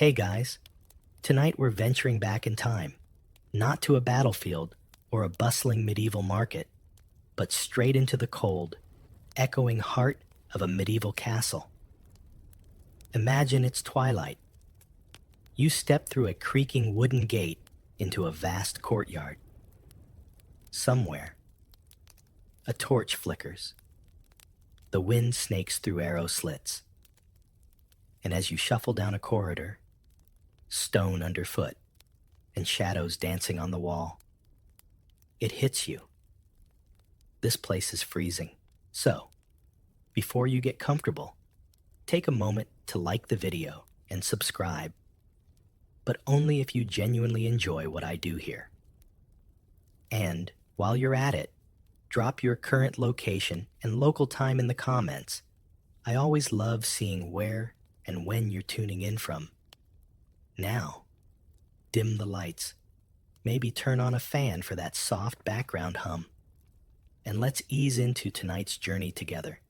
Hey guys, tonight we're venturing back in time, not to a battlefield or a bustling medieval market, but straight into the cold, echoing heart of a medieval castle. Imagine it's twilight. You step through a creaking wooden gate into a vast courtyard. Somewhere, a torch flickers. The wind snakes through arrow slits. And as you shuffle down a corridor, stone underfoot and shadows dancing on the wall, it hits you. This place is freezing. So, before you get comfortable, take a moment to like the video and subscribe, but only if you genuinely enjoy what I do here. And while you're at it, drop your current location and local time in the comments. I always love seeing where and when you're tuning in from. Now, dim the lights. Maybe turn on a fan for that soft background hum. And let's ease into tonight's journey together.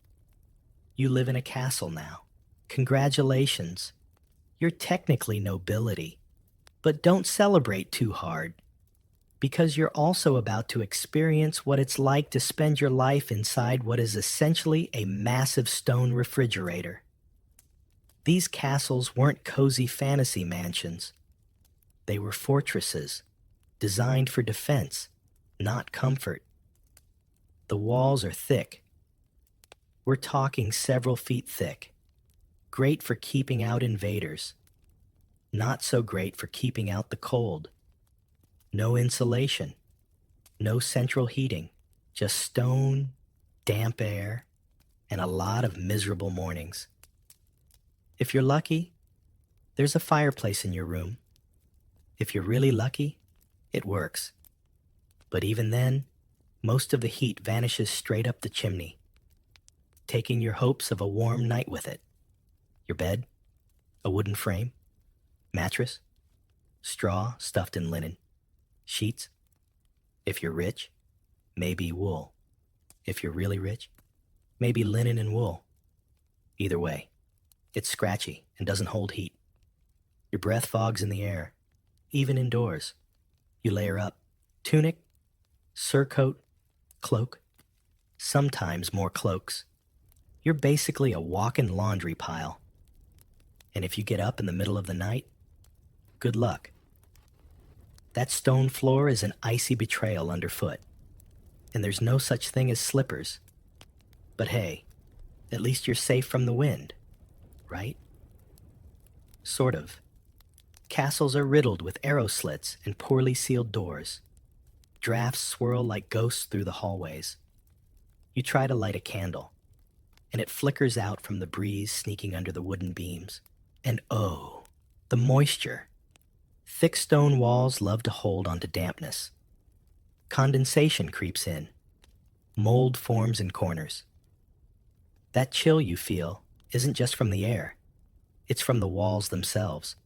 You live in a castle now. Congratulations. You're technically nobility. But don't celebrate too hard, because you're also about to experience what it's like to spend your life inside what is essentially a massive stone refrigerator. These castles weren't cozy fantasy mansions. They were fortresses, designed for defense, not comfort. The walls are thick. We're talking several feet thick. Great for keeping out invaders. Not so great for keeping out the cold. No insulation. No central heating. Just stone, damp air, and a lot of miserable mornings. If you're lucky, there's a fireplace in your room. If you're really lucky, it works. But even then, most of the heat vanishes straight up the chimney, taking your hopes of a warm night with it. Your bed, a wooden frame, mattress, straw stuffed in linen, sheets. If you're rich, maybe wool. If you're really rich, maybe linen and wool. Either way, it's scratchy and doesn't hold heat. Your breath fogs in the air, even indoors. You layer up tunic, surcoat, cloak, sometimes more cloaks. You're basically a walk-in laundry pile. And if you get up in the middle of the night, good luck. That stone floor is an icy betrayal underfoot, and there's no such thing as slippers. But hey, at least you're safe from the wind, right? Sort of. Castles are riddled with arrow slits and poorly sealed doors. Drafts swirl like ghosts through the hallways. You try to light a candle, and it flickers out from the breeze sneaking under the wooden beams. And oh, the moisture. Thick stone walls love to hold onto dampness. Condensation creeps in. Mold forms in corners. That chill you feel isn't just from the air. It's from the walls themselves,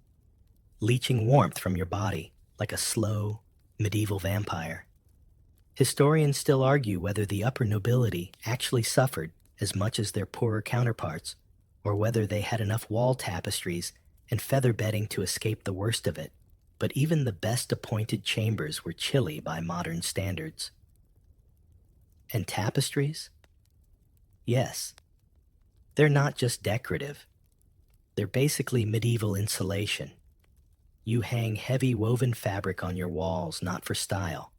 leaching warmth from your body like a slow, medieval vampire. Historians still argue whether the upper nobility actually suffered as much as their poorer counterparts, or whether they had enough wall tapestries and feather bedding to escape the worst of it. But even the best appointed chambers were chilly by modern standards. And tapestries? Yes. They're not just decorative. They're basically medieval insulation. You hang heavy woven fabric on your walls not for style,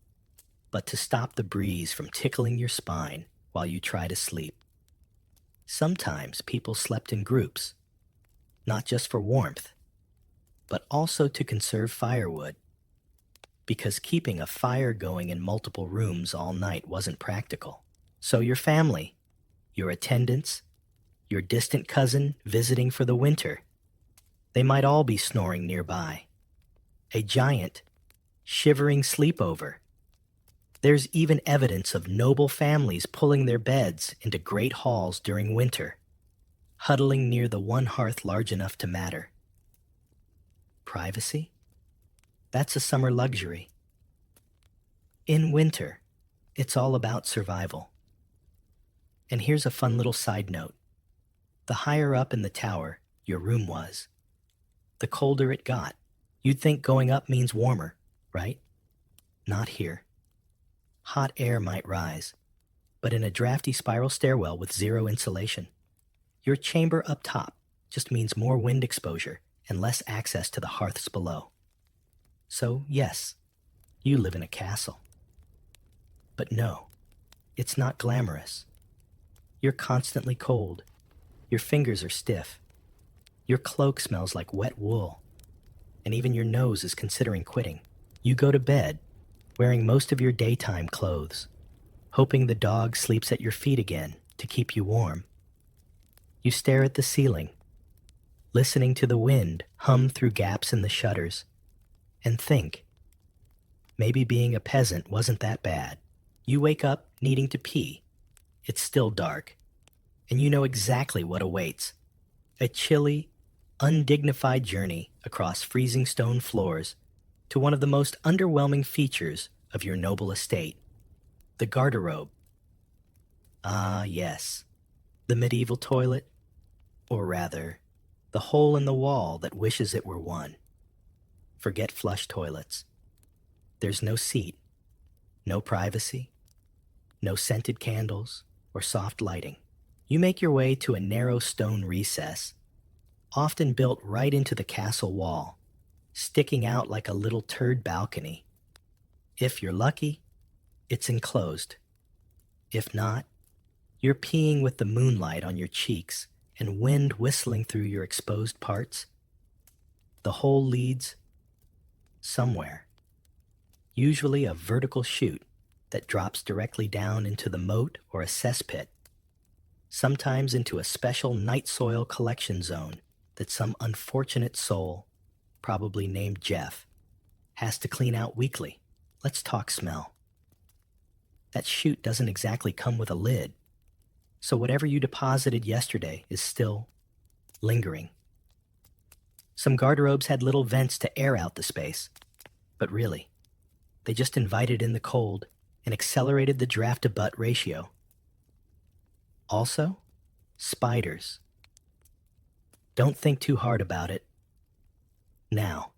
but to stop the breeze from tickling your spine while you try to sleep. Sometimes people slept in groups, not just for warmth, but also to conserve firewood, because keeping a fire going in multiple rooms all night wasn't practical. So your family, your attendants, your distant cousin visiting for the winter, they might all be snoring nearby. A giant, shivering sleepover. There's even evidence of noble families pulling their beds into great halls during winter, huddling near the one hearth large enough to matter. Privacy? That's a summer luxury. In winter, it's all about survival. And here's a fun little side note. The higher up in the tower your room was, the colder it got. You'd think going up means warmer, right? Not here. Hot air might rise, but in a drafty spiral stairwell with zero insulation. Your chamber up top just means more wind exposure and less access to the hearths below. So, yes, you live in a castle. But no, it's not glamorous. You're constantly cold. Your fingers are stiff. Your cloak smells like wet wool. And even your nose is considering quitting. You go to bed, wearing most of your daytime clothes, hoping the dog sleeps at your feet again to keep you warm. You stare at the ceiling, listening to the wind hum through gaps in the shutters, and think, maybe being a peasant wasn't that bad. You wake up needing to pee. It's still dark, and you know exactly what awaits. A chilly, undignified journey across freezing stone floors to one of the most underwhelming features of your noble estate, the garderobe. Ah, yes, the medieval toilet, or rather, the hole in the wall that wishes it were one. Forget flush toilets. There's no seat, no privacy, no scented candles or soft lighting. You make your way to a narrow stone recess, often built right into the castle wall, sticking out like a little turd balcony. If you're lucky, it's enclosed. If not, you're peeing with the moonlight on your cheeks and wind whistling through your exposed parts. The hole leads somewhere, usually a vertical chute that drops directly down into the moat or a cesspit, sometimes into a special night soil collection zone that some unfortunate soul, probably named Jeff, has to clean out weekly. Let's talk smell. That chute doesn't exactly come with a lid, so whatever you deposited yesterday is still lingering. Some garderobes had little vents to air out the space, but really, they just invited in the cold and accelerated the draft-to-butt ratio. Also, spiders. Don't think too hard about it. Now,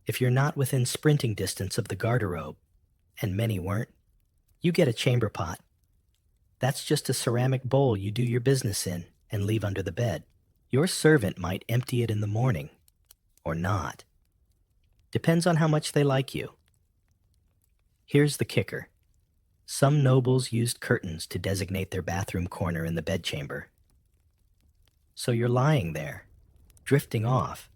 if you're not within sprinting distance of the garderobe, and many weren't, you get a chamber pot. That's just a ceramic bowl you do your business in and leave under the bed. Your servant might empty it in the morning, or not. Depends on how much they like you. Here's the kicker. Some nobles used curtains to designate their bathroom corner in the bedchamber. So you're lying there, drifting off,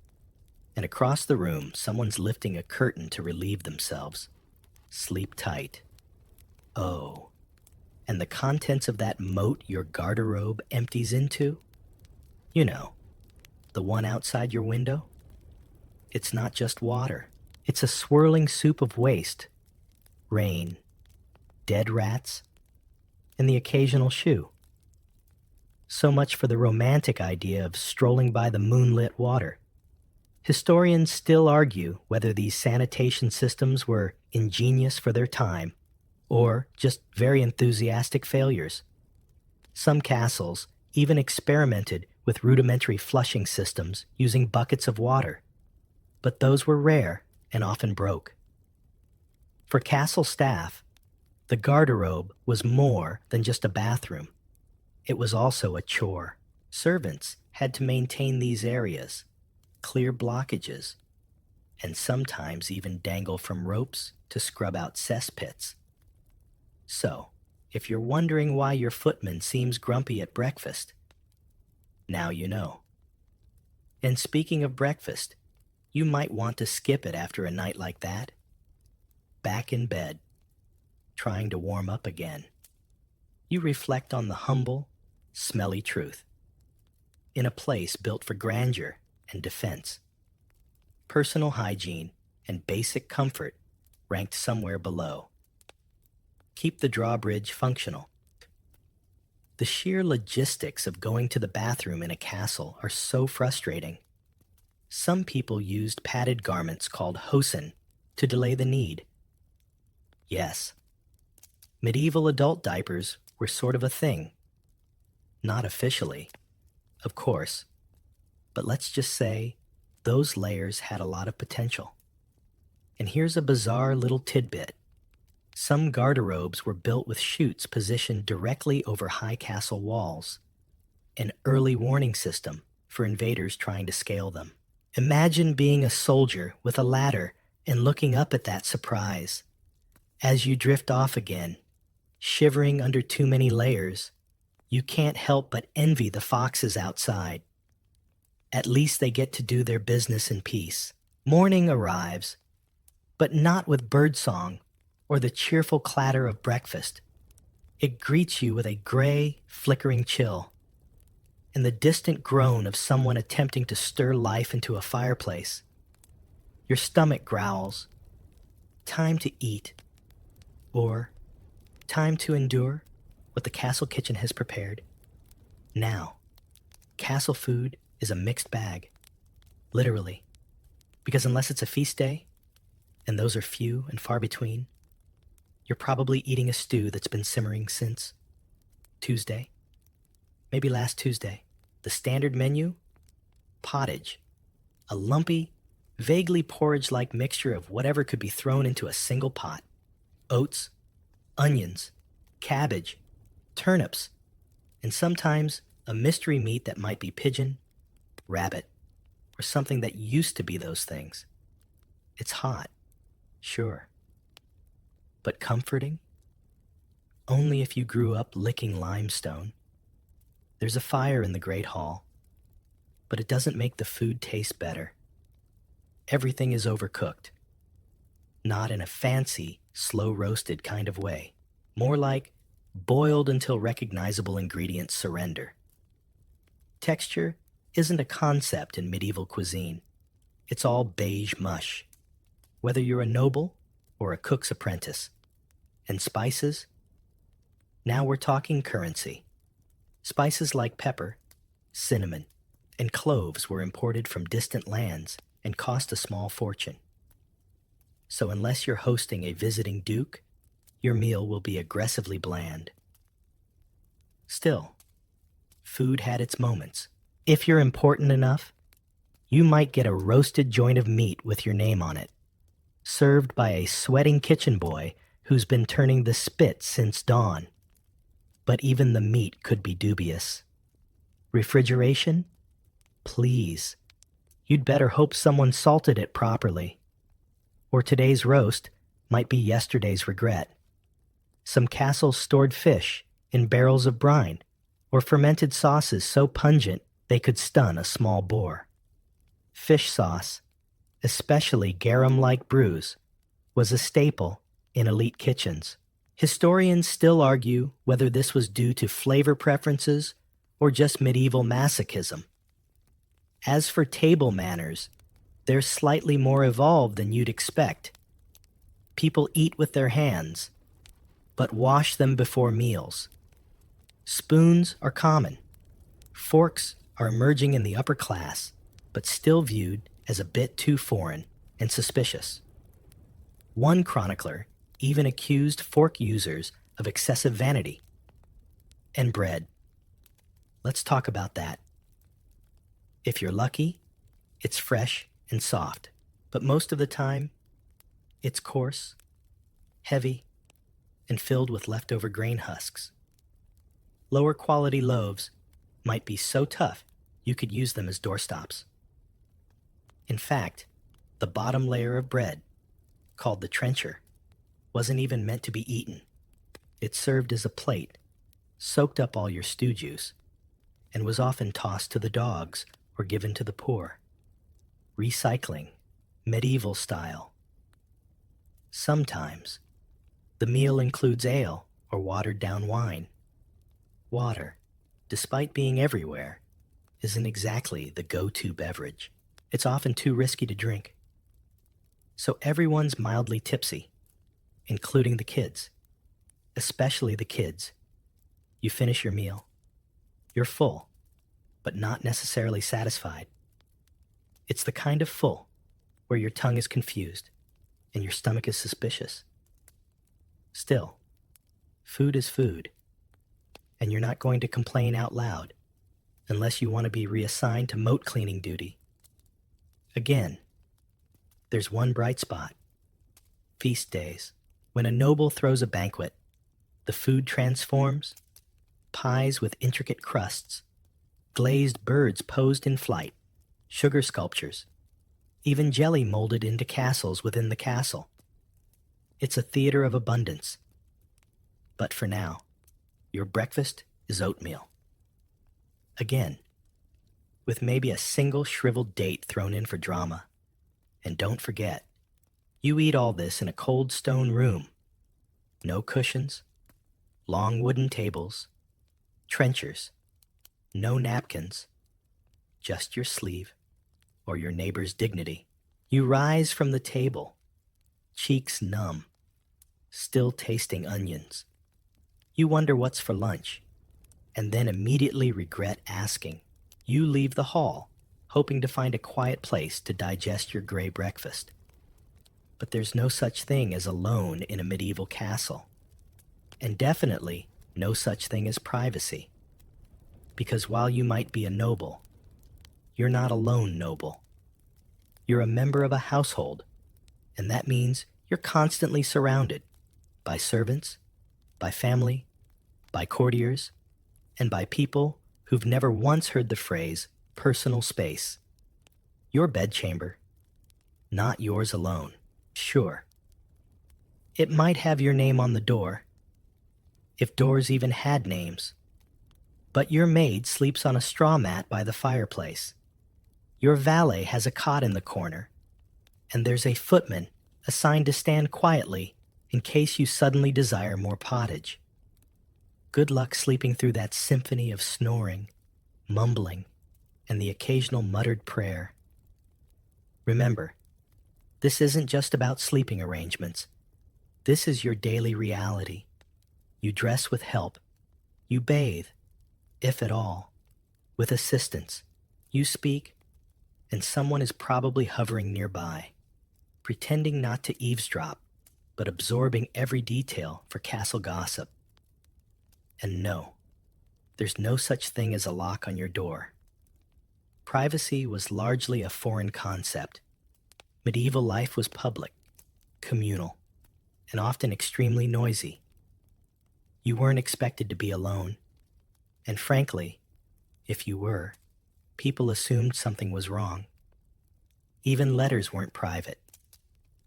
and across the room, someone's lifting a curtain to relieve themselves. Sleep tight. Oh, and the contents of that moat your garderobe empties into? You know, the one outside your window? It's not just water. It's a swirling soup of waste, rain, dead rats, and the occasional shoe. So much for the romantic idea of strolling by the moonlit water. Historians still argue whether these sanitation systems were ingenious for their time or just very enthusiastic failures. Some castles even experimented with rudimentary flushing systems using buckets of water, but those were rare and often broke. For castle staff, the garderobe was more than just a bathroom. It was also a chore. Servants had to maintain these areas, clear blockages, and sometimes even dangle from ropes to scrub out cesspits. So, if you're wondering why your footman seems grumpy at breakfast, now you know. And speaking of breakfast, you might want to skip it after a night like that. Back in bed, trying to warm up again, you reflect on the humble, smelly truth. In a place built for grandeur and defense, personal hygiene and basic comfort ranked somewhere below. Keep the drawbridge functional. The sheer logistics of going to the bathroom in a castle are so frustrating. Some people used padded garments called hosen to delay the need. Yes, medieval adult diapers were sort of a thing. Not officially, of course, but let's just say Those layers had a lot of potential. And here's a bizarre little tidbit. Some garderobes were built with chutes positioned directly over high castle walls, an early warning system for invaders trying to scale them. Imagine being a soldier with a ladder and looking up at that surprise. As you drift off again, shivering under too many layers, you can't help but envy the foxes outside. At least they get to do their business in peace. Morning arrives, but not with birdsong or the cheerful clatter of breakfast. It greets you with a gray, flickering chill and the distant groan of someone attempting to stir life into a fireplace. Your stomach growls, time to eat, or time to endure what the castle kitchen has prepared. Now, castle food is a mixed bag, literally, because unless it's a feast day, and those are few and far between, you're probably eating a stew that's been simmering since Tuesday, maybe last Tuesday. The standard menu? Pottage, a lumpy, vaguely porridge-like mixture of whatever could be thrown into a single pot. Oats, onions, cabbage, turnips, and sometimes a mystery meat that might be pigeon, rabbit, or something that used to be those things. It's hot, sure. But comforting? Only if you grew up licking limestone. There's a fire in the Great Hall, but it doesn't make the food taste better. Everything is overcooked. Not in a fancy, slow-roasted kind of way. More like boiled until recognizable ingredients surrender. Texture isn't a concept in medieval cuisine. It's all beige mush, whether you're a noble or a cook's apprentice. And spices? Now we're talking currency. Spices like pepper, cinnamon, and cloves were imported from distant lands and cost a small fortune. So unless you're hosting a visiting duke, your meal will be aggressively bland. Still, food had its moments. If you're important enough, you might get a roasted joint of meat with your name on it, served by a sweating kitchen boy who's been turning the spit since dawn. But even the meat could be dubious. Refrigeration? Please. You'd better hope someone salted it properly. Or today's roast might be yesterday's regret. Some castles stored fish in barrels of brine, or fermented sauces so pungent they could stun a small boar. Fish sauce, especially garum-like brews, was a staple in elite kitchens. Historians still argue whether this was due to flavor preferences or just medieval masochism. As for table manners, they're slightly more evolved than you'd expect. People eat with their hands, but wash them before meals. Spoons are common. Forks are emerging in the upper class, but still viewed as a bit too foreign and suspicious. One chronicler even accused fork users of excessive vanity. And bread. Let's talk about that. If you're lucky, it's fresh and soft, but most of the time, it's coarse, heavy, and filled with leftover grain husks. Lower quality loaves might be so tough you could use them as doorstops. In fact, the bottom layer of bread, called the trencher, wasn't even meant to be eaten. It served as a plate, soaked up all your stew juice, and was often tossed to the dogs or given to the poor. Recycling, medieval style. Sometimes, the meal includes ale or watered-down wine. Water, despite being everywhere, isn't exactly the go-to beverage. It's often too risky to drink. So everyone's mildly tipsy, including the kids. Especially the kids. You finish your meal. You're full, but not necessarily satisfied. It's the kind of full where your tongue is confused and your stomach is suspicious. Still, food is food, and you're not going to complain out loud unless you want to be reassigned to moat cleaning duty. Again, there's one bright spot: feast days. When a noble throws a banquet, the food transforms: pies with intricate crusts, glazed birds posed in flight, sugar sculptures, even jelly molded into castles within the castle. It's a theater of abundance. But for now, your breakfast is oatmeal. Again, with maybe a single shriveled date thrown in for drama. And don't forget, you eat all this in a cold stone room. No cushions, long wooden tables, trenchers, no napkins, just your sleeve or your neighbor's dignity. You rise from the table, cheeks numb, still tasting onions. You wonder what's for lunch, and then immediately regret asking. You leave the hall, hoping to find a quiet place to digest your gray breakfast. But there's no such thing as alone in a medieval castle. And definitely no such thing as privacy. Because while you might be a noble, you're not a lone noble. You're a member of a household, and that means you're constantly surrounded by servants, by family, by courtiers, and by people who've never once heard the phrase personal space. Your bedchamber, not yours alone, sure. It might have your name on the door, if doors even had names. But your maid sleeps on a straw mat by the fireplace. Your valet has a cot in the corner, and there's a footman assigned to stand quietly in case you suddenly desire more pottage. Good luck sleeping through that symphony of snoring, mumbling, and the occasional muttered prayer. Remember, this isn't just about sleeping arrangements. This is your daily reality. You dress with help. You bathe, if at all, with assistance. You speak, and someone is probably hovering nearby, pretending not to eavesdrop, but absorbing every detail for castle gossip. And no, there's no such thing as a lock on your door. Privacy was largely a foreign concept. Medieval life was public, communal, and often extremely noisy. You weren't expected to be alone, and frankly, if you were, people assumed something was wrong. Even letters weren't private.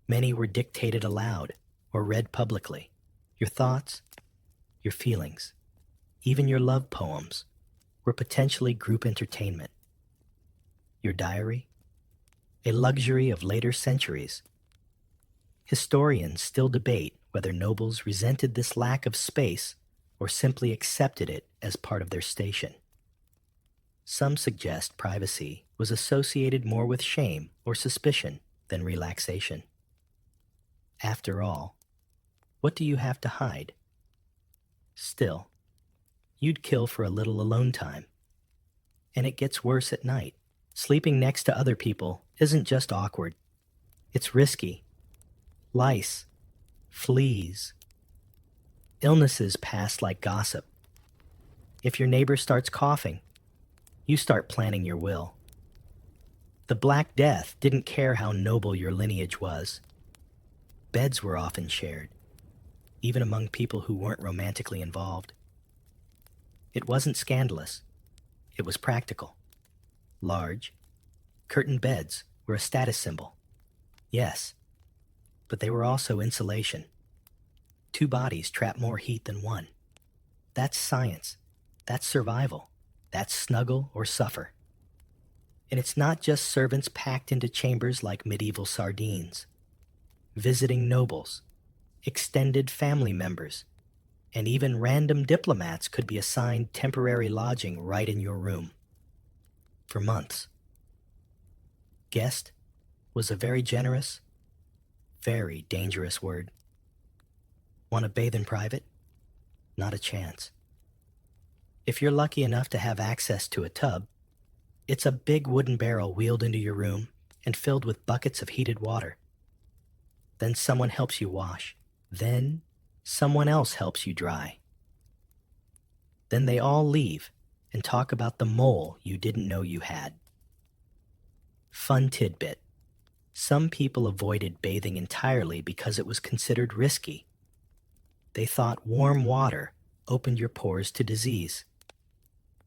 Many were dictated aloud or read publicly. Your thoughts, your feelings, even your love poems were potentially group entertainment. Your diary, a luxury of later centuries. Historians still debate whether nobles resented this lack of space or simply accepted it as part of their station. Some suggest privacy was associated more with shame or suspicion than relaxation. After all, what do you have to hide? Still, you'd kill for a little alone time. And it gets worse at night. Sleeping next to other people isn't just awkward. It's risky. Lice, fleas, illnesses pass like gossip. If your neighbor starts coughing, you start planning your will. The Black Death didn't care how noble your lineage was. Beds were often shared, even among people who weren't romantically involved. It wasn't scandalous. It was practical. Large, curtained beds were a status symbol. Yes, but they were also insulation. 2 bodies trap more heat than one. That's science. That's survival. That's snuggle or suffer. And it's not just servants packed into chambers like medieval sardines. Visiting nobles, extended family members, and even random diplomats could be assigned temporary lodging right in your room. For months. Guest was a very generous, very dangerous word. Want to bathe in private? Not a chance. If you're lucky enough to have access to a tub, it's a big wooden barrel wheeled into your room and filled with buckets of heated water. Then someone helps you wash. Then someone else helps you dry. Then they all leave and talk about the mole you didn't know you had. Fun tidbit. Some people avoided bathing entirely because it was considered risky. They thought warm water opened your pores to disease.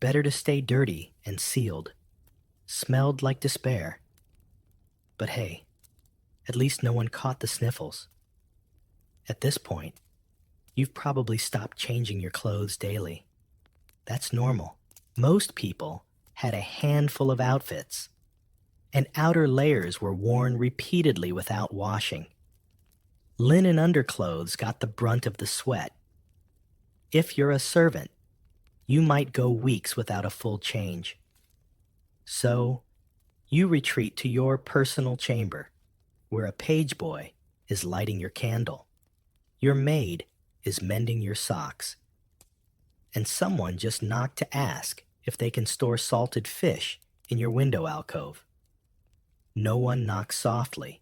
Better to stay dirty and sealed. Smelled like despair. But hey, at least no one caught the sniffles. At this point, you've probably stopped changing your clothes daily. That's normal. Most people had a handful of outfits, and outer layers were worn repeatedly without washing. Linen underclothes got the brunt of the sweat. If you're a servant, you might go weeks without a full change. So, you retreat to your personal chamber, where a page boy is lighting your candle, your maid is mending your socks, and someone just knocked to ask if they can store salted fish in your window alcove. No one knocks softly,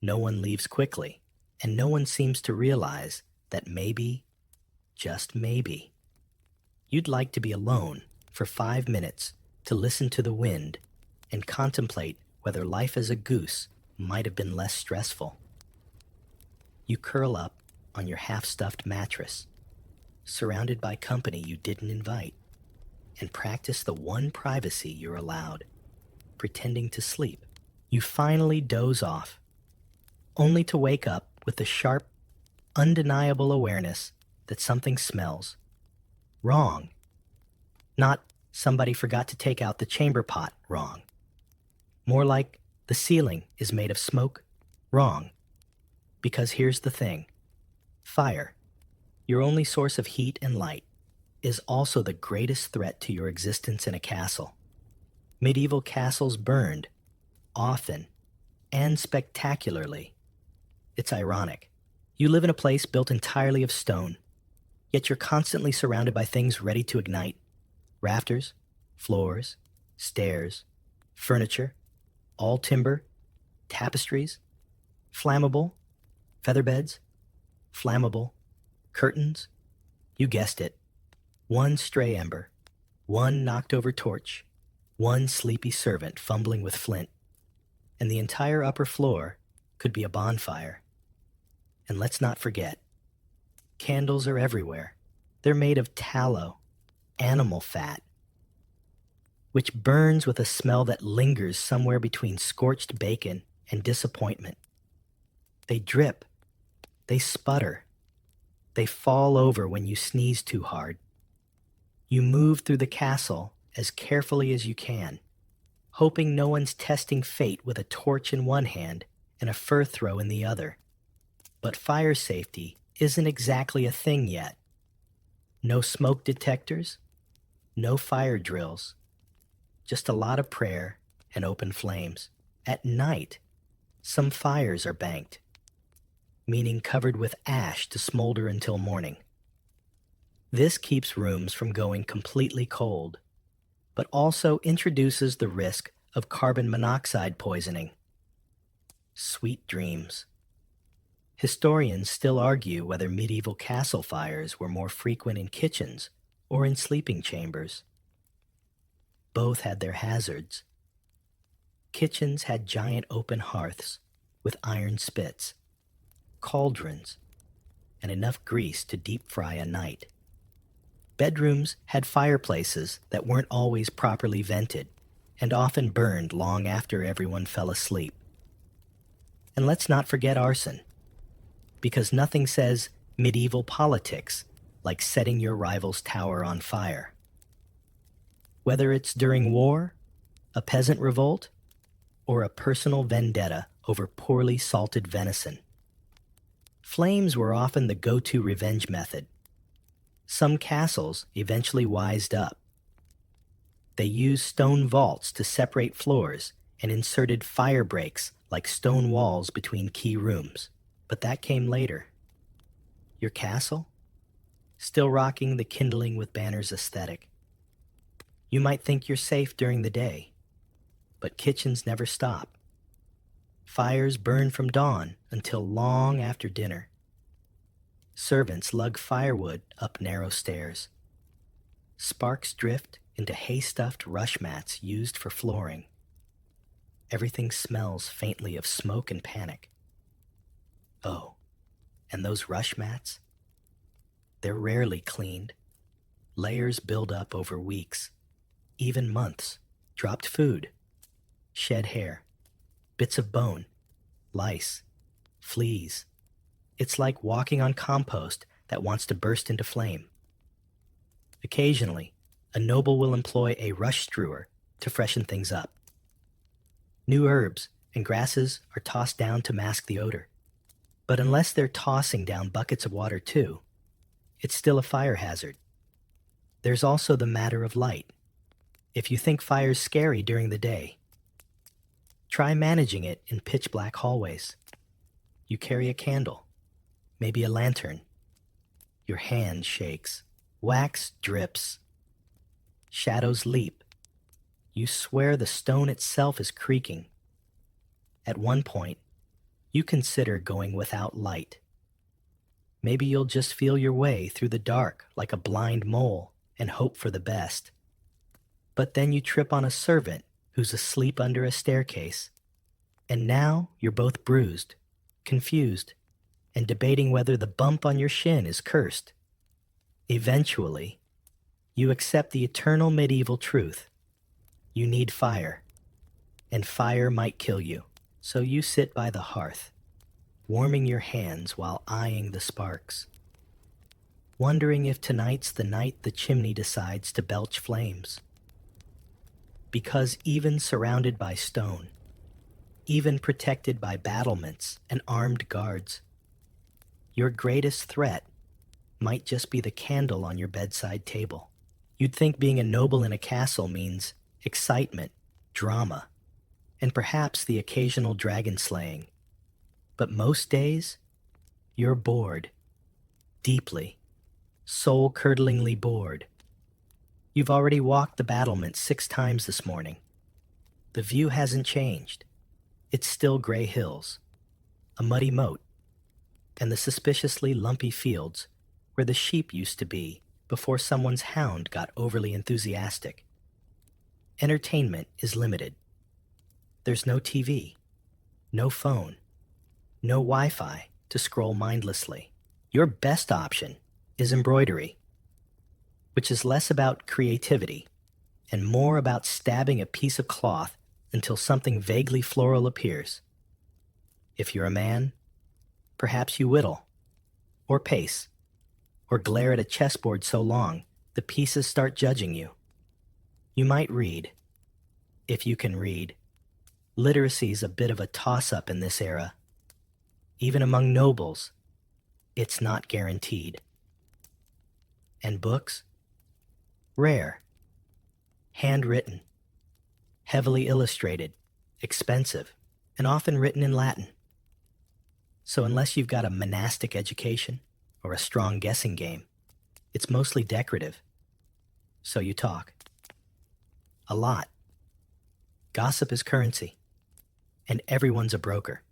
no one leaves quickly, and no one seems to realize that maybe, just maybe, you'd like to be alone for 5 minutes to listen to the wind and contemplate whether life as a goose might have been less stressful. You curl up on your half-stuffed mattress, surrounded by company you didn't invite, and practice the one privacy you're allowed, pretending to sleep. You finally doze off, only to wake up with the sharp, undeniable awareness that something smells wrong. Not somebody forgot to take out the chamber pot wrong. More like the ceiling is made of smoke wrong. Because here's the thing. Fire, your only source of heat and light, is also the greatest threat to your existence in a castle. Medieval castles burned, often, and spectacularly. It's ironic. You live in a place built entirely of stone, yet you're constantly surrounded by things ready to ignite. Rafters, floors, stairs, furniture, all timber, tapestries, flammable, featherbeds, flammable, curtains. You guessed it. One stray ember, one knocked over torch, one sleepy servant fumbling with flint, and the entire upper floor could be a bonfire. And let's not forget, candles are everywhere. They're made of tallow, animal fat, which burns with a smell that lingers somewhere between scorched bacon and disappointment. They drip, they sputter, they fall over when you sneeze too hard. You move through the castle as carefully as you can, hoping no one's testing fate with a torch in one hand and a fur throw in the other. But fire safety isn't exactly a thing yet. No smoke detectors, no fire drills, just a lot of prayer and open flames. At night, some fires are banked, meaning covered with ash to smolder until morning. This keeps rooms from going completely cold, but also introduces the risk of carbon monoxide poisoning. Sweet dreams. Historians still argue whether medieval castle fires were more frequent in kitchens or in sleeping chambers. Both had their hazards. Kitchens had giant open hearths with iron spits, cauldrons, and enough grease to deep fry a night. Bedrooms had fireplaces that weren't always properly vented and often burned long after everyone fell asleep. And let's not forget arson, because nothing says medieval politics like setting your rival's tower on fire. Whether it's during war, a peasant revolt, or a personal vendetta over poorly salted venison, flames were often the go-to revenge method. Some castles eventually wised up. They used stone vaults to separate floors and inserted fire breaks like stone walls between key rooms. But that came later. Your castle? Still rocking the kindling with banners aesthetic. You might think you're safe during the day, but kitchens never stop. Fires burn from dawn until long after dinner. Servants lug firewood up narrow stairs. Sparks drift into hay-stuffed rush mats used for flooring. Everything smells faintly of smoke and panic. Oh, and those rush mats? They're rarely cleaned. Layers build up over weeks, even months. Dropped food, shed hair, bits of bone, lice, fleas. It's like walking on compost that wants to burst into flame. Occasionally, a noble will employ a rush strewer to freshen things up. New herbs and grasses are tossed down to mask the odor. But unless they're tossing down buckets of water too, it's still a fire hazard. There's also the matter of light. If you think fire's scary during the day, try managing it in pitch black hallways. You carry a candle, maybe a lantern. Your hand shakes. Wax drips. Shadows leap. You swear the stone itself is creaking. At one point, you consider going without light. Maybe you'll just feel your way through the dark like a blind mole and hope for the best. But then you trip on a servant who's asleep under a staircase. And now you're both bruised, confused, and debating whether the bump on your shin is cursed. Eventually, you accept the eternal medieval truth. You need fire, and fire might kill you. So you sit by the hearth, warming your hands while eyeing the sparks, wondering if tonight's the night the chimney decides to belch flames. Because even surrounded by stone, even protected by battlements and armed guards, your greatest threat might just be the candle on your bedside table. You'd think being a noble in a castle means excitement, drama, and perhaps the occasional dragon slaying. But most days, you're bored, deeply, soul-curdlingly bored. You've already walked the battlements 6 times this morning. The view hasn't changed. It's still gray hills, a muddy moat, and the suspiciously lumpy fields where the sheep used to be before someone's hound got overly enthusiastic. Entertainment is limited. There's no TV, no phone, no Wi-Fi to scroll mindlessly. Your best option is embroidery, which is less about creativity and more about stabbing a piece of cloth until something vaguely floral appears. If you're a man, perhaps you whittle, or pace, or glare at a chessboard so long the pieces start judging you. You might read, if you can read. Literacy's a bit of a toss-up in this era. Even among nobles, it's not guaranteed. And books? Rare. Handwritten. Heavily illustrated. Expensive. And often written in Latin. So unless you've got a monastic education or a strong guessing game, it's mostly decorative. So you talk. A lot. Gossip is currency. And everyone's a broker.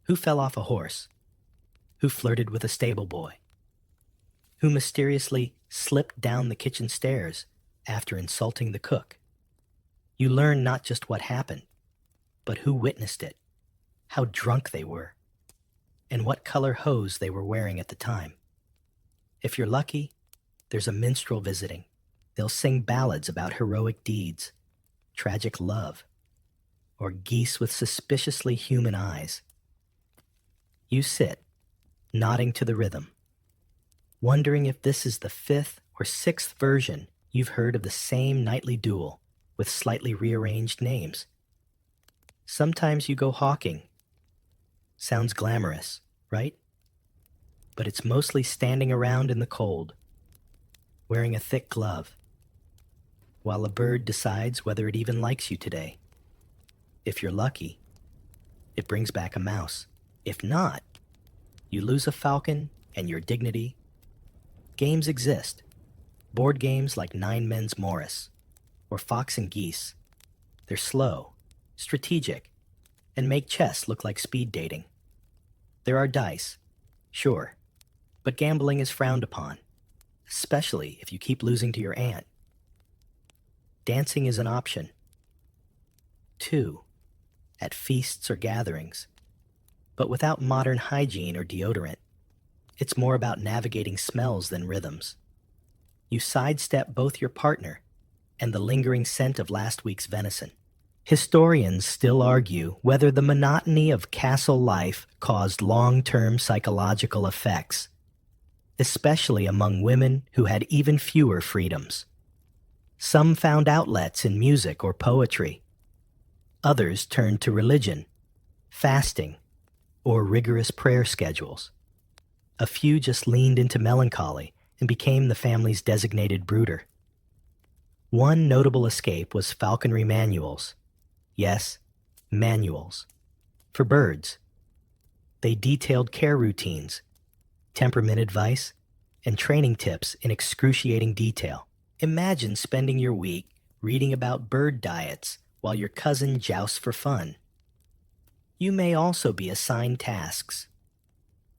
Who fell off a horse? Who flirted with a stable boy? Who mysteriously slipped down the kitchen stairs after insulting the cook? You learn not just what happened, but who witnessed it, how drunk they were, and what color hose they were wearing at the time. If you're lucky, there's a minstrel visiting. They'll sing ballads about heroic deeds, tragic love, or geese with suspiciously human eyes. You sit, nodding to the rhythm, wondering if this is the 5th or 6th version you've heard of the same nightly duel with slightly rearranged names. Sometimes you go hawking. Sounds glamorous, right? But it's mostly standing around in the cold, wearing a thick glove, while a bird decides whether it even likes you today. If you're lucky, it brings back a mouse. If not, you lose a falcon and your dignity. Games exist. Board games like Nine Men's Morris or Fox and Geese. They're slow, strategic, and make chess look like speed dating. There are dice, sure, but gambling is frowned upon, especially if you keep losing to your aunt. Dancing is an option. too, at feasts or gatherings, but without modern hygiene or deodorant. It's more about navigating smells than rhythms. You sidestep both your partner and the lingering scent of last week's venison. Historians still argue whether the monotony of castle life caused long-term psychological effects, especially among women who had even fewer freedoms. Some found outlets in music or poetry. Others turned to religion, fasting, or rigorous prayer schedules. A few just leaned into melancholy and became the family's designated brooder. One notable escape was falconry manuals. Yes, manuals. For birds. They detailed care routines, temperament advice, and training tips in excruciating detail. Imagine spending your week reading about bird diets while your cousin jousts for fun. You may also be assigned tasks.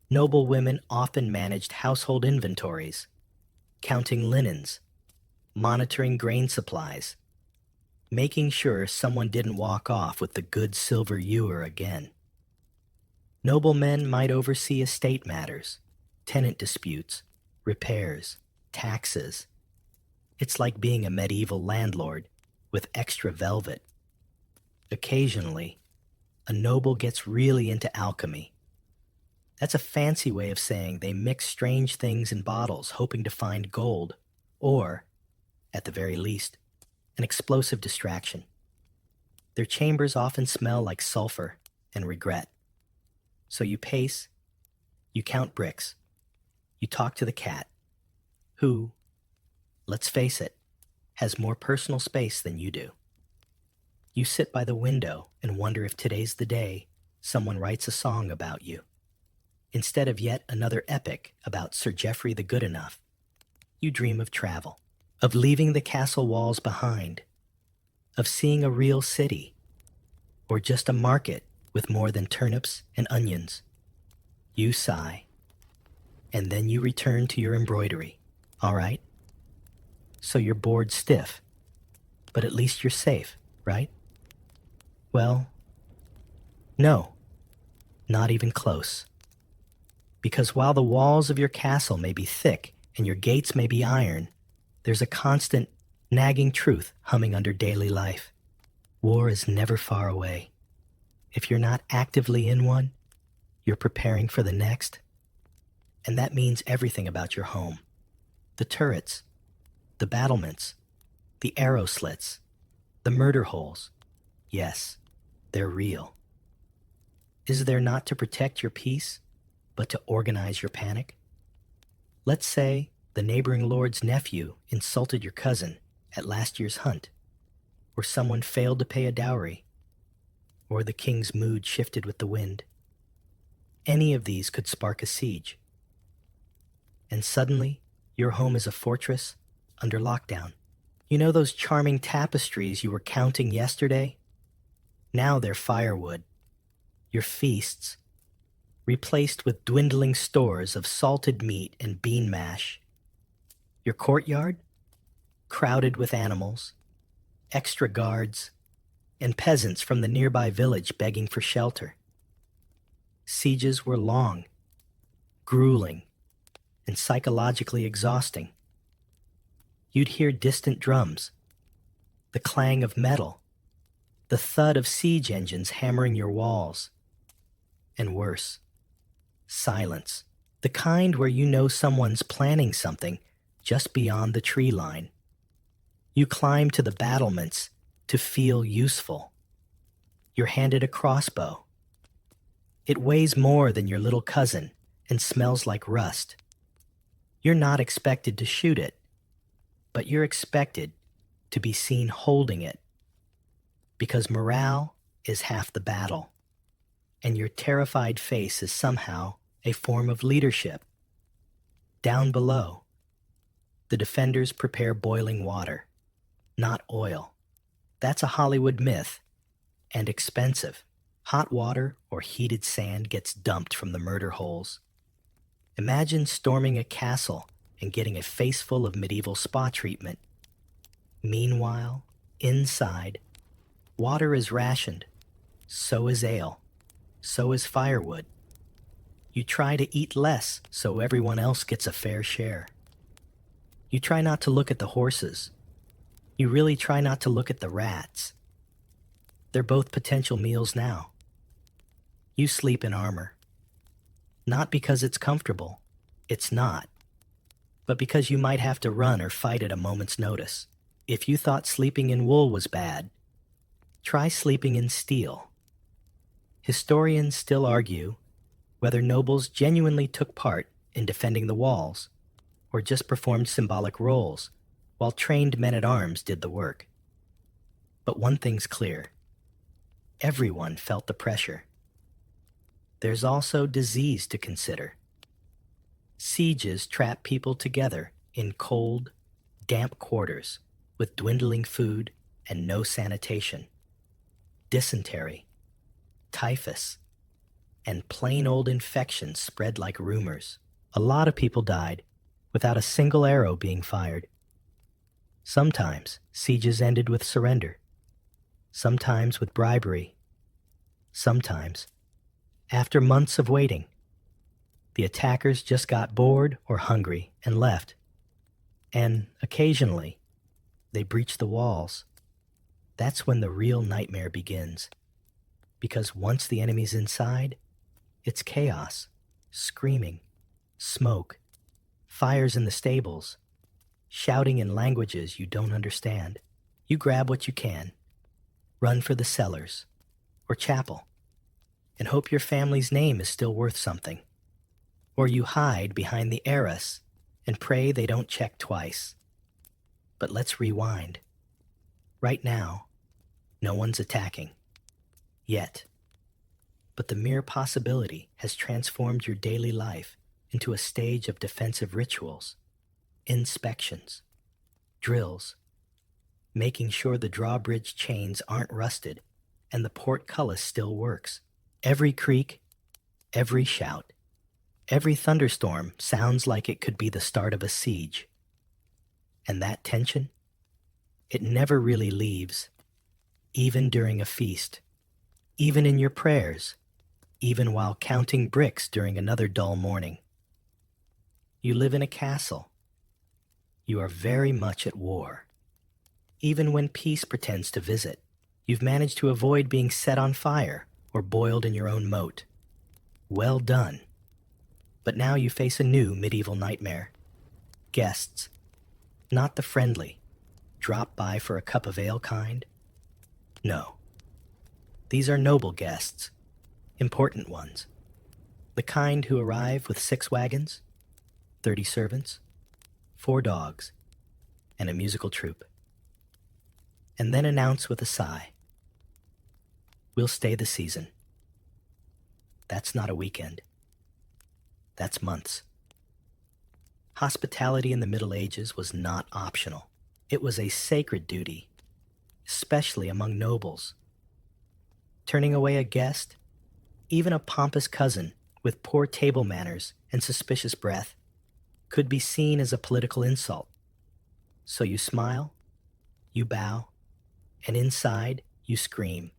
Noble women often managed household inventories, counting linens, monitoring grain supplies, making sure someone didn't walk off with the good silver ewer again. Noble men might oversee estate matters, tenant disputes, repairs, taxes. It's like being a medieval landlord with extra velvet. Occasionally, a noble gets really into alchemy. That's a fancy way of saying they mix strange things in bottles hoping to find gold, or, at the very least, an explosive distraction. Their chambers often smell like sulfur and regret. So you pace, you count bricks, you talk to the cat, who, let's face it, has more personal space than you do. You sit by the window and wonder if today's the day someone writes a song about you. Instead of yet another epic about Sir Geoffrey the Goodenough, you dream of travel, of leaving the castle walls behind, of seeing a real city, or just a market with more than turnips and onions. You sigh, and then you return to your embroidery. All right? So you're bored stiff, but at least you're safe, right? Well, no, not even close. Because while the walls of your castle may be thick and your gates may be iron, there's a constant, nagging truth humming under daily life. War is never far away. If you're not actively in one, you're preparing for the next. And that means everything about your home. The turrets, the battlements, the arrow slits, the murder holes. Yes, they're real. Is there not to protect your peace, but to organize your panic? Let's say the neighboring lord's nephew insulted your cousin at last year's hunt, or someone failed to pay a dowry, or the king's mood shifted with the wind. Any of these could spark a siege. And suddenly, your home is a fortress under lockdown. You know those charming tapestries you were counting yesterday? Now they're firewood. Your feasts, replaced with dwindling stores of salted meat and bean mash. Your courtyard, crowded with animals, extra guards, and peasants from the nearby village begging for shelter. Sieges were long, grueling, and psychologically exhausting. You'd hear distant drums, the clang of metal, the thud of siege engines hammering your walls. And worse, silence, the kind where you know someone's planning something just beyond the tree line. You climb to the battlements to feel useful. You're handed a crossbow. It weighs more than your little cousin and smells like rust. You're not expected to shoot it, but you're expected to be seen holding it. Because morale is half the battle, and your terrified face is somehow a form of leadership. Down below, the defenders prepare boiling water, not oil. That's a Hollywood myth, and expensive. Hot water or heated sand gets dumped from the murder holes. Imagine storming a castle and getting a face full of medieval spa treatment. Meanwhile, inside, Water is rationed, so is ale, so is firewood. You try to eat less so everyone else gets a fair share. You try not to look at the horses. You really try not to look at the rats. They're both potential meals now. You sleep in armor. Not because it's comfortable, it's not, but because you might have to run or fight at a moment's notice. If you thought sleeping in wool was bad, try sleeping in steel. Historians still argue whether nobles genuinely took part in defending the walls or just performed symbolic roles while trained men-at-arms did the work. But one thing's clear. Everyone felt the pressure. There's also disease to consider. Sieges trap people together in cold, damp quarters with dwindling food and no sanitation. Dysentery, typhus, and plain old infections spread like rumors. A lot of people died without a single arrow being fired. Sometimes sieges ended with surrender, sometimes with bribery, sometimes, after months of waiting, the attackers just got bored or hungry and left. And occasionally, they breached the walls. That's when the real nightmare begins. Because once the enemy's inside, it's chaos, screaming, smoke, fires in the stables, shouting in languages you don't understand. You grab what you can, run for the cellars or chapel, and hope your family's name is still worth something. Or you hide behind the arras and pray they don't check twice. But let's rewind. Right now, no one's attacking. Yet. But the mere possibility has transformed your daily life into a stage of defensive rituals, inspections, drills, making sure the drawbridge chains aren't rusted and the portcullis still works. Every creak, every shout, every thunderstorm sounds like it could be the start of a siege. And that tension, it never really leaves, even during a feast, even in your prayers, even while counting bricks during another dull morning. You live in a castle. You are very much at war. Even when peace pretends to visit, you've managed to avoid being set on fire or boiled in your own moat. Well done. But now you face a new medieval nightmare. Guests. Not the friendly, drop by for a cup of ale kind. No. These are noble guests, important ones. The kind who arrive with 6 wagons, 30 servants, 4 dogs, and a musical troupe. And then announce with a sigh, we'll stay the season. That's not a weekend. That's months. Hospitality in the Middle Ages was not optional. It was a sacred duty, especially among nobles. Turning away a guest, even a pompous cousin with poor table manners and suspicious breath, could be seen as a political insult. So you smile, you bow, and inside you scream.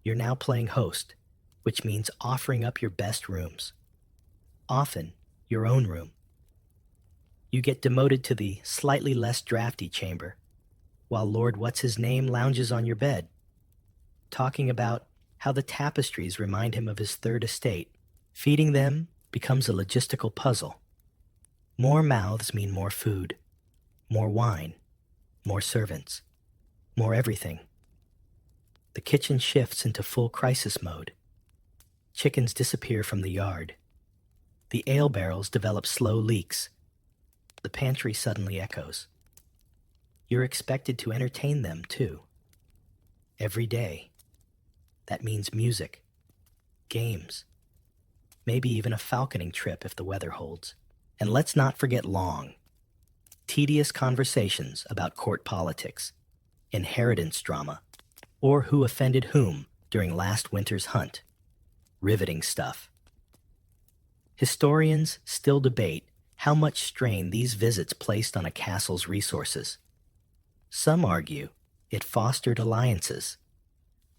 You're now playing host, which means offering up your best rooms. Often, your own room. You get demoted to the slightly less drafty chamber, while Lord What's-His-Name lounges on your bed, talking about how the tapestries remind him of his third estate. Feeding them becomes a logistical puzzle. More mouths mean more food, more wine, more servants, more everything. The kitchen shifts into full crisis mode. Chickens disappear from the yard. The ale barrels develop slow leaks. The pantry suddenly echoes. You're expected to entertain them, too. Every day. That means music, games, maybe even a falconing trip if the weather holds. And let's not forget long, tedious conversations about court politics, inheritance drama, or who offended whom during last winter's hunt. Riveting stuff. Historians still debate how much strain these visits placed on a castle's resources. Some argue it fostered alliances,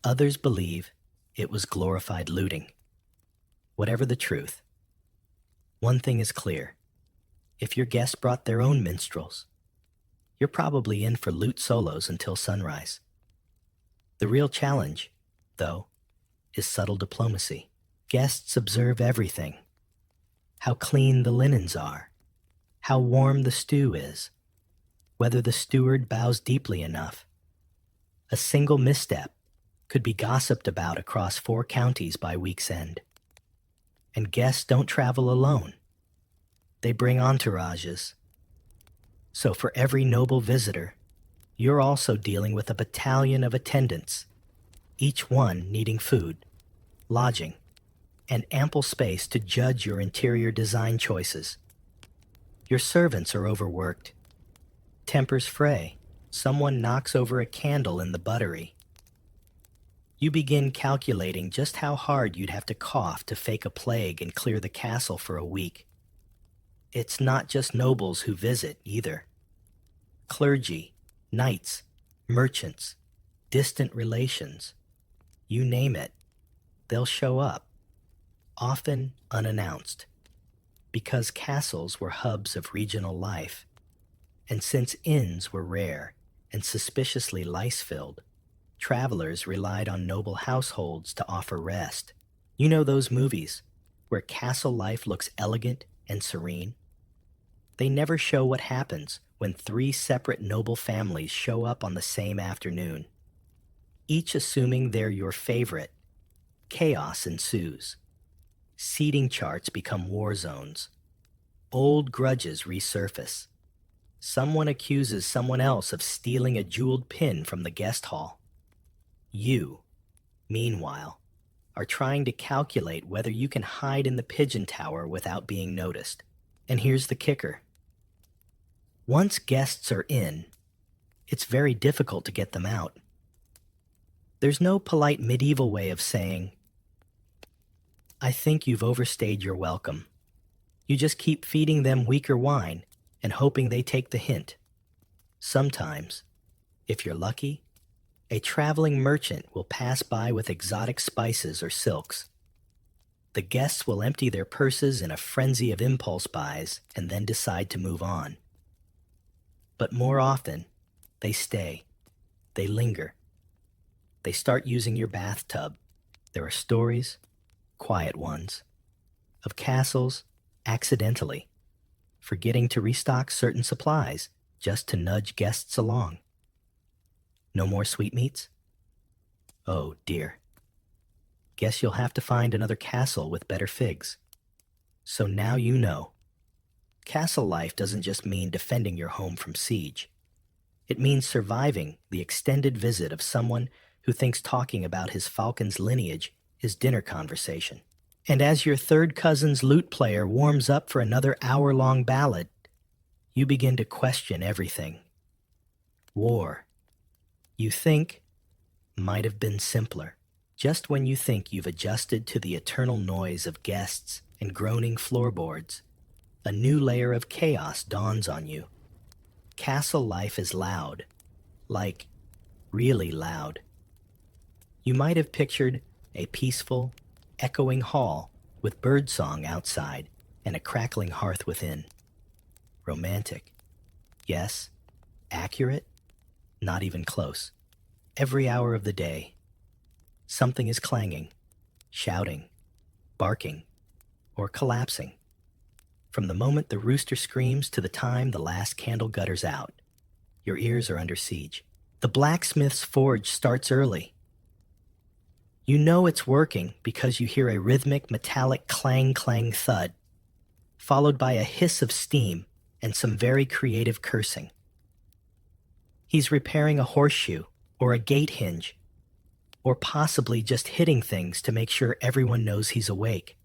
Others believe it was glorified looting. Whatever the truth, one thing is clear. If your guests brought their own minstrels, you're probably in for loot solos until sunrise. The real challenge, though, is subtle diplomacy. Guests observe everything. How clean the linens are, how warm the stew is, whether the steward bows deeply enough. A single misstep could be gossiped about across 4 counties by week's end. And guests don't travel alone. They bring entourages. So for every noble visitor, you're also dealing with a battalion of attendants, each one needing food, lodging, and ample space to judge your interior design choices. Your servants are overworked. Tempers fray. Someone knocks over a candle in the buttery. You begin calculating just how hard you'd have to cough to fake a plague and clear the castle for a week. It's not just nobles who visit, either. Clergy, knights, merchants, distant relations. You name it, they'll show up, often unannounced, because castles were hubs of regional life. And since inns were rare and suspiciously lice-filled, travelers relied on noble households to offer rest. You know those movies where castle life looks elegant and serene? They never show what happens when 3 separate noble families show up on the same afternoon. Each assuming they're your favorite, chaos ensues. Seating charts become war zones. Old grudges resurface. Someone accuses someone else of stealing a jeweled pin from the guest hall. You, meanwhile, are trying to calculate whether you can hide in the pigeon tower without being noticed. And here's the kicker. Once guests are in, it's very difficult to get them out. There's no polite medieval way of saying, "I think you've overstayed your welcome." You just keep feeding them weaker wine and hoping they take the hint. Sometimes, if you're lucky, a traveling merchant will pass by with exotic spices or silks. The guests will empty their purses in a frenzy of impulse buys and then decide to move on. But more often, they stay. They linger. They start using your bathtub. There are stories, quiet ones, of castles accidentally forgetting to restock certain supplies just to nudge guests along. No more sweetmeats? Oh dear. Guess you'll have to find another castle with better figs. So now you know. Castle life doesn't just mean defending your home from siege. It means surviving the extended visit of someone who thinks talking about his falcon's lineage is dinner conversation. And as your third cousin's lute player warms up for another hour-long ballad, you begin to question everything. War, you think, might have been simpler. Just when you think you've adjusted to the eternal noise of guests and groaning floorboards, a new layer of chaos dawns on you. Castle life is loud, like really loud. You might have pictured a peaceful, echoing hall with birdsong outside and a crackling hearth within. Romantic. Yes. Accurate? Not even close. Every hour of the day, something is clanging, shouting, barking, or collapsing. From the moment the rooster screams to the time the last candle gutters out, your ears are under siege. The blacksmith's forge starts early. You know it's working because you hear a rhythmic metallic clang-clang thud, followed by a hiss of steam and some very creative cursing. He's repairing a horseshoe or a gate hinge, or possibly just hitting things to make sure everyone knows he's awake.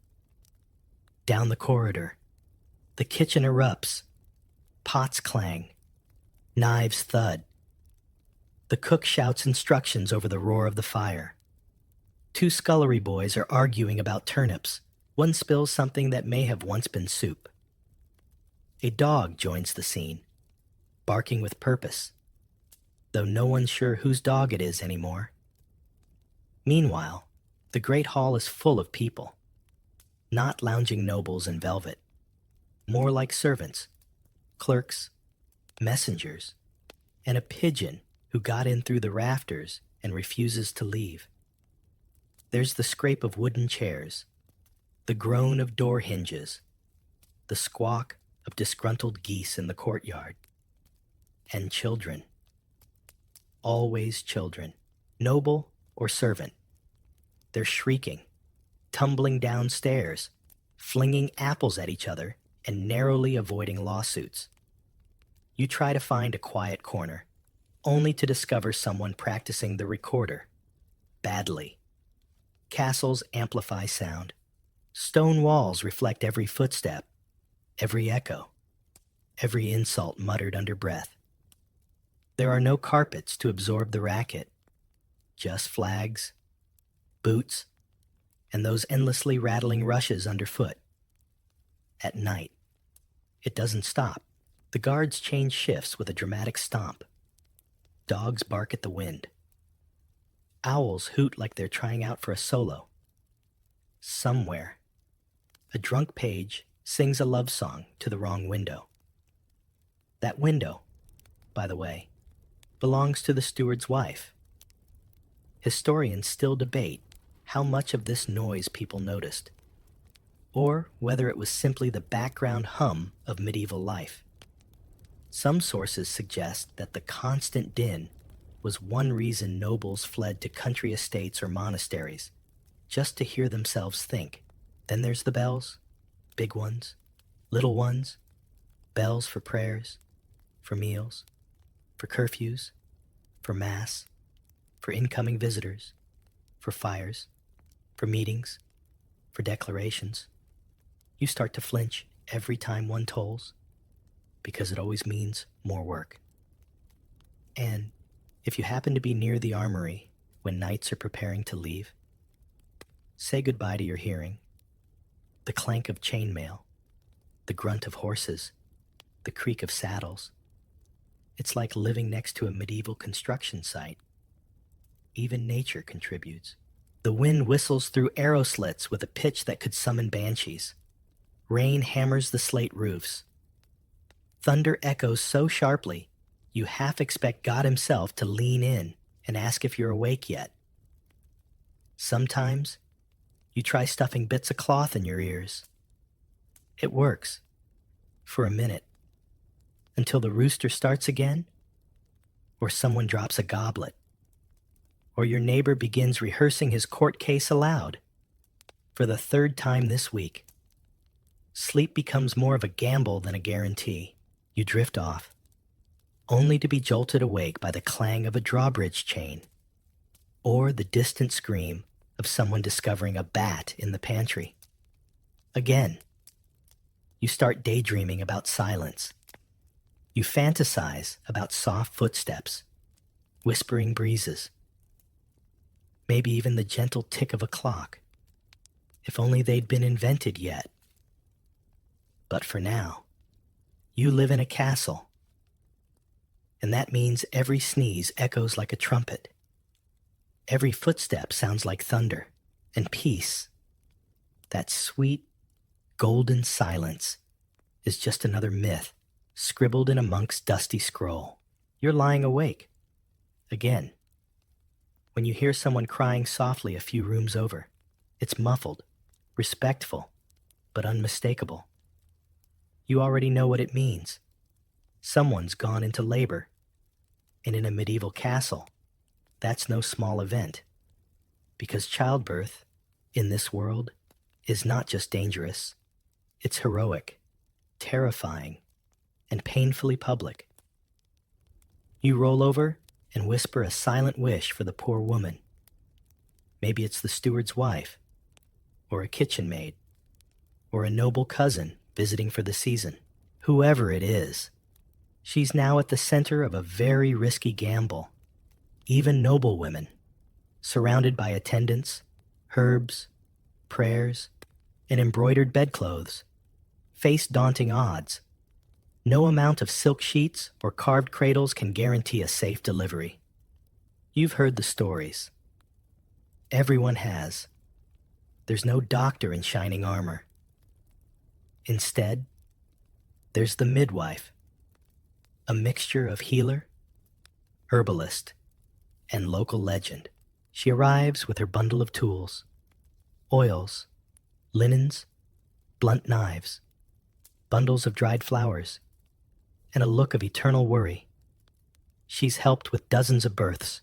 Down the corridor, the kitchen erupts, pots clang, knives thud. The cook shouts instructions over the roar of the fire. 2 scullery boys are arguing about turnips. One spills something that may have once been soup. A dog joins the scene, barking with purpose, though no one's sure whose dog it is anymore. Meanwhile, the great hall is full of people, not lounging nobles in velvet, more like servants, clerks, messengers, and a pigeon who got in through the rafters and refuses to leave. There's the scrape of wooden chairs, the groan of door hinges, the squawk of disgruntled geese in the courtyard, and children. Always children, noble or servant. They're shrieking, tumbling downstairs, flinging apples at each other, and narrowly avoiding lawsuits. You try to find a quiet corner, only to discover someone practicing the recorder. Badly. Castles amplify sound. Stone walls reflect every footstep, every echo, every insult muttered under breath. There are no carpets to absorb the racket, just flags, boots, and those endlessly rattling rushes underfoot. At night, it doesn't stop. The guards change shifts with a dramatic stomp. Dogs bark at the wind. Owls hoot like they're trying out for a solo. Somewhere, a drunk page sings a love song to the wrong window. That window, by the way, belongs to the steward's wife. Historians still debate how much of this noise people noticed, or whether it was simply the background hum of medieval life. Some sources suggest that the constant din was one reason nobles fled to country estates or monasteries, just to hear themselves think. Then there's the bells, big ones, little ones, bells for prayers, for meals, for curfews, for mass, for incoming visitors, for fires, for meetings, for declarations. You start to flinch every time one tolls, because it always means more work. And if you happen to be near the armory when knights are preparing to leave, say goodbye to your hearing. The clank of chainmail, the grunt of horses, the creak of saddles. It's like living next to a medieval construction site. Even nature contributes. The wind whistles through arrow slits with a pitch that could summon banshees. Rain hammers the slate roofs. Thunder echoes so sharply, you half expect God himself to lean in and ask if you're awake yet. Sometimes, you try stuffing bits of cloth in your ears. It works. For a minute. Until the rooster starts again, or someone drops a goblet, or your neighbor begins rehearsing his court case aloud. For the third time this week, sleep becomes more of a gamble than a guarantee. You drift off, only to be jolted awake by the clang of a drawbridge chain, or the distant scream of someone discovering a bat in the pantry. Again, you start daydreaming about silence. You fantasize about soft footsteps, whispering breezes, maybe even the gentle tick of a clock. If only they'd been invented yet. But for now, you live in a castle, and that means every sneeze echoes like a trumpet. Every footstep sounds like thunder, and peace, that sweet, golden silence, is just another myth scribbled in a monk's dusty scroll. You're lying awake. Again. When you hear someone crying softly a few rooms over, it's muffled, respectful, but unmistakable. You already know what it means. Someone's gone into labor. And in a medieval castle, that's no small event. Because childbirth, in this world, is not just dangerous. It's heroic, terrifying, and painfully public. You roll over and whisper a silent wish for the poor woman. Maybe it's the steward's wife, or a kitchen maid, or a noble cousin visiting for the season. Whoever it is, she's now at the center of a very risky gamble. Even noble women, surrounded by attendants, herbs, prayers, and embroidered bedclothes, face daunting odds. No amount of silk sheets or carved cradles can guarantee a safe delivery. You've heard the stories. Everyone has. There's no doctor in shining armor. Instead, there's the midwife, a mixture of healer, herbalist, and local legend. She arrives with her bundle of tools, oils, linens, blunt knives, bundles of dried flowers, and a look of eternal worry. She's helped with dozens of births,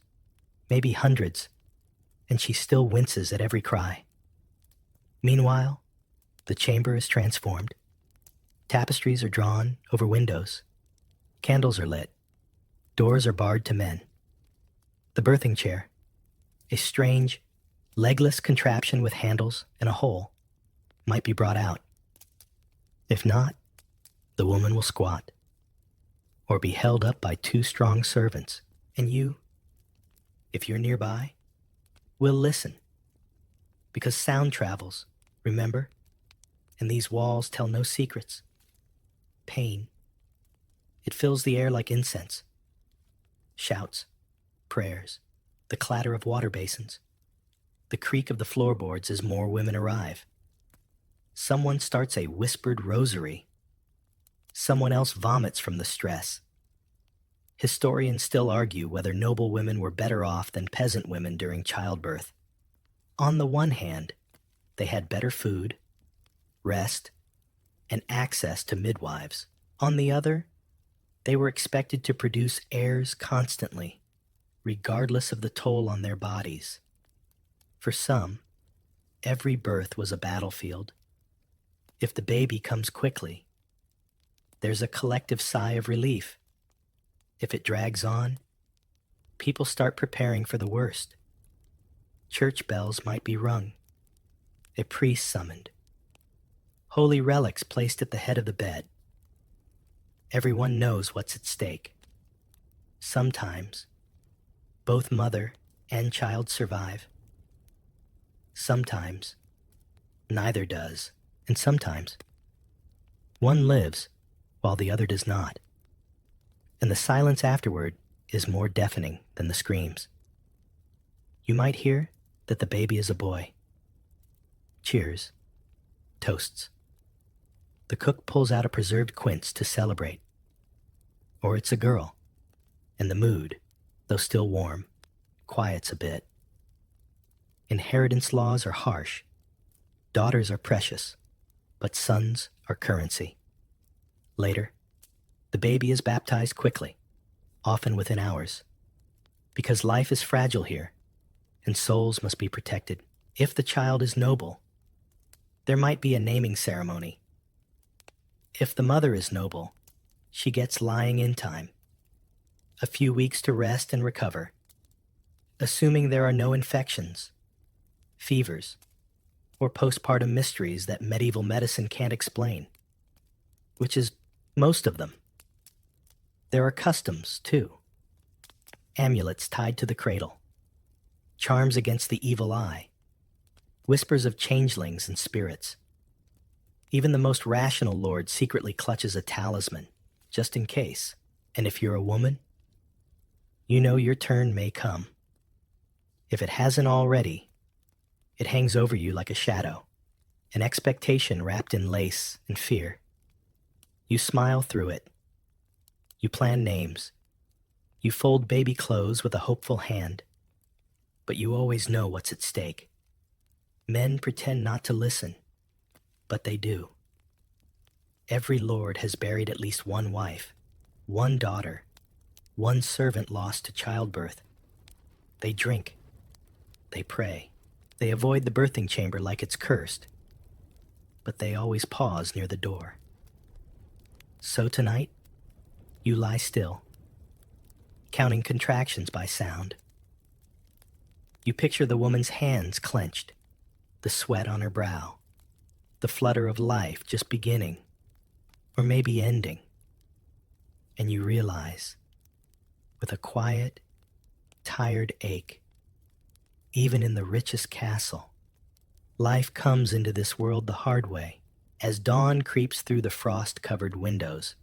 maybe hundreds, and she still winces at every cry. Meanwhile, the chamber is transformed. Tapestries are drawn over windows. Candles are lit. Doors are barred to men. The birthing chair, a strange, legless contraption with handles and a hole, might be brought out. If not, the woman will squat, or be held up by two strong servants, and you, if you're nearby, will listen. Because sound travels, remember? And these walls tell no secrets. Pain. It fills the air like incense. Shouts, prayers, the clatter of water basins, the creak of the floorboards as more women arrive. Someone starts a whispered rosary. Someone else vomits from the stress. Historians still argue whether noble women were better off than peasant women during childbirth. On the one hand, they had better food, rest, and access to midwives. On the other, they were expected to produce heirs constantly, regardless of the toll on their bodies. For some, every birth was a battlefield. If the baby comes quickly, there's a collective sigh of relief. If it drags on, people start preparing for the worst. Church bells might be rung, a priest summoned, holy relics placed at the head of the bed. Everyone knows what's at stake. Sometimes, both mother and child survive. Sometimes, neither does, and sometimes, one lives while the other does not. And the silence afterward is more deafening than the screams. You might hear that the baby is a boy. Cheers. Toasts. The cook pulls out a preserved quince to celebrate. Or it's a girl, and the mood, though still warm, quiets a bit. Inheritance laws are harsh. Daughters are precious, but sons are currency. Later, the baby is baptized quickly, often within hours, because life is fragile here, and souls must be protected. If the child is noble, there might be a naming ceremony. If the mother is noble, she gets lying in time, a few weeks to rest and recover, assuming there are no infections, fevers, or postpartum mysteries that medieval medicine can't explain, which is most of them. There are customs, too. Amulets tied to the cradle, charms against the evil eye, whispers of changelings and spirits. Even the most rational lord secretly clutches a talisman, just in case. And if you're a woman, you know your turn may come. If it hasn't already, it hangs over you like a shadow, an expectation wrapped in lace and fear. You smile through it. You plan names. You fold baby clothes with a hopeful hand. But you always know what's at stake. Men pretend not to listen, but they do. Every lord has buried at least one wife, one daughter, one servant lost to childbirth. They drink. They pray. They avoid the birthing chamber like it's cursed. But they always pause near the door. So tonight, you lie still, counting contractions by sound. You picture the woman's hands clenched, the sweat on her brow, the flutter of life just beginning, or maybe ending. And you realize, with a quiet, tired ache, even in the richest castle, life comes into this world the hard way. As dawn creeps through the frost-covered windows,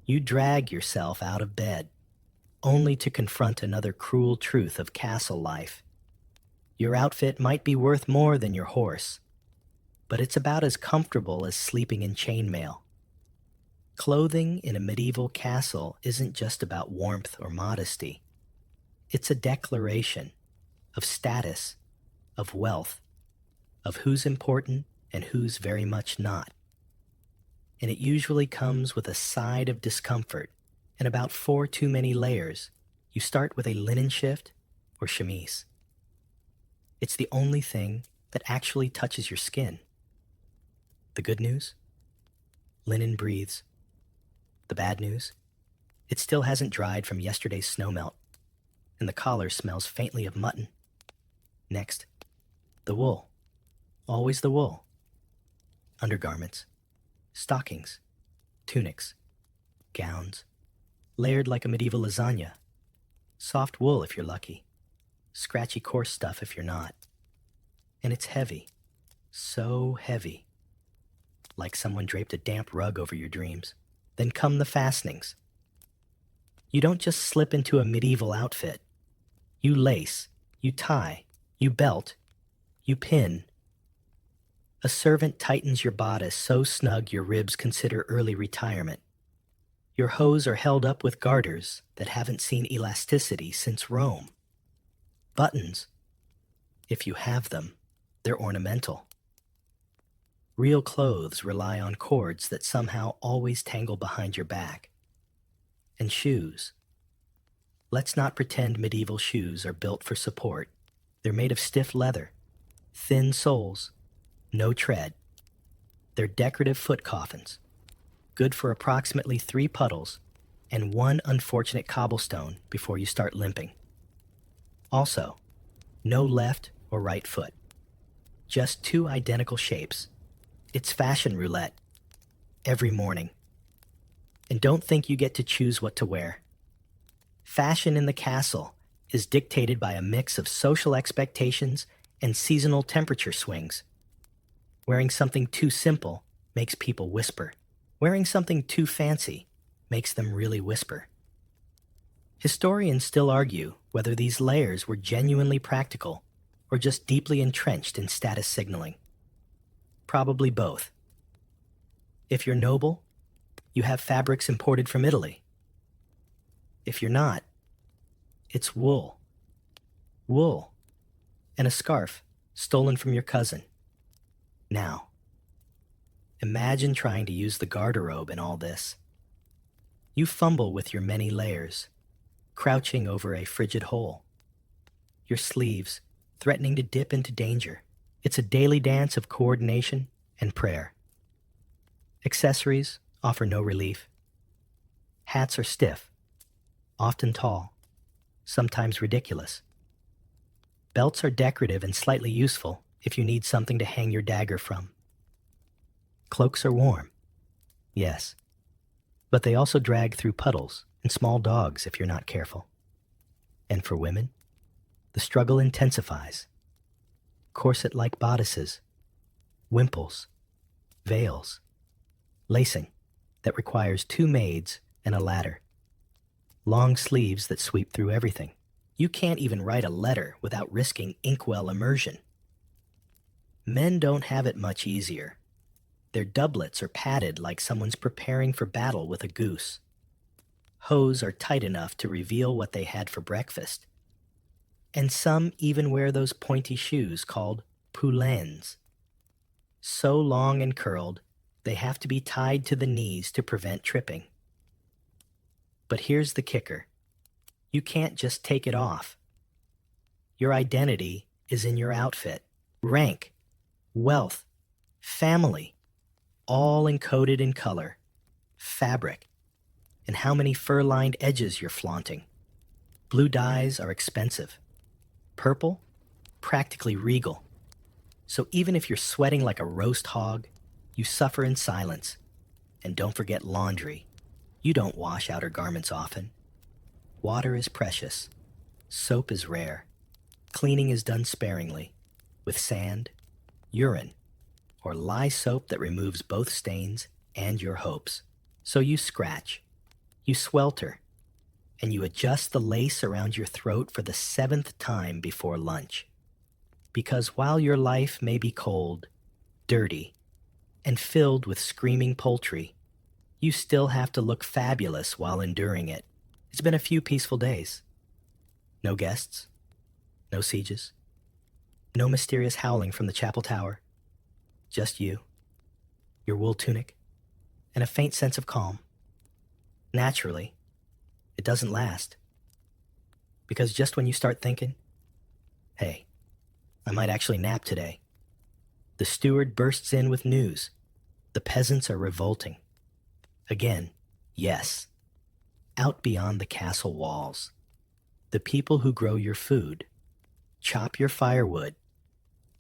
you drag yourself out of bed, only to confront another cruel truth of castle life. Your outfit might be worth more than your horse, but it's about as comfortable as sleeping in chainmail. Clothing in a medieval castle isn't just about warmth or modesty. It's a declaration of status, of wealth, of who's important and who's very much not. And it usually comes with a side of discomfort and about 4 too many layers. You start with a linen shift or chemise. It's the only thing that actually touches your skin. The good news? Linen breathes. The bad news? It still hasn't dried from yesterday's snowmelt, and the collar smells faintly of mutton. Next, the wool. Always the wool. Undergarments, stockings, tunics, gowns, layered like a medieval lasagna. Soft wool if you're lucky. Scratchy coarse stuff if you're not. And it's heavy. So heavy. Like someone draped a damp rug over your dreams. Then come the fastenings. You don't just slip into a medieval outfit. You lace, you tie, you belt, you pin. A servant tightens your bodice so snug your ribs consider early retirement. Your hose are held up with garters that haven't seen elasticity since Rome. Buttons, if you have them, they're ornamental. Real clothes rely on cords that somehow always tangle behind your back. And shoes. Let's not pretend medieval shoes are built for support. They're made of stiff leather, thin soles, no tread. They're decorative foot coffins, good for approximately 3 puddles and 1 unfortunate cobblestone before you start limping. Also, no left or right foot. Just 2 identical shapes. It's fashion roulette. Every morning. And don't think you get to choose what to wear. Fashion in the castle is dictated by a mix of social expectations and seasonal temperature swings. Wearing something too simple makes people whisper. Wearing something too fancy makes them really whisper. Historians still argue whether these layers were genuinely practical or just deeply entrenched in status signaling. Probably both. If you're noble, you have fabrics imported from Italy. If you're not, it's wool. Wool. And a scarf stolen from your cousin. Now, imagine trying to use the garderobe in all this. You fumble with your many layers, crouching over a frigid hole. Your sleeves threatening to dip into danger. It's a daily dance of coordination and prayer. Accessories offer no relief. Hats are stiff, often tall, sometimes ridiculous. Belts are decorative and slightly useful if you need something to hang your dagger from. Cloaks are warm, yes, but they also drag through puddles and small dogs if you're not careful. And for women, the struggle intensifies. Corset-like bodices, wimples, veils, lacing that requires 2 maids and a ladder, long sleeves that sweep through everything. You can't even write a letter without risking inkwell immersion. Men don't have it much easier. Their doublets are padded like someone's preparing for battle with a goose. Hose are tight enough to reveal what they had for breakfast. And some even wear those pointy shoes called poulaines. So long and curled, they have to be tied to the knees to prevent tripping. But here's the kicker. You can't just take it off. Your identity is in your outfit. Rank, wealth, family, all encoded in color, fabric, and how many fur-lined edges you're flaunting. Blue dyes are expensive. Purple, practically regal. So even if you're sweating like a roast hog, you suffer in silence. And don't forget laundry. You don't wash outer garments often. Water is precious. Soap is rare. Cleaning is done sparingly, with sand, urine, or lye soap that removes both stains and your hopes. So you scratch, you swelter, and you adjust the lace around your throat for the 7th time before lunch. Because while your life may be cold, dirty, and filled with screaming poultry, you still have to look fabulous while enduring it. It's been a few peaceful days. No guests, no sieges, no mysterious howling from the chapel tower. Just you, your wool tunic, and a faint sense of calm. Naturally, it doesn't last. Because just when you start thinking, hey, I might actually nap today, the steward bursts in with news. The peasants are revolting. Again, yes, out beyond the castle walls. The people who grow your food, chop your firewood,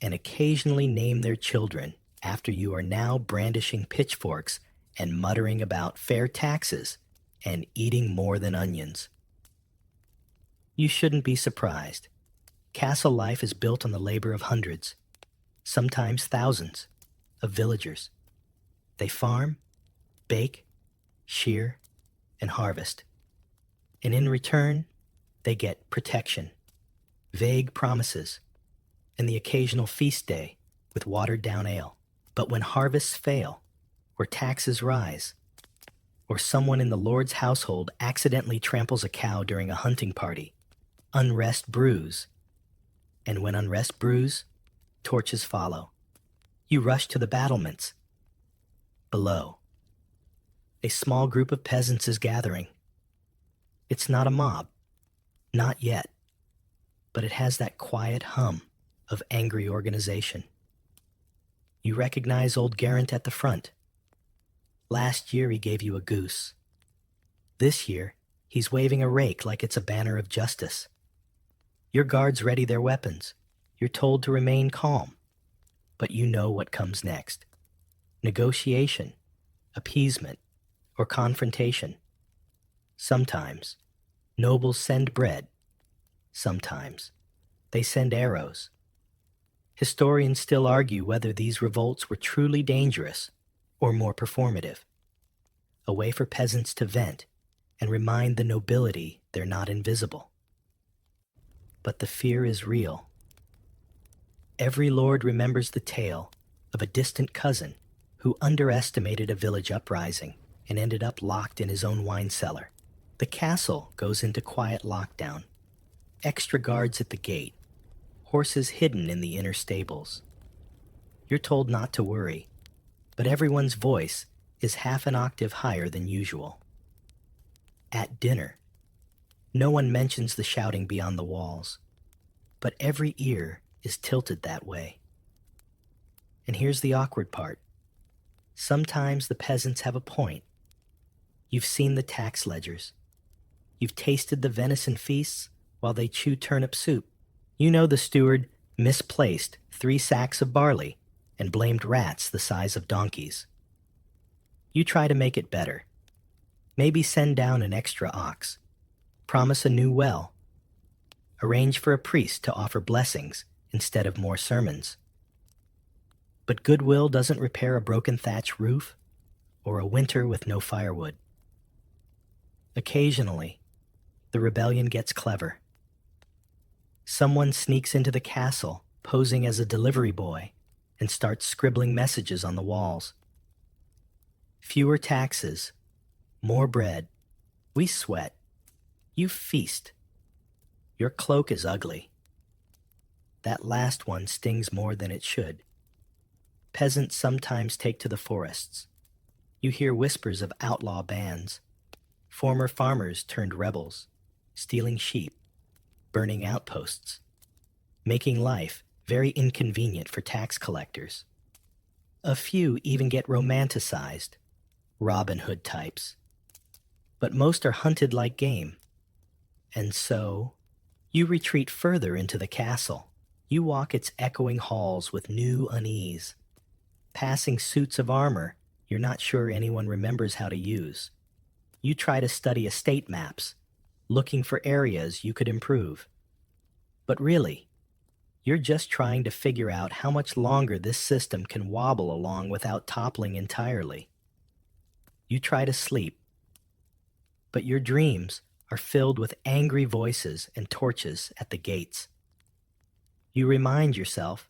and occasionally name their children after you are now brandishing pitchforks and muttering about fair taxes and eating more than onions. You shouldn't be surprised. Castle life is built on the labor of hundreds, sometimes thousands, of villagers. They farm, bake, shear, and harvest. And in return, they get protection, vague promises, and the occasional feast day with watered-down ale. But when harvests fail, or taxes rise, or someone in the Lord's household accidentally tramples a cow during a hunting party, unrest brews. And when unrest brews, torches follow. You rush to the battlements. Below, a small group of peasants is gathering. It's not a mob, not yet, but it has that quiet hum of angry organization. You recognize old Garant at the front. Last year he gave you a goose. This year, he's waving a rake like it's a banner of justice. Your guards ready their weapons. You're told to remain calm. But you know what comes next. Negotiation, appeasement, or confrontation. Sometimes, nobles send bread. Sometimes, they send arrows. Historians still argue whether these revolts were truly dangerous or more performative. A way for peasants to vent and remind the nobility they're not invisible. But the fear is real. Every lord remembers the tale of a distant cousin who underestimated a village uprising and ended up locked in his own wine cellar. The castle goes into quiet lockdown. Extra guards at the gate. Horses hidden in the inner stables. You're told not to worry, but everyone's voice is half an octave higher than usual. At dinner, no one mentions the shouting beyond the walls, but every ear is tilted that way. And here's the awkward part. Sometimes the peasants have a point. You've seen the tax ledgers. You've tasted the venison feasts while they chew turnip soup. You know the steward misplaced 3 sacks of barley and blamed rats the size of donkeys. You try to make it better. Maybe send down an extra ox. Promise a new well. Arrange for a priest to offer blessings instead of more sermons. But goodwill doesn't repair a broken thatch roof or a winter with no firewood. Occasionally, the rebellion gets clever. Someone sneaks into the castle, posing as a delivery boy, and starts scribbling messages on the walls. Fewer taxes, more bread. We sweat. You feast. Your cloak is ugly. That last one stings more than it should. Peasants sometimes take to the forests. You hear whispers of outlaw bands. Former farmers turned rebels, stealing sheep, burning outposts, making life very inconvenient for tax collectors. A few even get romanticized, Robin Hood types. But most are hunted like game. And so, you retreat further into the castle. You walk its echoing halls with new unease, passing suits of armor you're not sure anyone remembers how to use. You try to study estate maps, looking for areas you could improve. But really, you're just trying to figure out how much longer this system can wobble along without toppling entirely. You try to sleep, but your dreams are filled with angry voices and torches at the gates. You remind yourself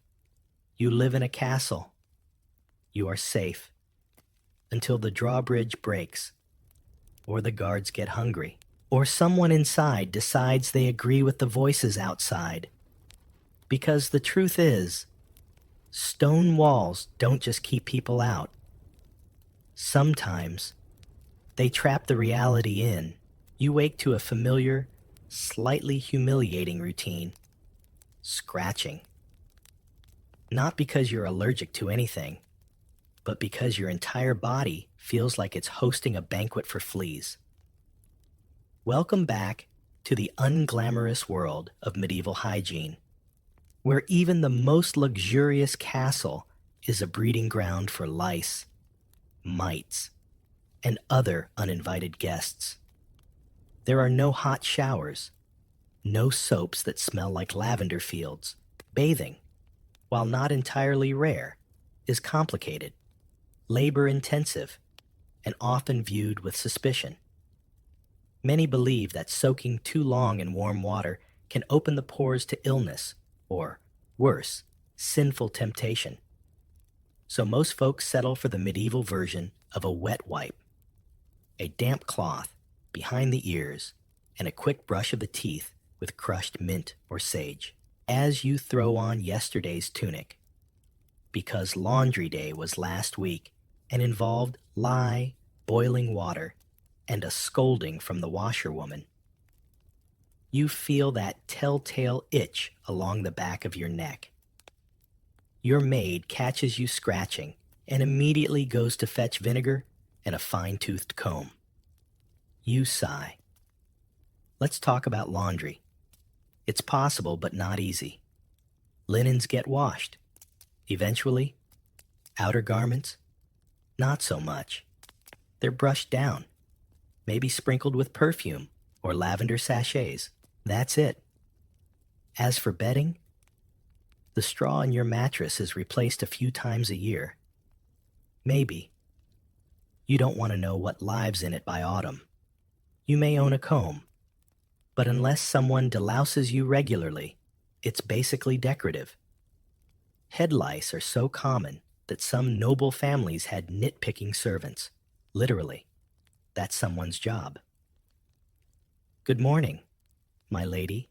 you live in a castle. You are safe until the drawbridge breaks, or the guards get hungry, or someone inside decides they agree with the voices outside. Because the truth is, stone walls don't just keep people out. Sometimes they trap the reality in. You wake to a familiar, slightly humiliating routine: scratching. Not because you're allergic to anything, but because your entire body feels like it's hosting a banquet for fleas. Welcome back to the unglamorous world of medieval hygiene, where even the most luxurious castle is a breeding ground for lice, mites, and other uninvited guests. There are no hot showers, no soaps that smell like lavender fields. Bathing, while not entirely rare, is complicated, labor-intensive, and often viewed with suspicion. Many believe that soaking too long in warm water can open the pores to illness, or, worse, sinful temptation. So most folks settle for the medieval version of a wet wipe: a damp cloth behind the ears and a quick brush of the teeth with crushed mint or sage as you throw on yesterday's tunic. Because laundry day was last week and involved lye, boiling water, and a scolding from the washerwoman. You feel that telltale itch along the back of your neck. Your maid catches you scratching and immediately goes to fetch vinegar and a fine-toothed comb. You sigh. Let's talk about laundry. It's possible, but not easy. Linens get washed. Eventually, outer garments, not so much. They're brushed down, maybe sprinkled with perfume or lavender sachets. That's it. As for bedding, the straw in your mattress is replaced a few times a year. Maybe. You don't want to know what lives in it by autumn. You may own a comb, but unless someone delouses you regularly, it's basically decorative. Head lice are so common that some noble families had nitpicking servants. Literally, that's someone's job. Good morning, my lady.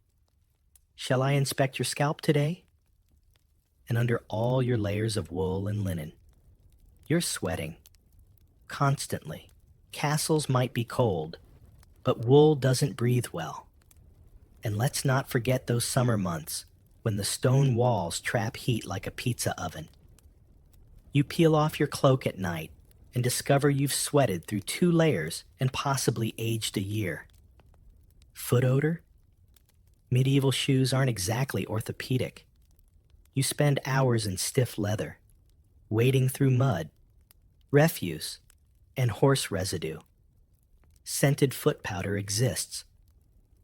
Shall I inspect your scalp today? And under all your layers of wool and linen, you're sweating. Constantly. Castles might be cold, but wool doesn't breathe well. And let's not forget those summer months when the stone walls trap heat like a pizza oven. You peel off your cloak at night and discover you've sweated through 2 layers and possibly aged a year. Foot odor? Medieval shoes aren't exactly orthopedic. You spend hours in stiff leather, wading through mud, refuse, and horse residue. Scented foot powder exists,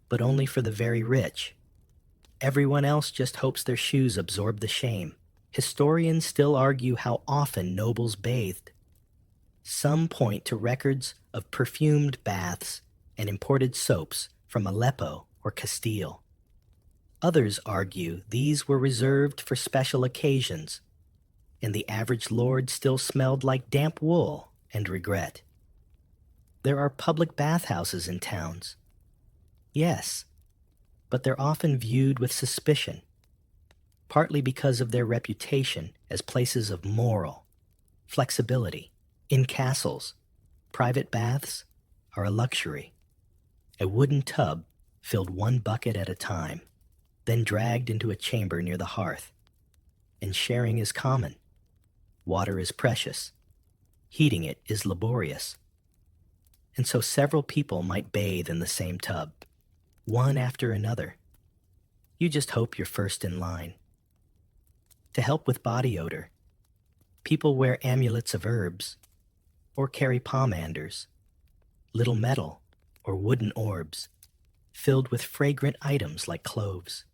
but only for the very rich. Everyone else just hopes their shoes absorb the shame. Historians still argue how often nobles bathed. Some point to records of perfumed baths and imported soaps from Aleppo or Castile. Others argue these were reserved for special occasions, and the average lord still smelled like damp wool and regret. There are public bathhouses in towns. Yes, but they're often viewed with suspicion, partly because of their reputation as places of moral flexibility. In castles, private baths are a luxury. A wooden tub filled 1 bucket at a time, then dragged into a chamber near the hearth. And sharing is common. Water is precious. Heating it is laborious. And so several people might bathe in the same tub, one after another. You just hope you're first in line. To help with body odor, people wear amulets of herbs, or carry pomanders, little metal or wooden orbs, filled with fragrant items like cloves,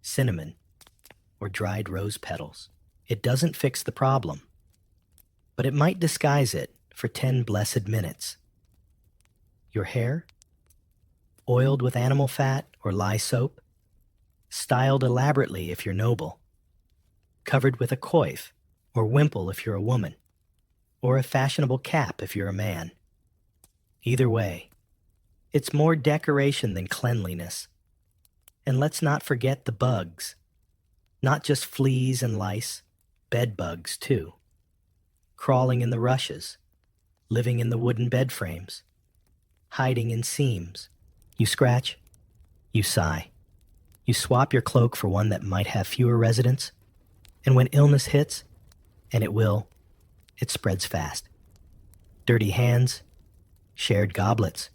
cinnamon, or dried rose petals. It doesn't fix the problem, but it might disguise it for 10 blessed minutes. Your hair? Oiled with animal fat or lye soap? styled elaborately if you're noble, covered with a coif or wimple if you're a woman, or a fashionable cap if you're a man. Either way, it's more decoration than cleanliness. And let's not forget the bugs. Not just fleas and lice, bed bugs too. Crawling in the rushes, living in the wooden bed frames, hiding in seams. You scratch, you sigh. You swap your cloak for one that might have fewer residents, and when illness hits, and it will, it spreads fast. Dirty hands, shared goblets,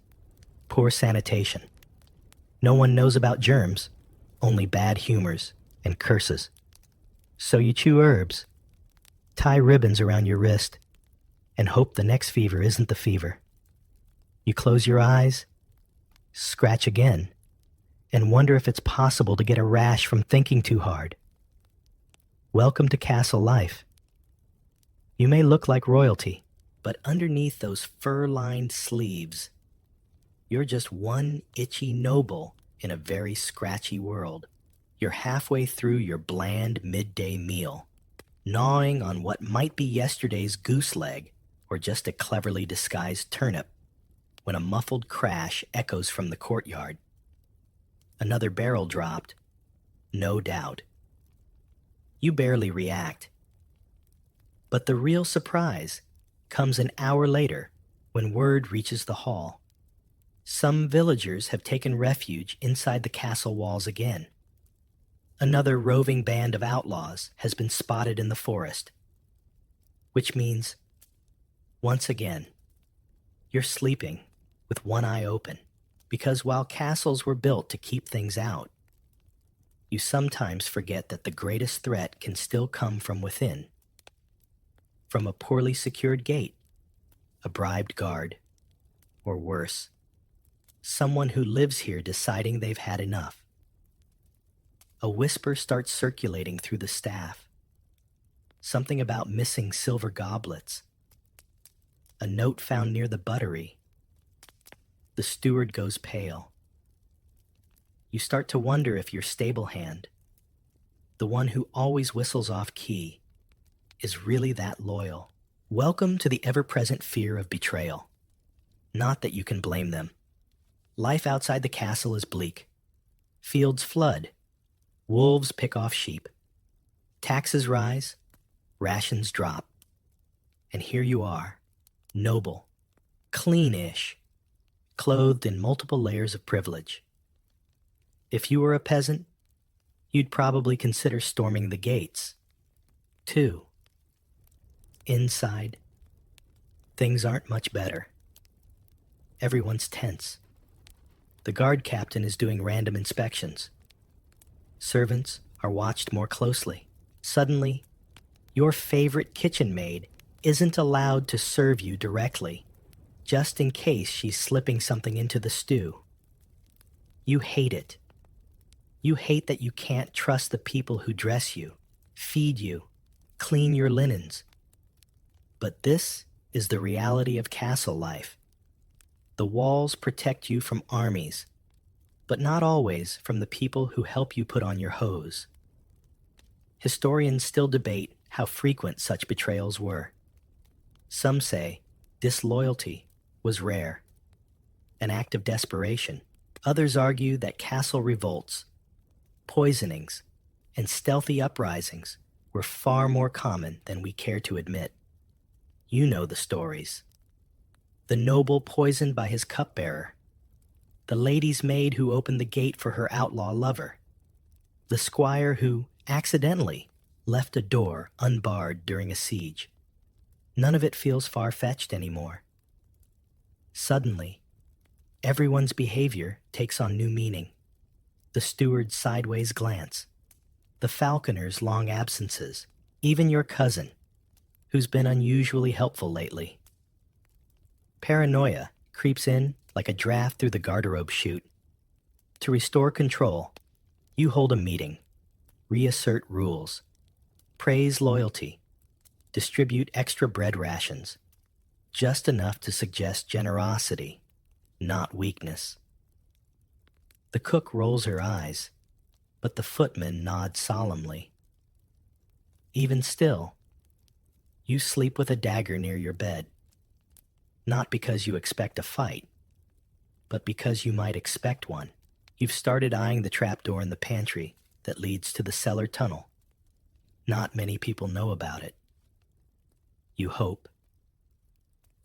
poor sanitation. No one knows about germs, only bad humors and curses. So you chew herbs, tie ribbons around your wrist, and hope the next fever isn't the fever. You close your eyes, scratch again, and wonder if it's possible to get a rash from thinking too hard. Welcome to castle life. You may look like royalty, but underneath those fur-lined sleeves, you're just one itchy noble in a very scratchy world. You're halfway through your bland midday meal, gnawing on what might be yesterday's goose leg or just a cleverly disguised turnip, when a muffled crash echoes from the courtyard. Another barrel dropped, no doubt. You barely react. But the real surprise comes an hour later when word reaches the hall. Some villagers have taken refuge inside the castle walls again. Another roving band of outlaws has been spotted in the forest. Which means, once again, you're sleeping with one eye open, because while castles were built to keep things out, you sometimes forget that the greatest threat can still come from within. From a poorly secured gate, a bribed guard, or worse, someone who lives here deciding they've had enough. A whisper starts circulating through the staff. Something about missing silver goblets. A note found near the buttery. The steward goes pale. You start to wonder if your stable hand, the one who always whistles off key, is really that loyal. Welcome to the ever-present fear of betrayal. Not that you can blame them. Life outside the castle is bleak. Fields flood. Wolves pick off sheep. Taxes rise. Rations drop. And here you are, noble, clean-ish, clothed in multiple layers of privilege. If you were a peasant, you'd probably consider storming the gates, too. Inside, things aren't much better. Everyone's tense. The guard captain is doing random inspections. Servants are watched more closely. Suddenly, your favorite kitchen maid isn't allowed to serve you directly, just in case she's slipping something into the stew. You hate it. You hate that you can't trust the people who dress you, feed you, clean your linens. But this is the reality of castle life. The walls protect you from armies, but not always from the people who help you put on your hose. Historians still debate how frequent such betrayals were. Some say disloyalty was rare, an act of desperation. Others argue that castle revolts, poisonings, and stealthy uprisings were far more common than we care to admit. You know the stories. The noble poisoned by his cupbearer, the lady's maid who opened the gate for her outlaw lover, the squire who, accidentally, left a door unbarred during a siege. None of it feels far-fetched anymore. Suddenly, everyone's behavior takes on new meaning. The steward's sideways glance, the falconer's long absences, even your cousin, who's been unusually helpful lately. Paranoia creeps in like a draft through the garderobe chute. To restore control, you hold a meeting, reassert rules, praise loyalty, distribute extra bread rations, just enough to suggest generosity, not weakness. The cook rolls her eyes. but the footman nods solemnly. Even still, you sleep with a dagger near your bed, not because you expect a fight, but because you might expect one. You've started eyeing the trapdoor in the pantry that leads to the cellar tunnel. Not many people know about it. You hope.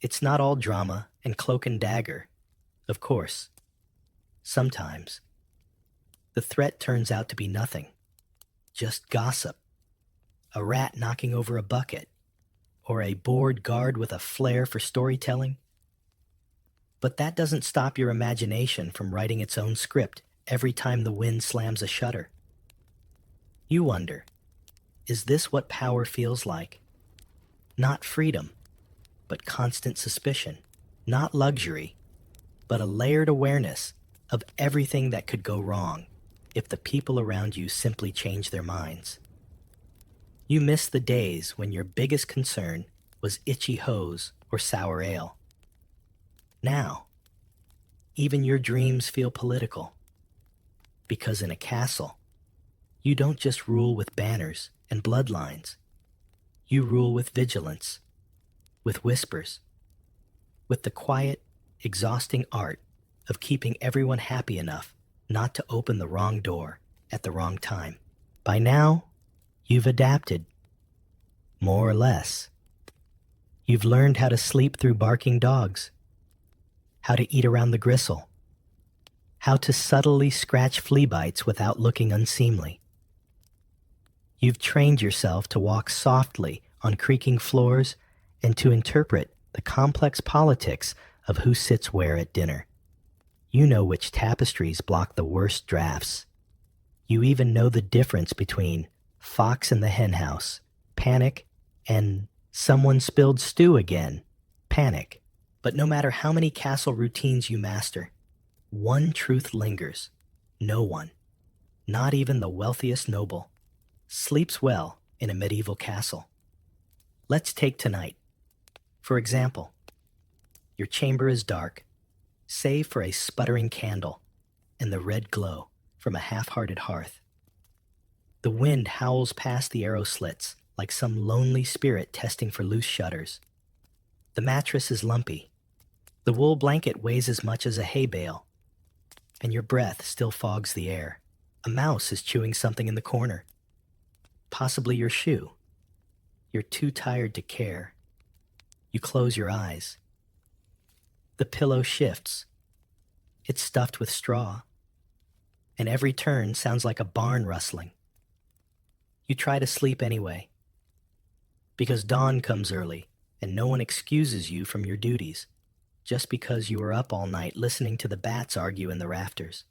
It's not all drama and cloak and dagger, of course. Sometimes, the threat turns out to be nothing, just gossip, a rat knocking over a bucket, or a bored guard with a flair for storytelling. But that doesn't stop your imagination from writing its own script every time the wind slams a shutter. You wonder, is this what power feels like? Not freedom, but constant suspicion. Not luxury, but a layered awareness of everything that could go wrong if the people around you simply change their minds. You miss the days when your biggest concern was itchy hose or sour ale. Now, even your dreams feel political. Because in a castle, you don't just rule with banners and bloodlines. You rule with vigilance, with whispers, with the quiet, exhausting art of keeping everyone happy enough not to open the wrong door at the wrong time. By now, you've adapted, more or less. You've learned how to sleep through barking dogs, how to eat around the gristle, how to subtly scratch flea bites without looking unseemly. You've trained yourself to walk softly on creaking floors and to interpret the complex politics of who sits where at dinner. You know which tapestries block the worst drafts. You even know the difference between Fox in the Henhouse, panic, and someone spilled stew again, panic. But no matter how many castle routines you master, one truth lingers. No one, not even the wealthiest noble, sleeps well in a medieval castle. Let's take tonight. For example, your chamber is dark, save for a sputtering candle and the red glow from a half-hearted hearth. The wind howls past the arrow slits like some lonely spirit testing for loose shutters. The mattress is lumpy. The wool blanket weighs as much as a hay bale, and your breath still fogs the air. A mouse is chewing something in the corner, possibly your shoe. You're too tired to care. You close your eyes. The pillow shifts. It's stuffed with straw, and every turn sounds like a barn rustling. You try to sleep anyway, because dawn comes early and no one excuses you from your duties just because you were up all night listening to the bats argue in the rafters.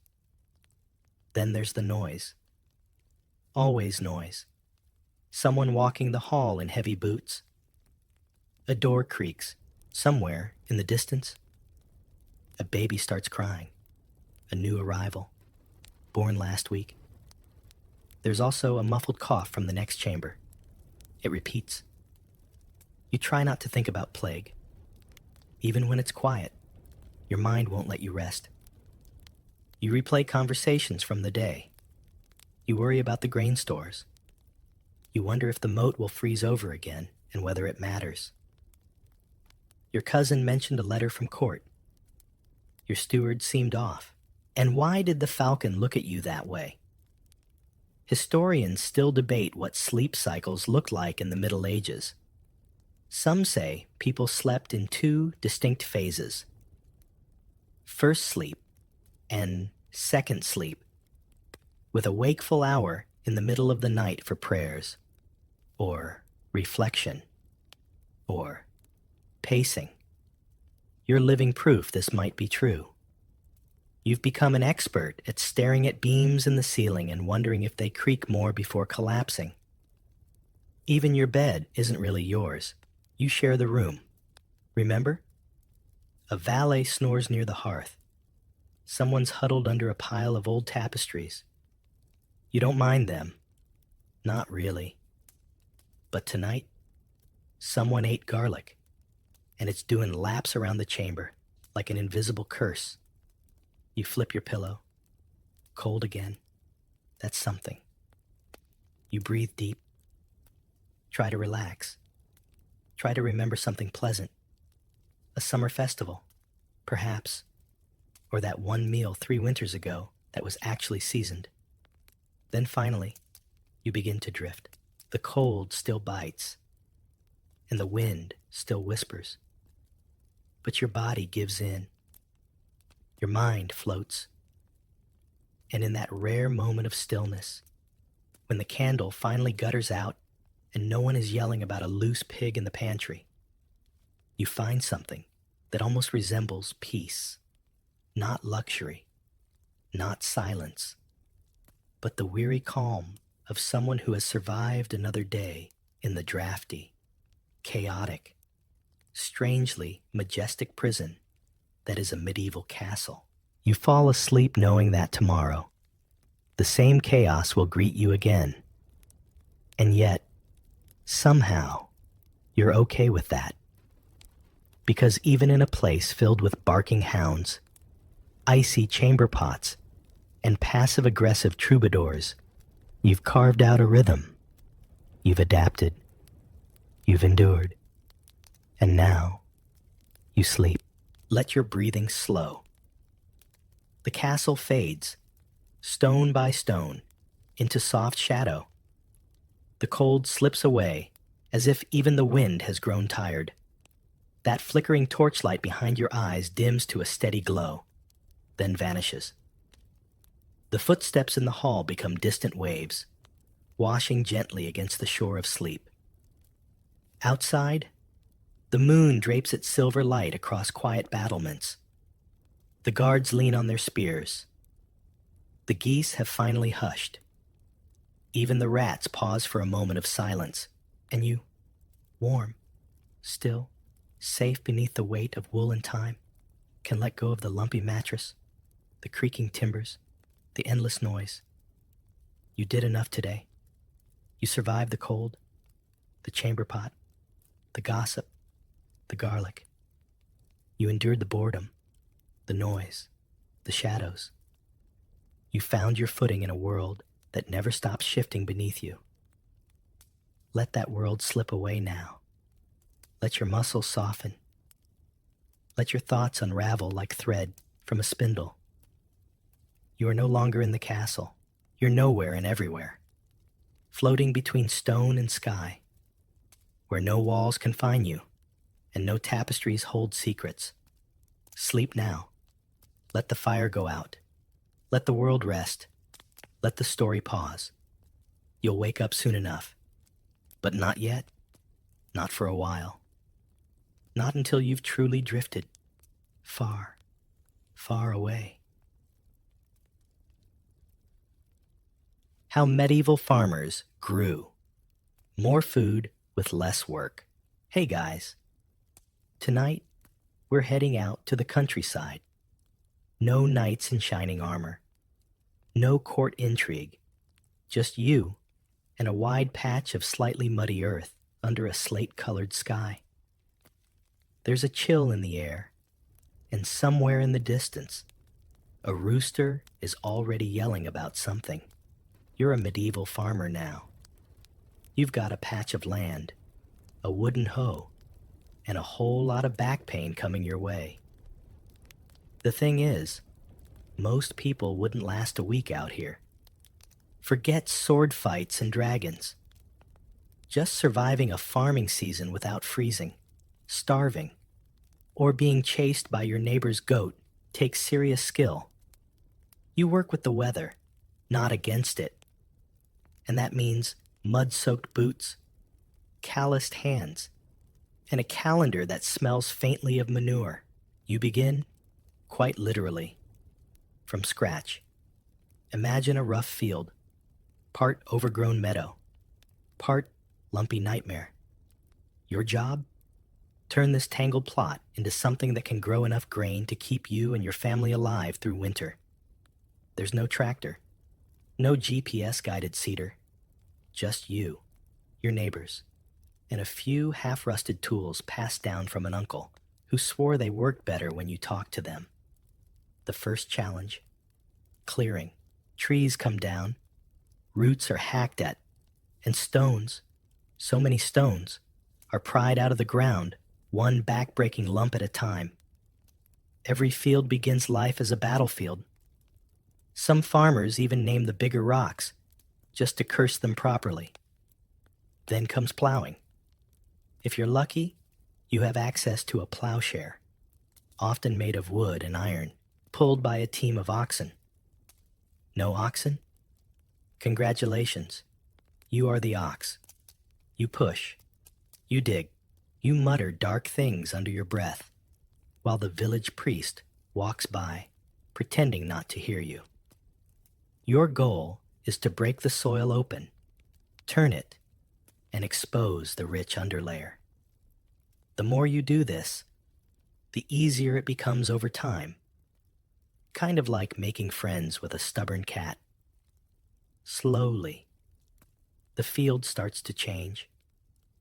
Then there's the noise. Always noise. Someone walking the hall in heavy boots. A door creaks somewhere in the distance. A baby starts crying. A new arrival, born last week. There's also a muffled cough from the next chamber. It repeats. You try not to think about plague. Even when it's quiet, your mind won't let you rest. You replay conversations from the day. You worry about the grain stores. You wonder if the moat will freeze over again and whether it matters. Your cousin mentioned a letter from court. Your steward seemed off. And why did the falcon look at you that way? Historians still debate what sleep cycles looked like in the Middle Ages. Some say people slept in two distinct phases: first sleep and second sleep, with a wakeful hour in the middle of the night for prayers, or reflection, or pacing. You're living proof this might be true. You've become an expert at staring at beams in the ceiling and wondering if they creak more before collapsing. Even your bed isn't really yours. You share the room. Remember? A valet snores near the hearth. Someone's huddled under a pile of old tapestries. You don't mind them. Not really. But tonight, someone ate garlic, and it's doing laps around the chamber like an invisible curse. You flip your pillow. Cold again. That's something. You breathe deep. Try to relax. Try to remember something pleasant. A summer festival, perhaps. Or that one meal 3 winters ago that was actually seasoned. Then finally, you begin to drift. The cold still bites, and the wind still whispers. But your body gives in. Your mind floats. And in that rare moment of stillness, when the candle finally gutters out and no one is yelling about a loose pig in the pantry, you find something that almost resembles peace. Not luxury, not silence, but the weary calm of someone who has survived another day in the drafty, chaotic, strangely majestic prison that is a medieval castle. You fall asleep knowing that tomorrow, the same chaos will greet you again. And yet, somehow, you're okay with that. Because even in a place filled with barking hounds, icy chamber pots, and passive-aggressive troubadours, you've carved out a rhythm. You've adapted. You've endured. And now, you sleep. Let your breathing slow. The castle fades, stone by stone, into soft shadow. The cold slips away, as if even the wind has grown tired. That flickering torchlight behind your eyes dims to a steady glow, then vanishes. The footsteps in the hall become distant waves, washing gently against the shore of sleep. Outside, the moon drapes its silver light across quiet battlements. The guards lean on their spears. The geese have finally hushed. Even the rats pause for a moment of silence, and you, warm, still, safe beneath the weight of wool and time, can let go of the lumpy mattress, the creaking timbers, the endless noise. You did enough today. You survived the cold, the chamber pot, the gossip, the garlic. You endured the boredom, the noise, the shadows. You found your footing in a world that never stops shifting beneath you. Let that world slip away now. Let your muscles soften. Let your thoughts unravel like thread from a spindle. You are no longer in the castle. You're nowhere and everywhere, floating between stone and sky, where no walls confine you and no tapestries hold secrets. Sleep now. Let the fire go out. Let the world rest. Let the story pause. You'll wake up soon enough. But not yet. Not for a while. Not until you've truly drifted. Far, far away. How medieval farmers grew. More food with less work. Hey guys. Tonight, we're heading out to the countryside. No knights in shining armor. No court intrigue. Just you and a wide patch of slightly muddy earth under a slate-colored sky. There's a chill in the air, and somewhere in the distance, a rooster is already yelling about something. You're a medieval farmer now. You've got a patch of land, a wooden hoe, and a whole lot of back pain coming your way. The thing is, most people wouldn't last a week out here. Forget sword fights and dragons. Just surviving a farming season without freezing, starving, or being chased by your neighbor's goat takes serious skill. You work with the weather, not against it. And that means mud-soaked boots, calloused hands, and a calendar that smells faintly of manure. You begin, quite literally, from scratch. Imagine a rough field, part overgrown meadow, part lumpy nightmare. Your job? Turn this tangled plot into something that can grow enough grain to keep you and your family alive through winter. There's no tractor, no GPS-guided seeder, just you, your neighbors, and a few half-rusted tools passed down from an uncle who swore they worked better when you talked to them. The first challenge, clearing. Trees come down, Roots are hacked at, and stones, so many stones, are pried out of the ground, one back-breaking lump at a time. Every field begins life as a battlefield. Some farmers even name the bigger rocks, just to curse them properly. Then comes plowing. If you're lucky, you have access to a plowshare, often made of wood and iron, pulled by a team of oxen. No oxen? Congratulations. You are the ox. You push. You dig. You mutter dark things under your breath, while the village priest walks by, pretending not to hear you. Your goal is to break the soil open, turn it, and expose the rich underlayer. The more you do this, the easier it becomes over time. Kind of like making friends with a stubborn cat. Slowly, the field starts to change.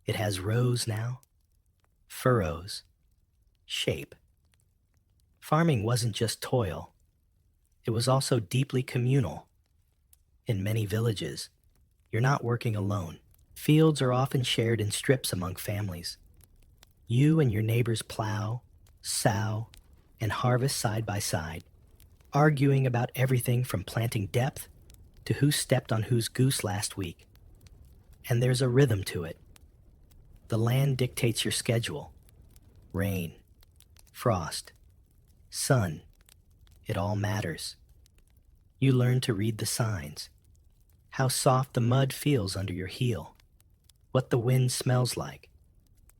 It has rows now, furrows, shape. Farming wasn't just toil. It was also deeply communal. In many villages, you're not working alone. Fields are often shared in strips among families. You and your neighbors plow, sow, and harvest side by side, arguing about everything from planting depth to who stepped on whose goose last week. And there's a rhythm to it. The land dictates your schedule. Rain, frost, sun, it all matters. You learn to read the signs, how soft the mud feels under your heel, what the wind smells like,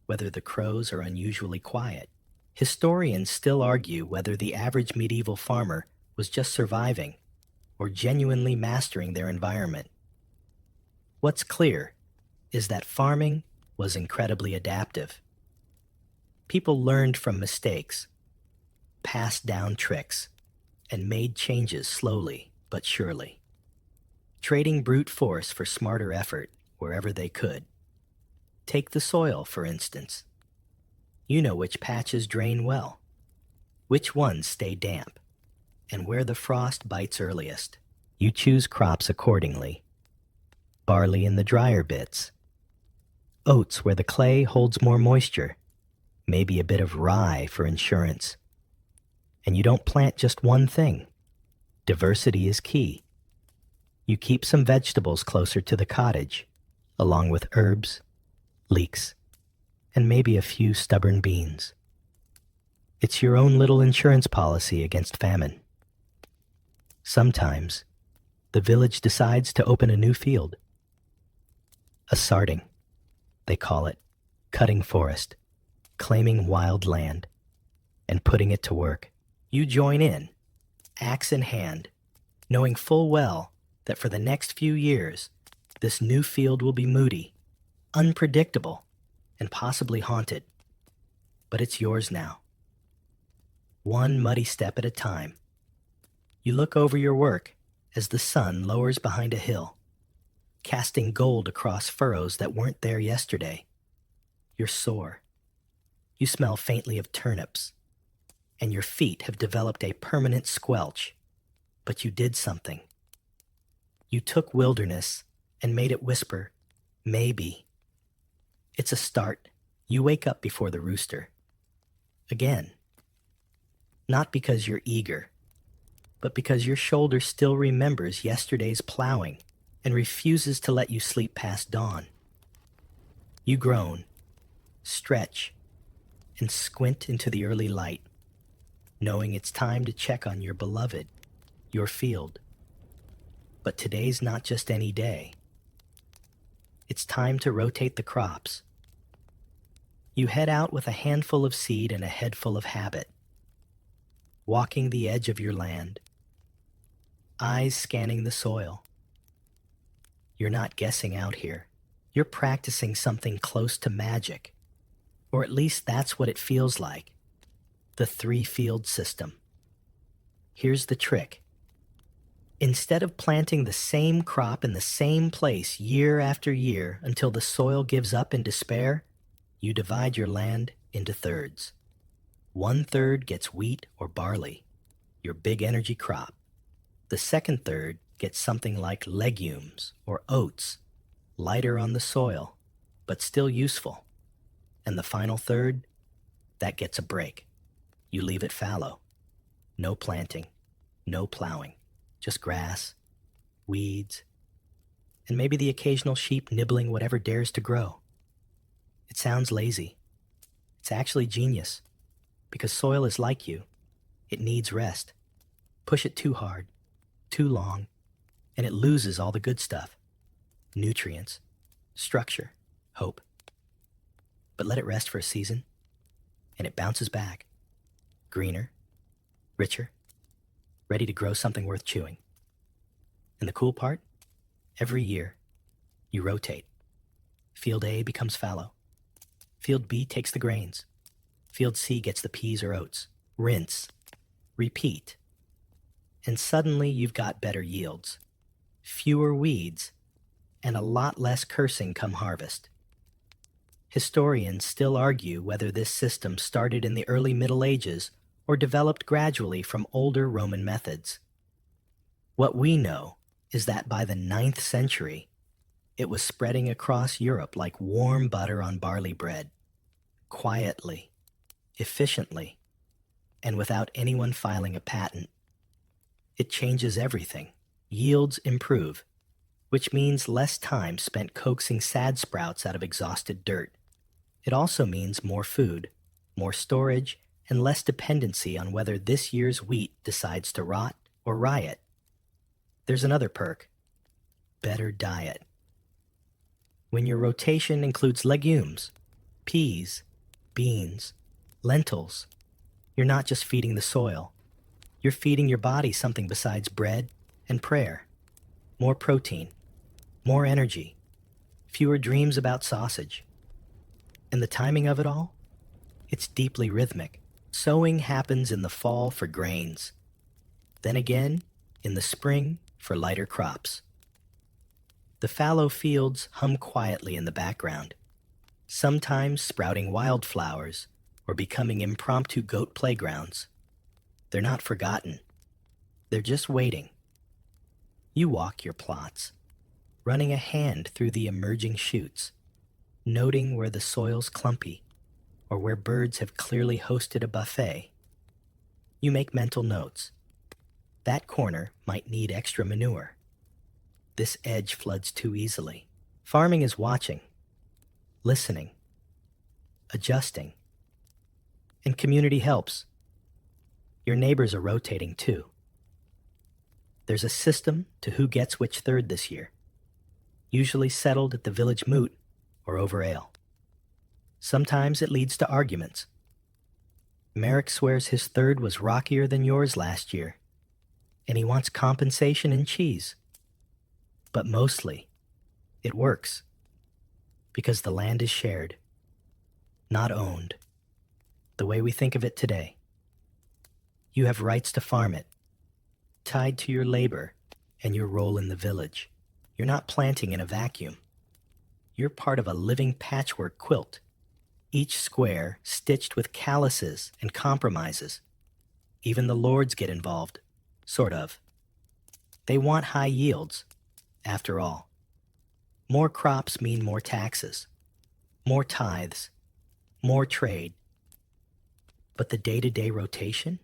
whether the crows are unusually quiet. Historians still argue whether the average medieval farmer was just surviving or genuinely mastering their environment. What's clear is that farming was incredibly adaptive. People learned from mistakes, passed down tricks, and made changes slowly but surely, trading brute force for smarter effort wherever they could. Take the soil, for instance. You know which patches drain well, which ones stay damp, and where the frost bites earliest. You choose crops accordingly. Barley in the drier bits, oats where the clay holds more moisture, maybe a bit of rye for insurance. And you don't plant just one thing. Diversity is key. You keep some vegetables closer to the cottage, along with herbs, leeks, and maybe a few stubborn beans. It's your own little insurance policy against famine. Sometimes, the village decides to open a new field. A sarting, they call it, cutting forest, claiming wild land, and putting it to work. You join in, axe in hand, knowing full well that for the next few years, this new field will be moody, unpredictable, and possibly haunted. But it's yours now. One muddy step at a time. You look over your work as the sun lowers behind a hill, casting gold across furrows that weren't there yesterday. You're sore. You smell faintly of turnips, and your feet have developed a permanent squelch. But you did something. You took wilderness and made it whisper, maybe. It's a start. You wake up before the rooster. Again. Not because you're eager, but because your shoulder still remembers yesterday's plowing and refuses to let you sleep past dawn. You groan, stretch, and squint into the early light, knowing it's time to check on your beloved, your field. But today's not just any day. It's time to rotate the crops. You head out with a handful of seed and a head full of habit, walking the edge of your land, eyes scanning the soil. You're not guessing out here. You're practicing something close to magic, or at least that's what it feels like. The 3-field system. Here's the trick. Instead of planting the same crop in the same place year after year until the soil gives up in despair, you divide your land into thirds. 1/3 gets wheat or barley, your big energy crop. The second third gets something like legumes or oats, lighter on the soil, but still useful. And the final third, that gets a break. You leave it fallow. No planting, no plowing, just grass, weeds, and maybe the occasional sheep nibbling whatever dares to grow. It sounds lazy. It's actually genius, because soil is like you. It needs rest. Push it too hard, too long, and it loses all the good stuff. Nutrients, structure, hope. But let it rest for a season, and it bounces back. Greener, richer, ready to grow something worth chewing. And the cool part? Every year, you rotate. Field A becomes fallow. Field B takes the grains. Field C gets the peas or oats. Rinse. Repeat. And suddenly you've got better yields, fewer weeds, and a lot less cursing come harvest. Historians still argue whether this system started in the early Middle Ages or developed gradually from older Roman methods. What we know is that by the 9th century, it was spreading across Europe like warm butter on barley bread, quietly, efficiently, and without anyone filing a patent. It changes everything. Yields improve, which means less time spent coaxing sad sprouts out of exhausted dirt. It also means more food, more storage, and less dependency on whether this year's wheat decides to rot or riot. There's another perk: better diet. When your rotation includes legumes, peas, beans, lentils, you're not just feeding the soil. You're feeding your body something besides bread and prayer. More protein, more energy, fewer dreams about sausage. And the timing of it all? It's deeply rhythmic. Sowing happens in the fall for grains. Then again, in the spring for lighter crops. The fallow fields hum quietly in the background, sometimes sprouting wildflowers or becoming impromptu goat playgrounds. They're not forgotten. They're just waiting. You walk your plots, running a hand through the emerging shoots, noting where the soil's clumpy or where birds have clearly hosted a buffet. You make mental notes. That corner might need extra manure. This edge floods too easily. Farming is watching, listening, adjusting. And community helps. Your neighbors are rotating too. There's a system to who gets which third this year, usually settled at the village moot or over ale. Sometimes it leads to arguments. Merrick swears his third was rockier than yours last year, and he wants compensation in cheese. But mostly, it works, because the land is shared, not owned, the way we think of it today. You have rights to farm it, tied to your labor and your role in the village. You're not planting in a vacuum. You're part of a living patchwork quilt, each square stitched with calluses and compromises. Even the lords get involved, sort of. They want high yields, after all. More crops mean more taxes, more tithes, more trade. But the day-to-day rotation?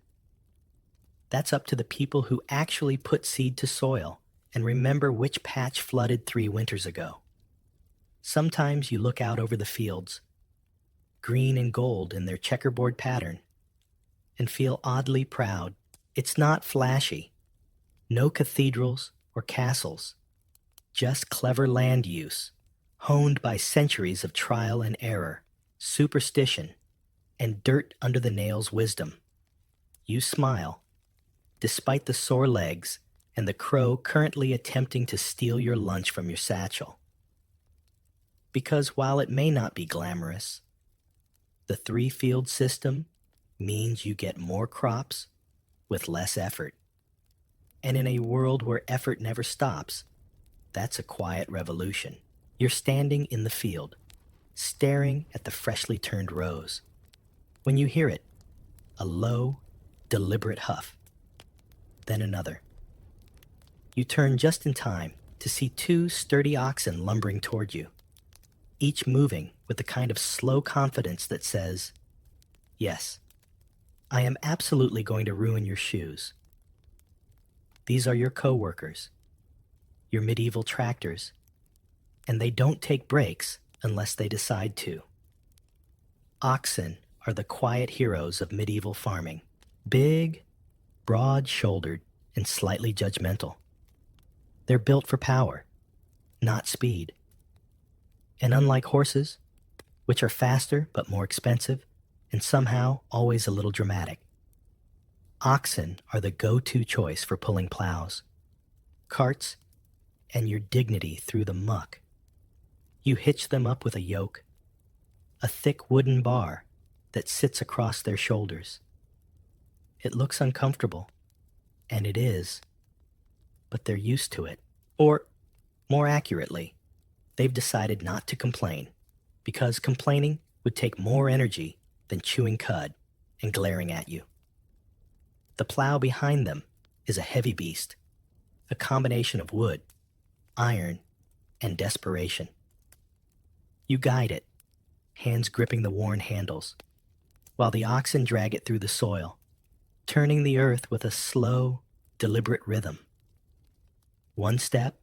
That's up to the people who actually put seed to soil and remember which patch flooded 3 winters ago. Sometimes you look out over the fields, green and gold in their checkerboard pattern, and feel oddly proud. It's not flashy. No cathedrals or castles. Just clever land use, honed by centuries of trial and error, superstition, and dirt under the nails wisdom. You smile, despite the sore legs and the crow currently attempting to steal your lunch from your satchel. Because while it may not be glamorous, the 3-field system means you get more crops with less effort. And in a world where effort never stops, that's a quiet revolution. You're standing in the field, staring at the freshly turned rows. When you hear it, a low, deliberate huff, then another. You turn just in time to see two sturdy oxen lumbering toward you, each moving with the kind of slow confidence that says, "Yes, I am absolutely going to ruin your shoes." These are your co-workers, your medieval tractors, and they don't take breaks unless they decide to. Oxen are the quiet heroes of medieval farming, big, broad-shouldered, and slightly judgmental. They're built for power, not speed. And unlike horses, which are faster but more expensive, and somehow always a little dramatic, oxen are the go-to choice for pulling plows, carts, and your dignity through the muck. You hitch them up with a yoke, a thick wooden bar that sits across their shoulders. It looks uncomfortable, and it is, but they're used to it. Or, more accurately, they've decided not to complain, because complaining would take more energy than chewing cud and glaring at you. The plow behind them is a heavy beast, a combination of wood, iron, and desperation. You guide it, hands gripping the worn handles, while the oxen drag it through the soil, turning the earth with a slow, deliberate rhythm. One step,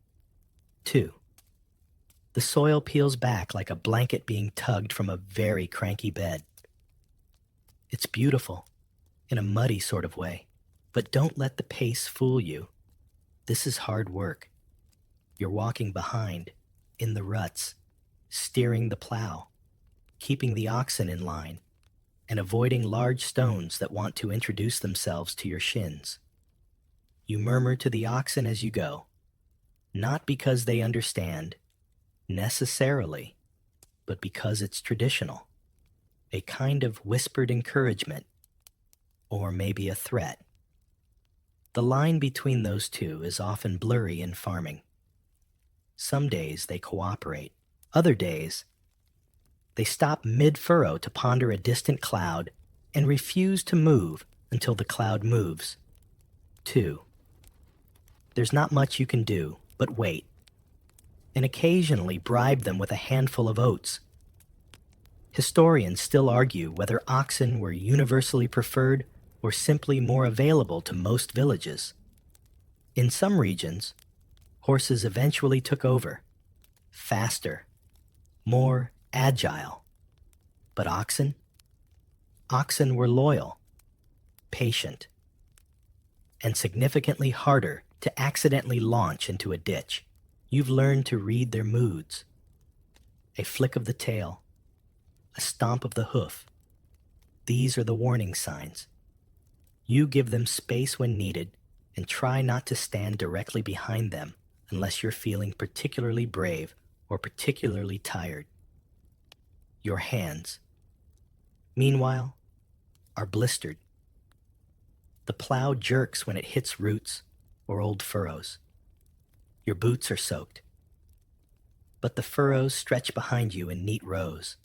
two. The soil peels back like a blanket being tugged from a very cranky bed. It's beautiful, in a muddy sort of way, but don't let the pace fool you. This is hard work. You're walking behind, in the ruts, steering the plow, keeping the oxen in line, and avoiding large stones that want to introduce themselves to your shins. You murmur to the oxen as you go, not because they understand, necessarily, but because it's traditional, a kind of whispered encouragement, or maybe a threat. The line between those two is often blurry in farming. Some days they cooperate. Other days, they stop mid-furrow to ponder a distant cloud and refuse to move until the cloud moves. 2. There's not much you can do but wait, and occasionally bribe them with a handful of oats. Historians still argue whether oxen were universally preferred or simply more available to most villages. In some regions, horses eventually took over, faster, more agile. But oxen? Oxen were loyal, patient, and significantly harder to accidentally launch into a ditch. You've learned to read their moods. A flick of the tail, a stomp of the hoof. These are the warning signs. You give them space when needed and try not to stand directly behind them unless you're feeling particularly brave or particularly tired. Your hands, meanwhile, are blistered. The plow jerks when it hits roots or old furrows. Your boots are soaked. But the furrows stretch behind you in neat rows,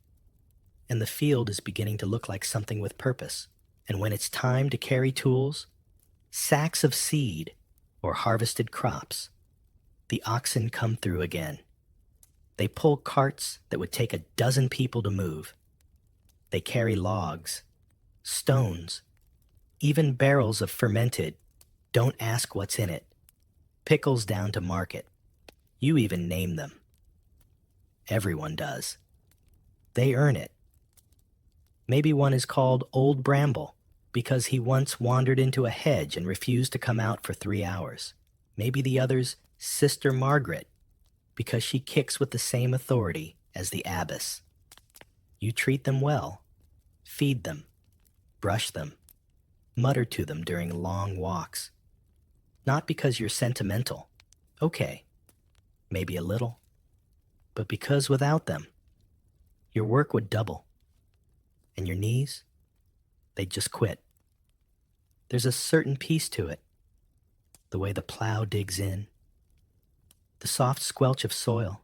and the field is beginning to look like something with purpose. And when it's time to carry tools, sacks of seed, or harvested crops, the oxen come through again. They pull carts that would take a dozen people to move. They carry logs, stones, even barrels of fermented, don't ask what's in it, pickles down to market. You even name them. Everyone does. They earn it. Maybe one is called Old Bramble because he once wandered into a hedge and refused to come out for 3 hours. Maybe the other's Sister Margaret because she kicks with the same authority as the abbess. You treat them well, feed them, brush them, mutter to them during long walks. Not because you're sentimental. Okay, maybe a little. But because without them, your work would double. And your knees, they'd just quit. There's a certain peace to it. The way the plow digs in, the soft squelch of soil,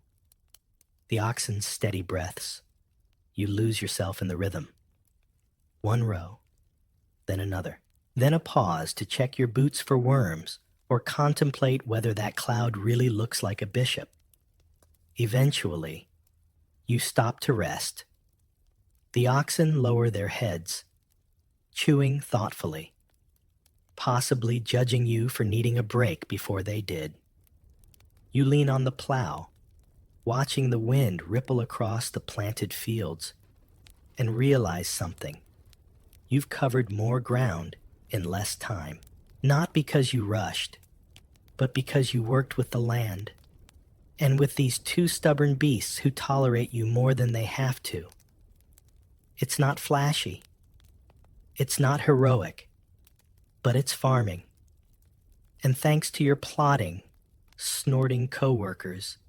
the oxen's steady breaths. You lose yourself in the rhythm. One row, then another, then a pause to check your boots for worms or contemplate whether that cloud really looks like a bishop. Eventually, you stop to rest. The oxen lower their heads, chewing thoughtfully, possibly judging you for needing a break before they did. You lean on the plow, watching the wind ripple across the planted fields, and realize something. You've covered more ground in less time. Not because you rushed, but because you worked with the land, and with these two stubborn beasts who tolerate you more than they have to. It's not flashy. It's not heroic, but it's farming. And thanks to your plodding, snorting coworkers,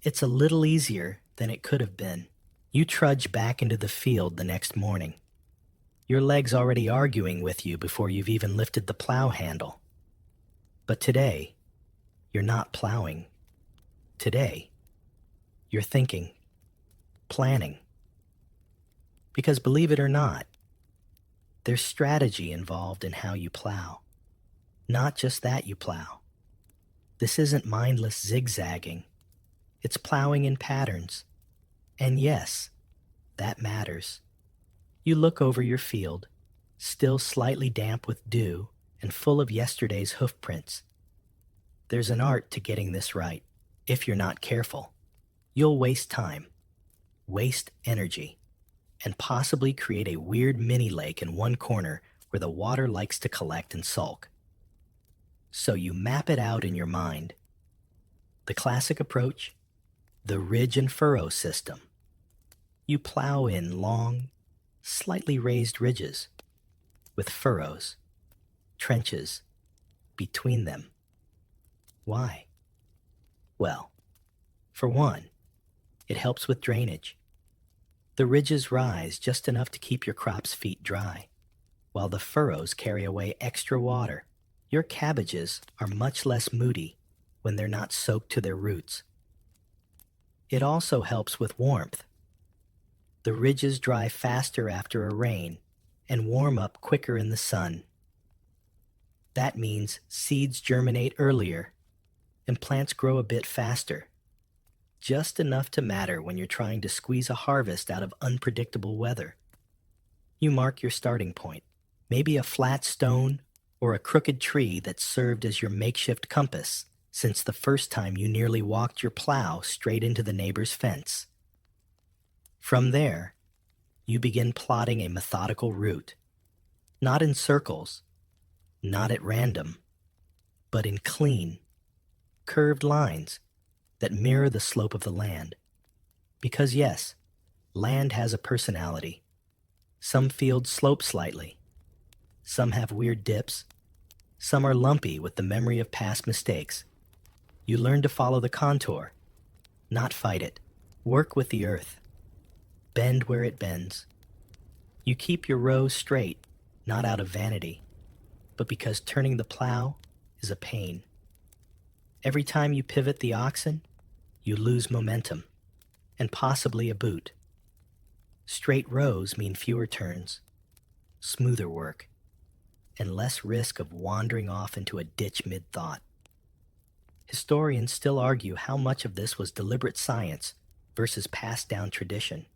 it's a little easier than it could have been. You trudge back into the field the next morning, your legs already arguing with you before you've even lifted the plow handle. But today, you're not plowing. Today, you're thinking, planning. Because believe it or not, there's strategy involved in how you plow. Not just that you plow. This isn't mindless zigzagging. It's plowing in patterns. And yes, that matters. You look over your field, still slightly damp with dew and full of yesterday's hoof prints. There's an art to getting this right. If you're not careful, you'll waste time, waste energy, and possibly create a weird mini lake in one corner where the water likes to collect and sulk. So you map it out in your mind. The classic approach, the ridge and furrow system. You plow in long, slightly raised ridges with furrows, trenches between them. Why? Well, for one, it helps with drainage. The ridges rise just enough to keep your crop's feet dry, while the furrows carry away extra water. Your cabbages are much less moody when they're not soaked to their roots. It also helps with warmth. The ridges dry faster after a rain and warm up quicker in the sun. That means seeds germinate earlier and plants grow a bit faster, just enough to matter when you're trying to squeeze a harvest out of unpredictable weather. You mark your starting point, maybe a flat stone or a crooked tree that served as your makeshift compass since the first time you nearly walked your plow straight into the neighbor's fence. From there, you begin plotting a methodical route, not in circles, not at random, but in clean, curved lines that mirror the slope of the land. Because yes, land has a personality. Some fields slope slightly. Some have weird dips. Some are lumpy with the memory of past mistakes. You learn to follow the contour, not fight it. Work with the earth. Bend where it bends. You keep your rows straight, not out of vanity, but because turning the plow is a pain. Every time you pivot the oxen, you lose momentum, and possibly a boot. Straight rows mean fewer turns, smoother work, and less risk of wandering off into a ditch mid-thought. Historians still argue how much of this was deliberate science versus passed-down tradition.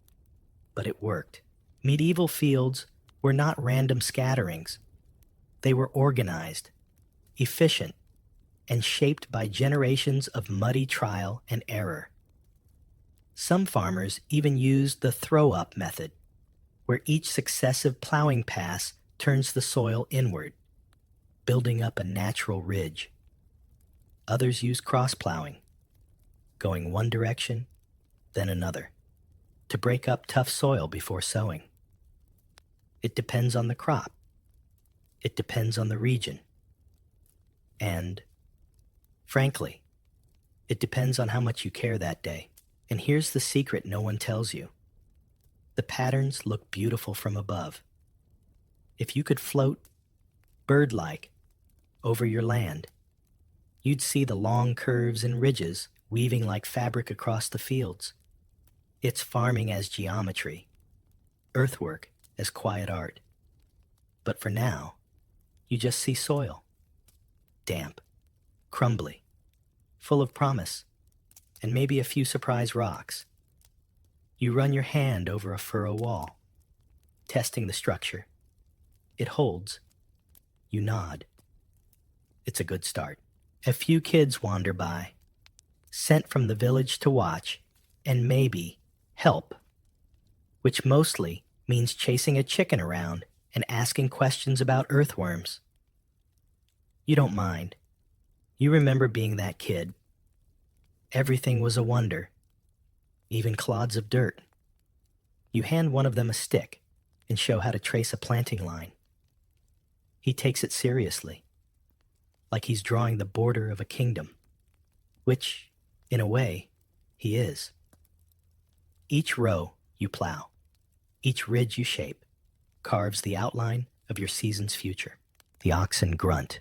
But it worked. Medieval fields were not random scatterings. They were organized, efficient, and shaped by generations of muddy trial and error. Some farmers even used the throw-up method, where each successive plowing pass turns the soil inward, building up a natural ridge. Others use cross-plowing, going one direction, then another, to break up tough soil before sowing. It depends on the crop. It depends on the region. And, frankly, it depends on how much you care that day. And here's the secret no one tells you. The patterns look beautiful from above. If you could float, bird-like, over your land, you'd see the long curves and ridges weaving like fabric across the fields. It's farming as geometry, earthwork as quiet art. But for now, you just see soil. Damp, crumbly, full of promise, and maybe a few surprise rocks. You run your hand over a furrow wall, testing the structure. It holds. You nod. It's a good start. A few kids wander by, sent from the village to watch, and maybe help, which mostly means chasing a chicken around and asking questions about earthworms. You don't mind. You remember being that kid. Everything was a wonder, even clods of dirt. You hand one of them a stick and show how to trace a planting line. He takes it seriously, like he's drawing the border of a kingdom, which, in a way, he is. Each row you plow, each ridge you shape, carves the outline of your season's future. The oxen grunt.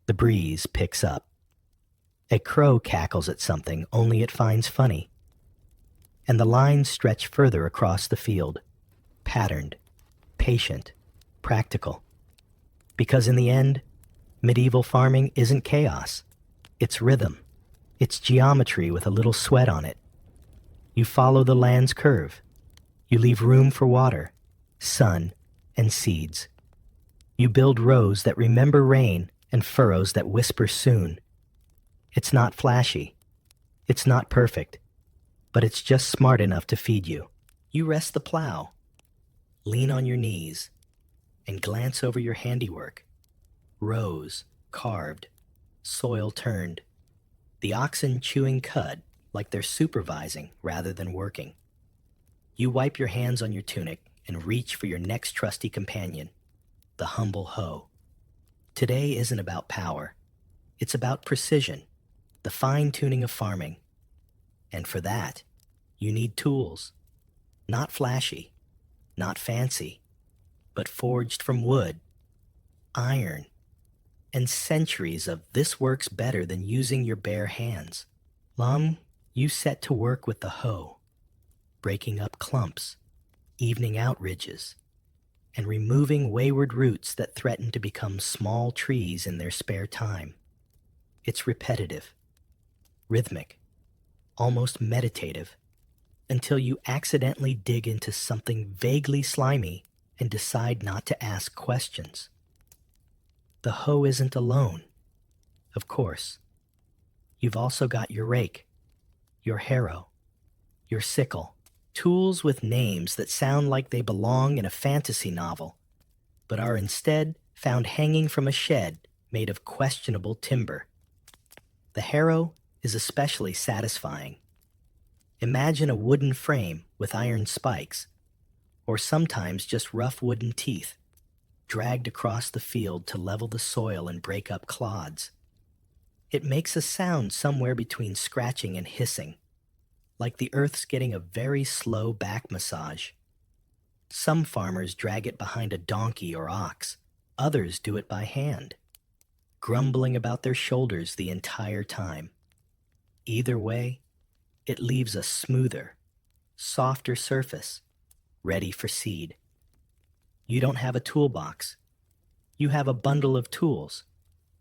The breeze picks up. A crow cackles at something only it finds funny. And the lines stretch further across the field, patterned, patient, practical. Because in the end, medieval farming isn't chaos. It's rhythm. It's geometry with a little sweat on it. You follow the land's curve. You leave room for water, sun, and seeds. You build rows that remember rain and furrows that whisper soon. It's not flashy. It's not perfect. But it's just smart enough to feed you. You rest the plow, lean on your knees, and glance over your handiwork. Rows carved, soil turned. The oxen chewing cud like they're supervising rather than working. You wipe your hands on your tunic and reach for your next trusty companion, the humble hoe. Today isn't about power. It's about precision, the fine-tuning of farming. And for that, you need tools. Not flashy, not fancy, but forged from wood, iron, and centuries of this works better than using your bare hands. You set to work with the hoe, breaking up clumps, evening out ridges, and removing wayward roots that threaten to become small trees in their spare time. It's repetitive, rhythmic, almost meditative, until you accidentally dig into something vaguely slimy and decide not to ask questions. The hoe isn't alone, of course. You've also got your rake, your harrow, your sickle, tools with names that sound like they belong in a fantasy novel, but are instead found hanging from a shed made of questionable timber. The harrow is especially satisfying. Imagine a wooden frame with iron spikes, or sometimes just rough wooden teeth, dragged across the field to level the soil and break up clods. It makes a sound somewhere between scratching and hissing, like the earth's getting a very slow back massage. Some farmers drag it behind a donkey or ox. Others do it by hand, grumbling about their shoulders the entire time. Either way, it leaves a smoother, softer surface, ready for seed. You don't have a toolbox. You have a bundle of tools,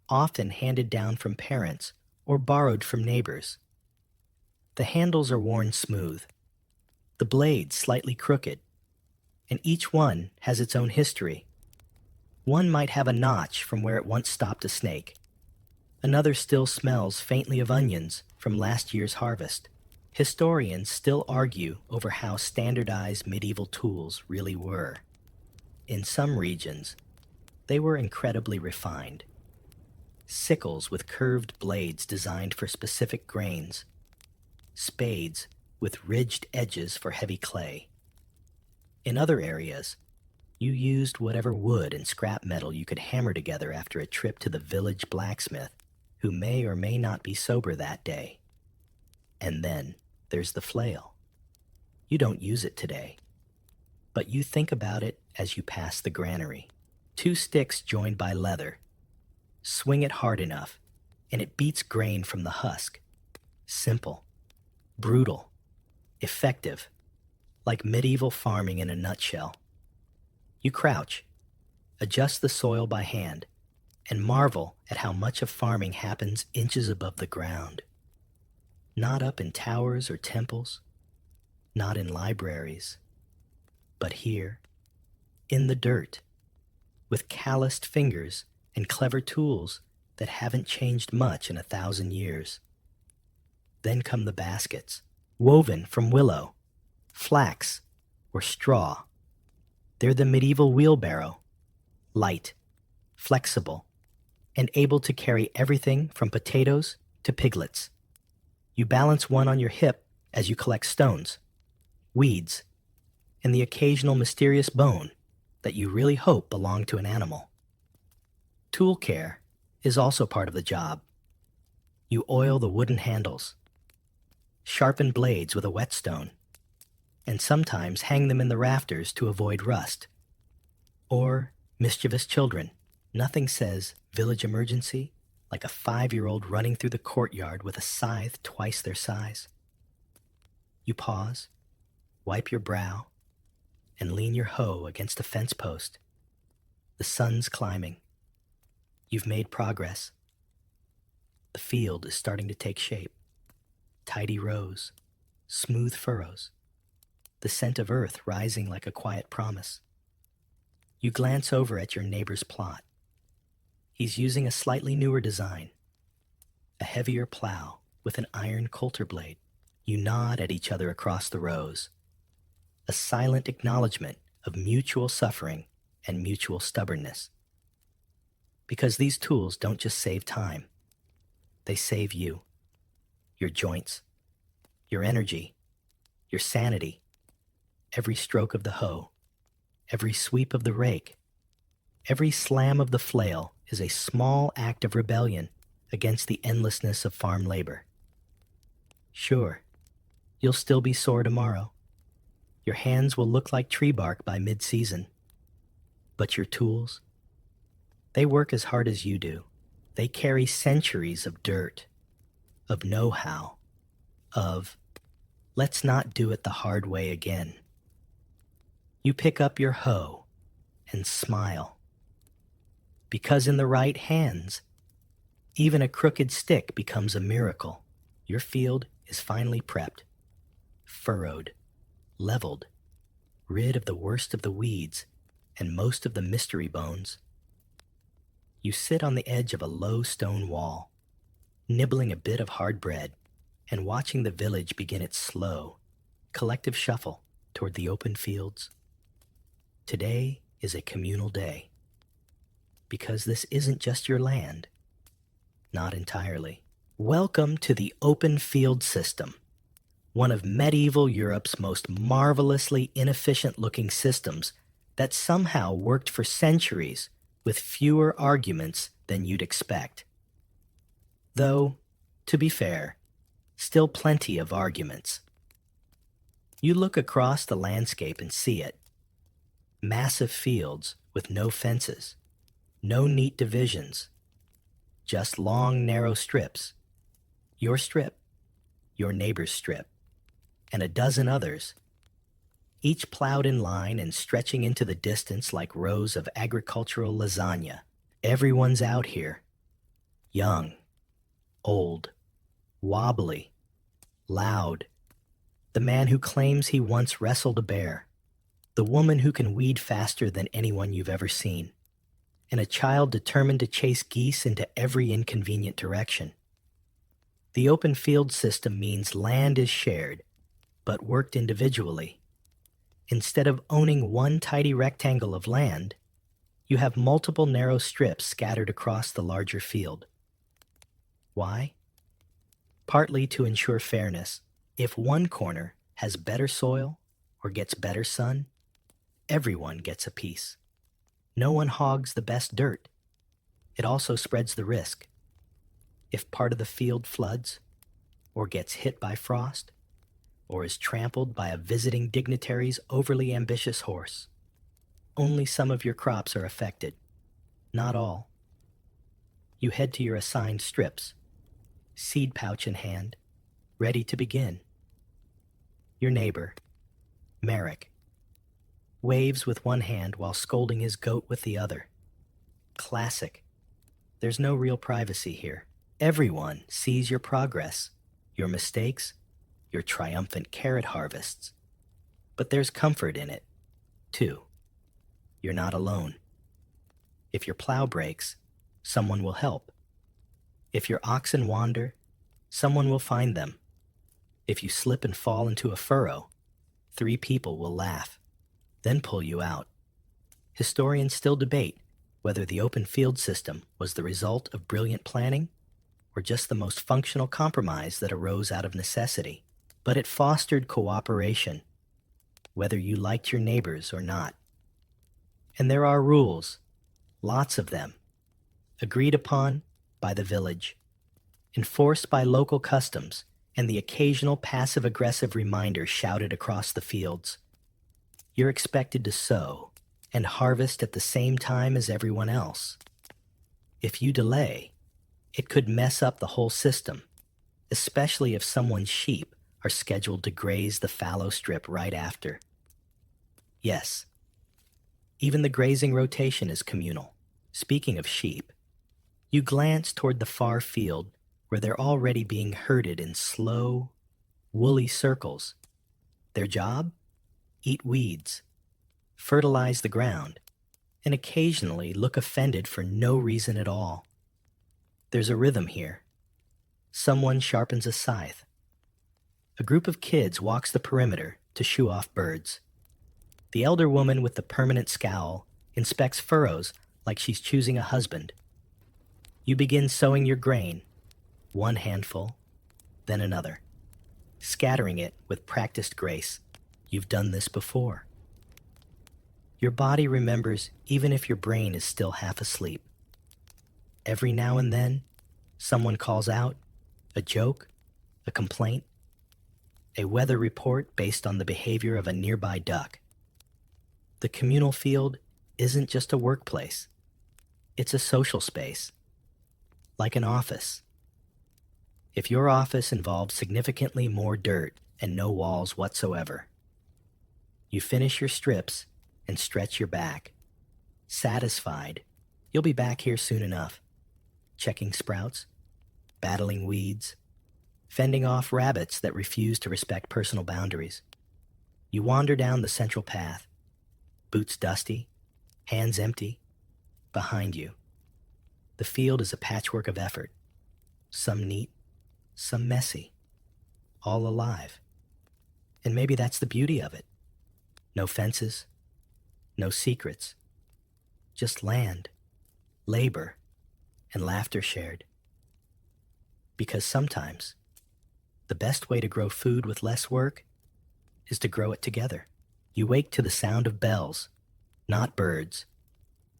often handed down from parents or borrowed from neighbors. The handles are worn smooth, the blades slightly crooked, and each one has its own history. One might have a notch from where it once stopped a snake. Another still smells faintly of onions from last year's harvest. Historians still argue over how standardized medieval tools really were. In some regions, they were incredibly refined. Sickles with curved blades designed for specific grains. Spades with ridged edges for heavy clay. In other areas, you used whatever wood and scrap metal you could hammer together after a trip to the village blacksmith, who may or may not be sober that day. And then there's the flail. You don't use it today, but you think about it as you pass the granary. 2 sticks joined by leather. Swing it hard enough, and it beats grain from the husk. Simple, brutal, effective, like medieval farming in a nutshell. You crouch, adjust the soil by hand, and marvel at how much of farming happens inches above the ground. Not up in towers or temples, not in libraries, but here, in the dirt, with calloused fingers and clever tools that haven't changed much in 1,000 years. Then come the baskets, woven from willow, flax, or straw. They're the medieval wheelbarrow, light, flexible, and able to carry everything from potatoes to piglets. You balance one on your hip as you collect stones, weeds, and the occasional mysterious bone that you really hope belonged to an animal. Tool care is also part of the job. You oil the wooden handles, sharpen blades with a whetstone, and sometimes hang them in the rafters to avoid rust. Or mischievous children. Nothing says village emergency like a 5-year-old running through the courtyard with a scythe twice their size. You pause, wipe your brow, and lean your hoe against a fence post. The sun's climbing. You've made progress. The field is starting to take shape. Tidy rows, smooth furrows, the scent of earth rising like a quiet promise. You glance over at your neighbor's plot. He's using a slightly newer design, a heavier plow with an iron coulter blade. You nod at each other across the rows, a silent acknowledgement of mutual suffering and mutual stubbornness. Because these tools don't just save time, they save you, your joints, your energy, your sanity. Every stroke of the hoe, every sweep of the rake, every slam of the flail is a small act of rebellion against the endlessness of farm labor. Sure, you'll still be sore tomorrow. Your hands will look like tree bark by mid-season. But your tools, they work as hard as you do. They carry centuries of dirt, of know-how, of let's not do it the hard way again. You pick up your hoe and smile. Because in the right hands, even a crooked stick becomes a miracle. Your field is finally prepped, furrowed, leveled, rid of the worst of the weeds and most of the mystery bones. You sit on the edge of a low stone wall, nibbling a bit of hard bread and watching the village begin its slow, collective shuffle toward the open fields. Today is a communal day. Because this isn't just your land. Not entirely. Welcome to the open field system, one of medieval Europe's most marvelously inefficient-looking systems that somehow worked for centuries with fewer arguments than you'd expect. Though, to be fair, still plenty of arguments. You look across the landscape and see it. Massive fields with no fences. No neat divisions, just long, narrow strips. Your strip, your neighbor's strip, and a dozen others, each plowed in line and stretching into the distance like rows of agricultural lasagna. Everyone's out here, young, old, wobbly, loud. The man who claims he once wrestled a bear, the woman who can weed faster than anyone you've ever seen, and a child determined to chase geese into every inconvenient direction. The open field system means land is shared, but worked individually. Instead of owning one tidy rectangle of land, you have multiple narrow strips scattered across the larger field. Why? Partly to ensure fairness. If one corner has better soil or gets better sun, everyone gets a piece. No one hogs the best dirt. It also spreads the risk. If part of the field floods, or gets hit by frost, or is trampled by a visiting dignitary's overly ambitious horse, only some of your crops are affected, not all. You head to your assigned strips, seed pouch in hand, ready to begin. Your neighbor, Merrick, waves with one hand while scolding his goat with the other. Classic. There's no real privacy here. Everyone sees your progress, your mistakes, your triumphant carrot harvests. But there's comfort in it, too. You're not alone. If your plow breaks, someone will help. If your oxen wander, someone will find them. If you slip and fall into a furrow, 3 people will laugh, then pull you out. Historians still debate whether the open field system was the result of brilliant planning or just the most functional compromise that arose out of necessity. But it fostered cooperation, whether you liked your neighbors or not. And there are rules, lots of them, agreed upon by the village, enforced by local customs, and the occasional passive-aggressive reminder shouted across the fields. You're expected to sow and harvest at the same time as everyone else. If you delay, it could mess up the whole system, especially if someone's sheep are scheduled to graze the fallow strip right after. Yes, even the grazing rotation is communal. Speaking of sheep, you glance toward the far field where they're already being herded in slow, woolly circles. Their job? Eat weeds, fertilize the ground, and occasionally look offended for no reason at all. There's a rhythm here. Someone sharpens a scythe. A group of kids walks the perimeter to shoo off birds. The elder woman with the permanent scowl inspects furrows like she's choosing a husband. You begin sowing your grain, one handful, then another, scattering it with practiced grace. You've done this before. Your body remembers even if your brain is still half asleep. Every now and then, someone calls out, a joke, a complaint, a weather report based on the behavior of a nearby duck. The communal field isn't just a workplace. It's a social space, like an office. If your office involves significantly more dirt and no walls whatsoever, you finish your strips and stretch your back. Satisfied, you'll be back here soon enough, checking sprouts, battling weeds, fending off rabbits that refuse to respect personal boundaries. You wander down the central path, boots dusty, hands empty. Behind you, the field is a patchwork of effort, some neat, some messy, all alive. And maybe that's the beauty of it. No fences, no secrets, just land, labor, and laughter shared. Because sometimes, the best way to grow food with less work is to grow it together. You wake to the sound of bells, not birds.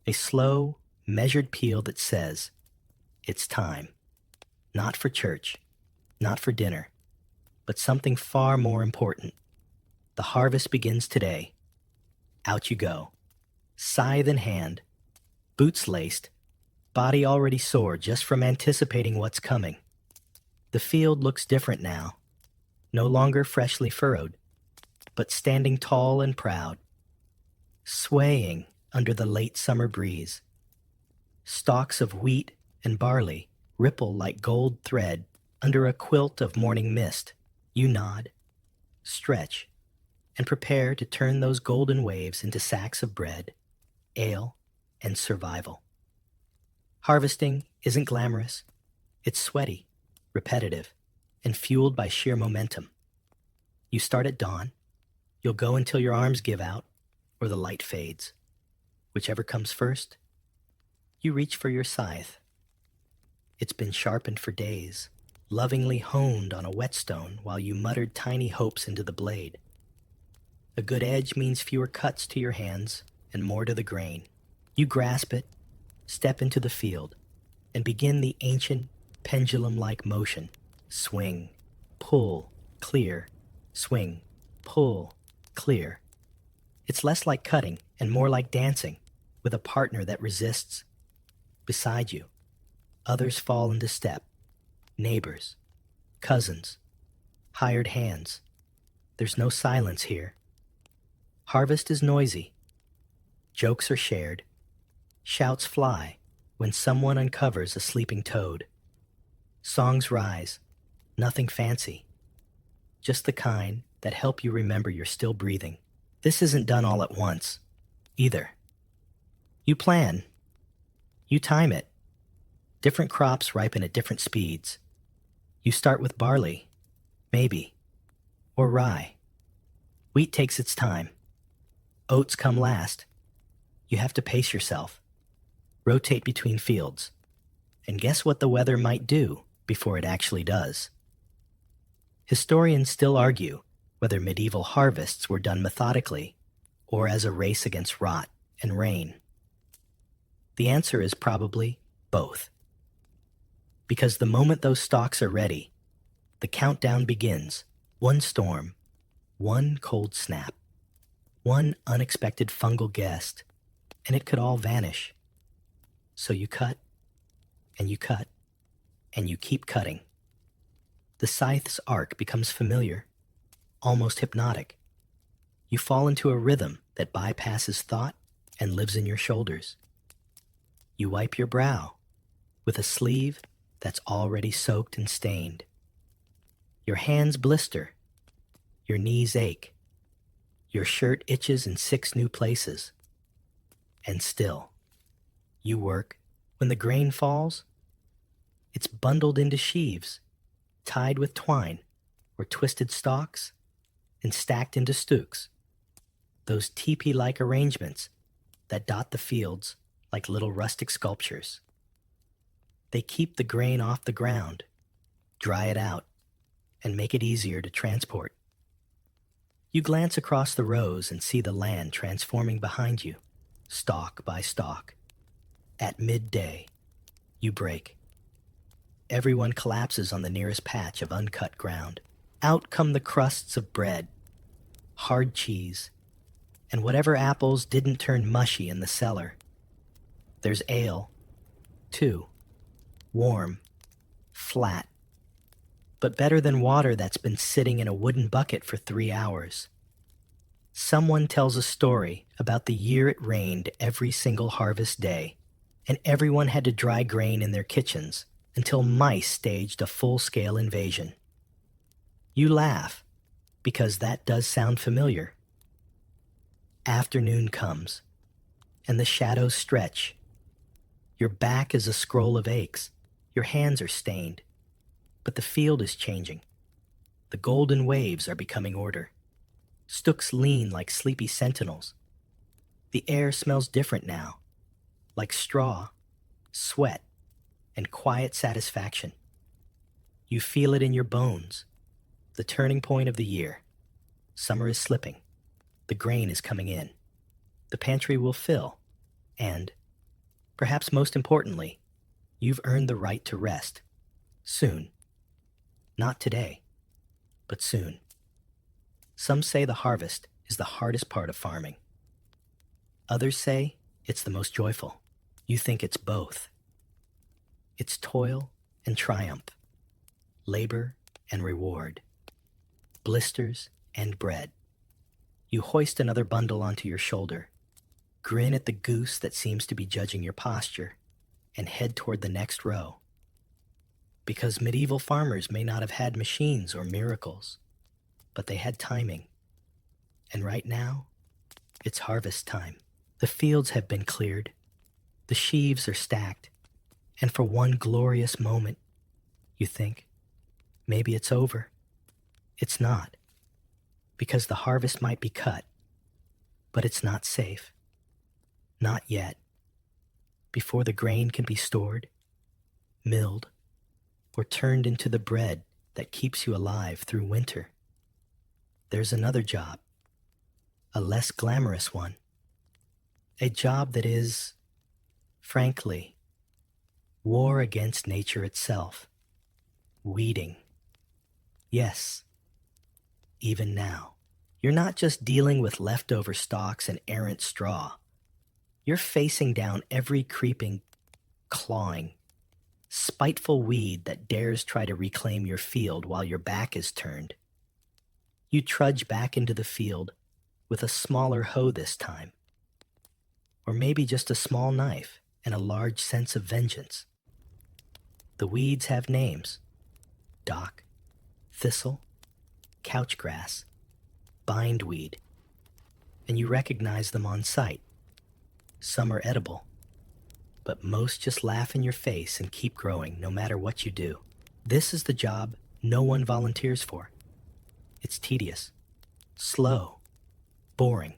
A slow, measured peal that says, it's time. Not for church, not for dinner, but something far more important. The harvest begins today. Out you go, scythe in hand, boots laced, body already sore just from anticipating what's coming. The field looks different now, no longer freshly furrowed, but standing tall and proud, swaying under the late summer breeze. Stalks of wheat and barley ripple like gold thread under a quilt of morning mist. You nod, stretch, and prepare to turn those golden waves into sacks of bread, ale, and survival. Harvesting isn't glamorous. It's sweaty, repetitive, and fueled by sheer momentum. You start at dawn. You'll go until your arms give out or the light fades. Whichever comes first, you reach for your scythe. It's been sharpened for days, lovingly honed on a whetstone while you muttered tiny hopes into the blade. A good edge means fewer cuts to your hands and more to the grain. You grasp it, step into the field, and begin the ancient pendulum-like motion. Swing, pull, clear, swing, pull, clear. It's less like cutting and more like dancing, with a partner that resists. Beside you, others fall into step. Neighbors, cousins, hired hands. There's no silence here. Harvest is noisy. Jokes are shared. Shouts fly when someone uncovers a sleeping toad. Songs rise, nothing fancy, just the kind that help you remember you're still breathing. This isn't done all at once, either. You plan, you time it. Different crops ripen at different speeds. You start with barley, maybe, or rye. Wheat takes its time. Oats come last. You have to pace yourself, rotate between fields, and guess what the weather might do before it actually does. Historians still argue whether medieval harvests were done methodically or as a race against rot and rain. The answer is probably both. Because the moment those stalks are ready, the countdown begins. One storm, one cold snap, one unexpected fungal guest, and it could all vanish. So you cut, and you cut, and you keep cutting. The scythe's arc becomes familiar, almost hypnotic. You fall into a rhythm that bypasses thought and lives in your shoulders. You wipe your brow with a sleeve that's already soaked and stained. Your hands blister, your knees ache, your shirt itches in 6 new places. And still, you work. When the grain falls, it's bundled into sheaves, tied with twine or twisted stalks, and stacked into stooks. Those teepee-like arrangements that dot the fields like little rustic sculptures. They keep the grain off the ground, dry it out, and make it easier to transport. You glance across the rows and see the land transforming behind you, stalk by stalk. At midday, you break. Everyone collapses on the nearest patch of uncut ground. Out come the crusts of bread, hard cheese, and whatever apples didn't turn mushy in the cellar. There's ale, too. Warm, flat, but better than water that's been sitting in a wooden bucket for 3 hours. Someone tells a story about the year it rained every single harvest day, and everyone had to dry grain in their kitchens until mice staged a full-scale invasion. You laugh, because that does sound familiar. Afternoon comes, and the shadows stretch. Your back is a scroll of aches. Your hands are stained, but the field is changing. The golden waves are becoming order. Stooks lean like sleepy sentinels. The air smells different now, like straw, sweat, and quiet satisfaction. You feel it in your bones, the turning point of the year. Summer is slipping. The grain is coming in. The pantry will fill, and, perhaps most importantly, you've earned the right to rest. Soon. Not today, but soon. Some say the harvest is the hardest part of farming. Others say it's the most joyful. You think it's both. It's toil and triumph, labor and reward, blisters and bread. You hoist another bundle onto your shoulder, grin at the goose that seems to be judging your posture, and head toward the next row. Because medieval farmers may not have had machines or miracles, but they had timing. And right now, it's harvest time. The fields have been cleared. The sheaves are stacked. And for one glorious moment, you think, maybe it's over. It's not. Because the harvest might be cut, but it's not safe. Not yet. Before the grain can be stored, milled, or turned into the bread that keeps you alive through winter. There's another job, a less glamorous one, a job that is, frankly, war against nature itself, weeding. Yes, even now. You're not just dealing with leftover stalks and errant straw. You're facing down every creeping, clawing, spiteful weed that dares try to reclaim your field while your back is turned. You trudge back into the field with a smaller hoe this time, or maybe just a small knife. and a large sense of vengeance. The weeds have names: dock, thistle, couchgrass, bindweed, and you recognize them on sight. Some are edible, but most just laugh in your face and keep growing no matter what you do. This is the job no one volunteers for. It's tedious, slow, boring.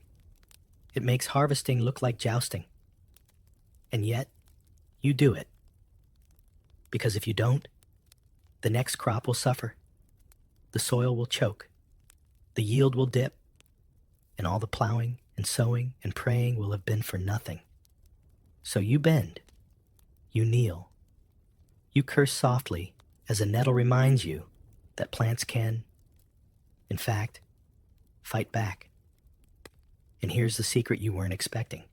It makes harvesting look like jousting. And yet, you do it. Because if you don't, the next crop will suffer. The soil will choke. The yield will dip. And all the plowing and sowing and praying will have been for nothing. So you bend. You kneel. You curse softly as a nettle reminds you that plants can, in fact, fight back. And here's the secret you weren't expecting.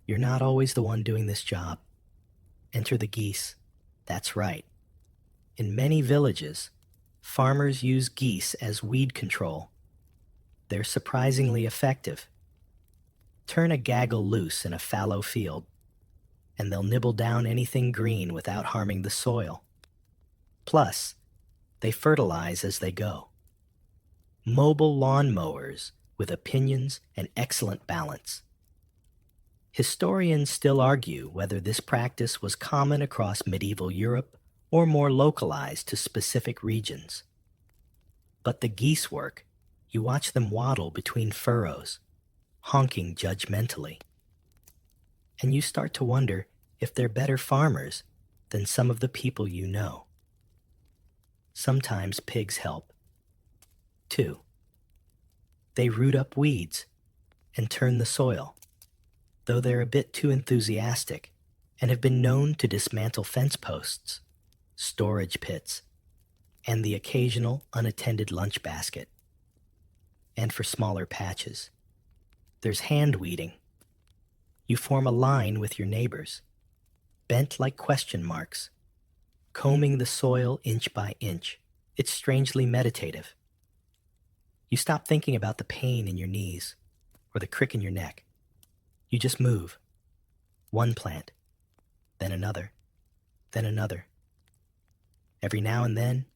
You're not always the one doing this job. Enter the geese. That's right. In many villages, farmers use geese as weed control. They're surprisingly effective. Turn a gaggle loose in a fallow field, and they'll nibble down anything green without harming the soil. Plus, they fertilize as they go. Mobile lawn mowers with opinions and excellent balance. Historians still argue whether this practice was common across medieval Europe or more localized to specific regions. But the geese work, you watch them waddle between furrows, honking judgmentally. And you start to wonder if they're better farmers than some of the people you know. Sometimes pigs help. 2. They root up weeds and turn the soil, though they're a bit too enthusiastic and have been known to dismantle fence posts, storage pits, and the occasional unattended lunch basket. And for smaller patches, there's hand weeding. You form a line with your neighbors, bent like question marks, combing the soil inch by inch. It's strangely meditative. You stop thinking about the pain in your knees or the crick in your neck. You just move. One plant, then another, then another. Every now and then,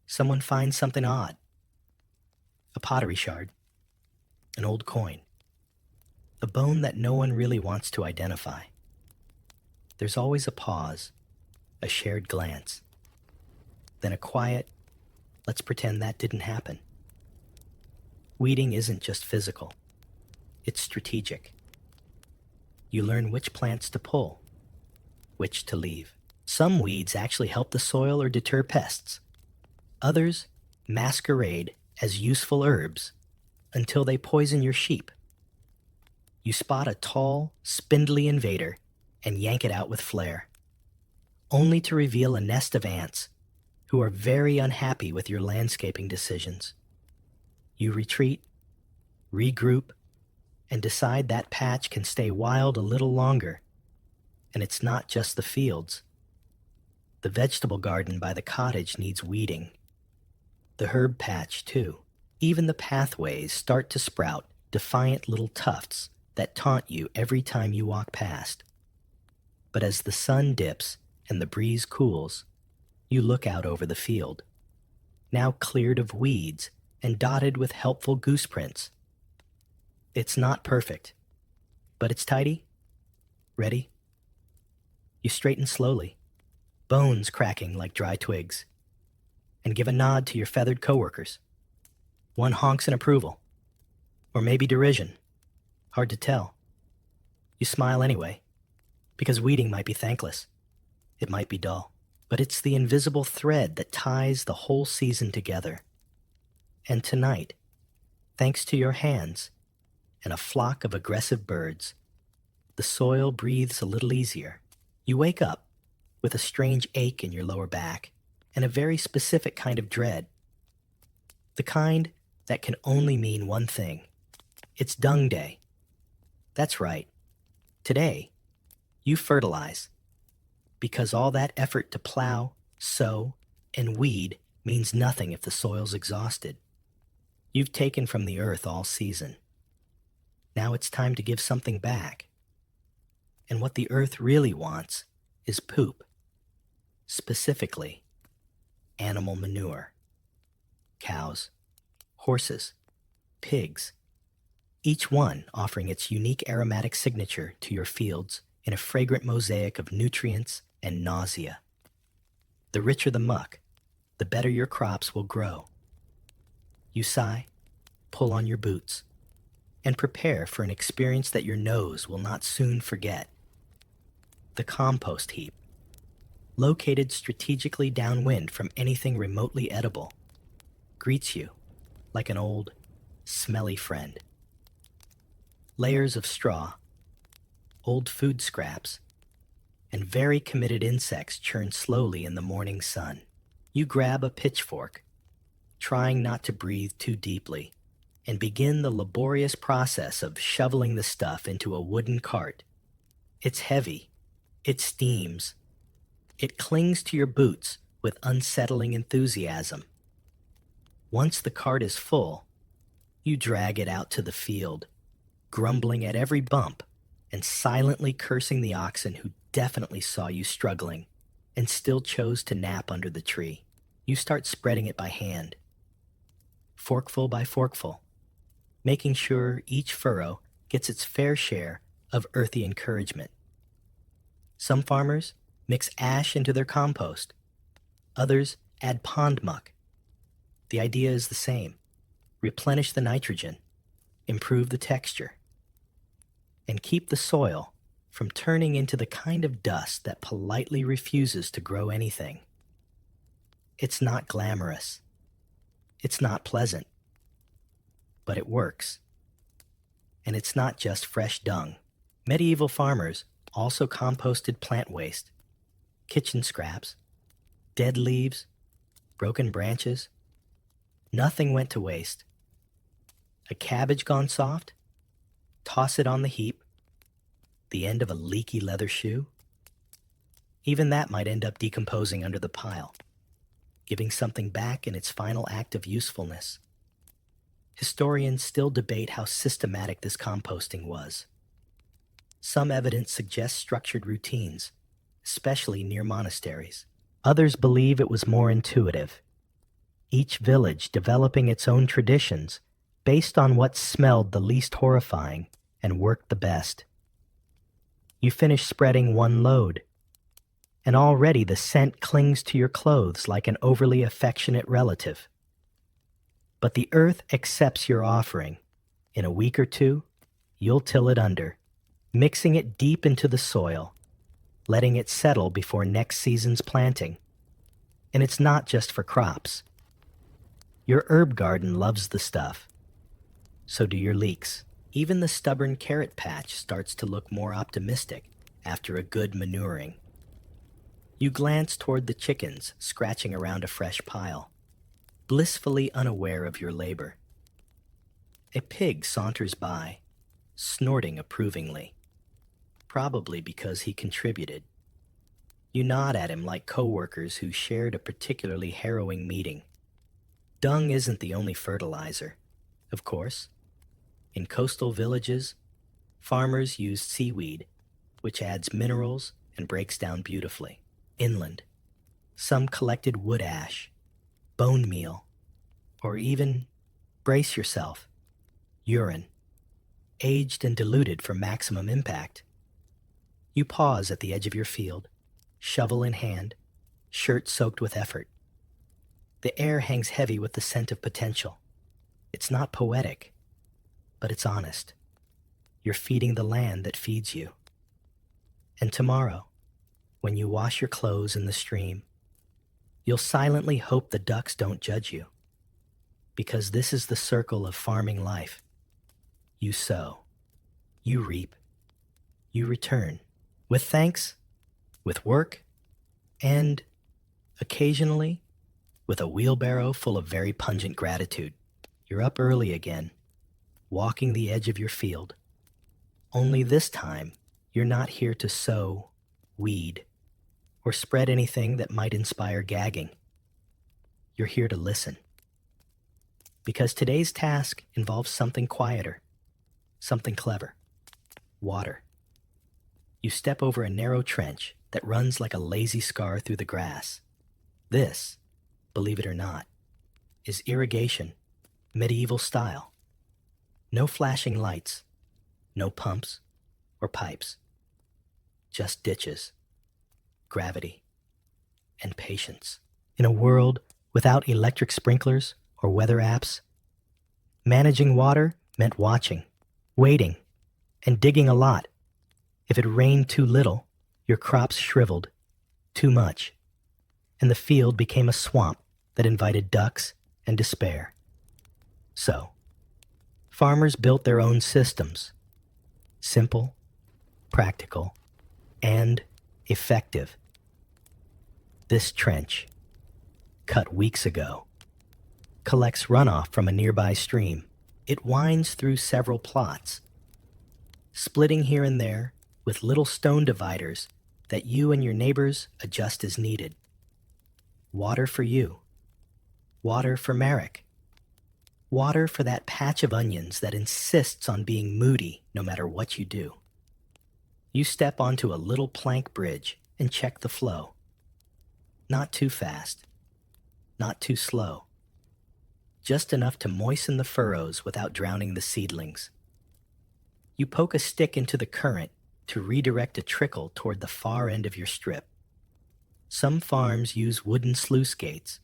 someone finds something odd. A pottery shard, an old coin, a bone that no one really wants to identify. There's always a pause, a shared glance, then a quiet, let's pretend that didn't happen. Weeding isn't just physical, it's strategic. You learn which plants to pull, which to leave. Some weeds actually help the soil or deter pests. Others masquerade as useful herbs until they poison your sheep. You spot a tall, spindly invader and yank it out with flair, only to reveal a nest of ants who are very unhappy with your landscaping decisions. You retreat, regroup, and decide that patch can stay wild a little longer. And it's not just the fields. The vegetable garden by the cottage needs weeding. The herb patch, too. Even the pathways start to sprout defiant little tufts that taunt you every time you walk past. But as the sun dips and the breeze cools, you look out over the field, now cleared of weeds and dotted with helpful goose prints. It's not perfect, but it's tidy. Ready? You straighten slowly, bones cracking like dry twigs, and give a nod to your feathered coworkers. One honks in approval, or maybe derision. Hard to tell. You smile anyway, because weeding might be thankless. It might be dull, but it's the invisible thread that ties the whole season together. And tonight, thanks to your hands and a flock of aggressive birds, the soil breathes a little easier. You wake up with a strange ache in your lower back and a very specific kind of dread. The kind that can only mean one thing. It's dung day. That's right. Today, you fertilize. Because all that effort to plow, sow, and weed means nothing if the soil's exhausted. You've taken from the earth all season. Now it's time to give something back. And what the earth really wants is poop, specifically animal manure. Cows, horses, pigs, each one offering its unique aromatic signature to your fields in a fragrant mosaic of nutrients and nausea. The richer the muck, the better your crops will grow. You sigh, pull on your boots, and prepare for an experience that your nose will not soon forget. The compost heap, located strategically downwind from anything remotely edible, greets you like an old, smelly friend. Layers of straw, old food scraps, and very committed insects churn slowly in the morning sun. You grab a pitchfork, trying not to breathe too deeply, and begin the laborious process of shoveling the stuff into a wooden cart. It's heavy, it steams, it clings to your boots with unsettling enthusiasm. Once the cart is full, you drag it out to the field, grumbling at every bump and silently cursing the oxen who definitely saw you struggling and still chose to nap under the tree. You start spreading it by hand, forkful by forkful, making sure each furrow gets its fair share of earthy encouragement. Some farmers mix ash into their compost. Others add pond muck. The idea is the same. Replenish the nitrogen, improve the texture, and keep the soil from turning into the kind of dust that politely refuses to grow anything. It's not glamorous. It's not pleasant. But it works. And it's not just fresh dung. Medieval farmers also composted plant waste, kitchen scraps, dead leaves, broken branches. Nothing went to waste. A cabbage gone soft? Toss it on the heap. The end of a leaky leather shoe? Even that might end up decomposing under the pile, giving something back in its final act of usefulness. Historians still debate how systematic this composting was. Some evidence suggests structured routines, especially near monasteries. Others believe it was more intuitive, each village developing its own traditions based on what smelled the least horrifying and worked the best. You finish spreading one load, and already the scent clings to your clothes like an overly affectionate relative. But the earth accepts your offering. In a week or two, you'll till it under, mixing it deep into the soil, letting it settle before next season's planting. And it's not just for crops. Your herb garden loves the stuff. So do your leeks. Even the stubborn carrot patch starts to look more optimistic after a good manuring. You glance toward the chickens scratching around a fresh pile, blissfully unaware of your labor. A pig saunters by, snorting approvingly, probably because he contributed. You nod at him like coworkers who shared a particularly harrowing meeting. Dung isn't the only fertilizer, of course. In coastal villages, farmers used seaweed, which adds minerals and breaks down beautifully. Inland, some collected wood ash, bone meal, or even, brace yourself, urine, aged and diluted for maximum impact. You pause at the edge of your field, shovel in hand, shirt soaked with effort. The air hangs heavy with the scent of potential. It's not poetic, but it's honest. You're feeding the land that feeds you. And tomorrow, when you wash your clothes in the stream, you'll silently hope the ducks don't judge you. Because this is the circle of farming life. You sow, you reap, you return. With thanks, with work, and, occasionally, with a wheelbarrow full of very pungent gratitude. You're up early again, walking the edge of your field. Only this time, you're not here to sow, weed, or spread anything that might inspire gagging. You're here to listen. Because today's task involves something quieter, something clever. Water. You step over a narrow trench that runs like a lazy scar through the grass. This, believe it or not, is irrigation, medieval style. No flashing lights, no pumps or pipes. Just ditches, gravity, and patience. In a world without electric sprinklers or weather apps, managing water meant watching, waiting, and digging a lot. If it rained too little, your crops shriveled. Too much, and the field became a swamp that invited ducks and despair. So, farmers built their own systems. Simple, practical, and effective. This trench, cut weeks ago, collects runoff from a nearby stream. It winds through several plots, splitting here and there with little stone dividers that you and your neighbors adjust as needed. Water for you. Water for Merrick. Water for that patch of onions that insists on being moody no matter what you do. You step onto a little plank bridge and check the flow. Not too fast. Not too slow. Just enough to moisten the furrows without drowning the seedlings. You poke a stick into the current to redirect a trickle toward the far end of your strip. Some farms use wooden sluice gates,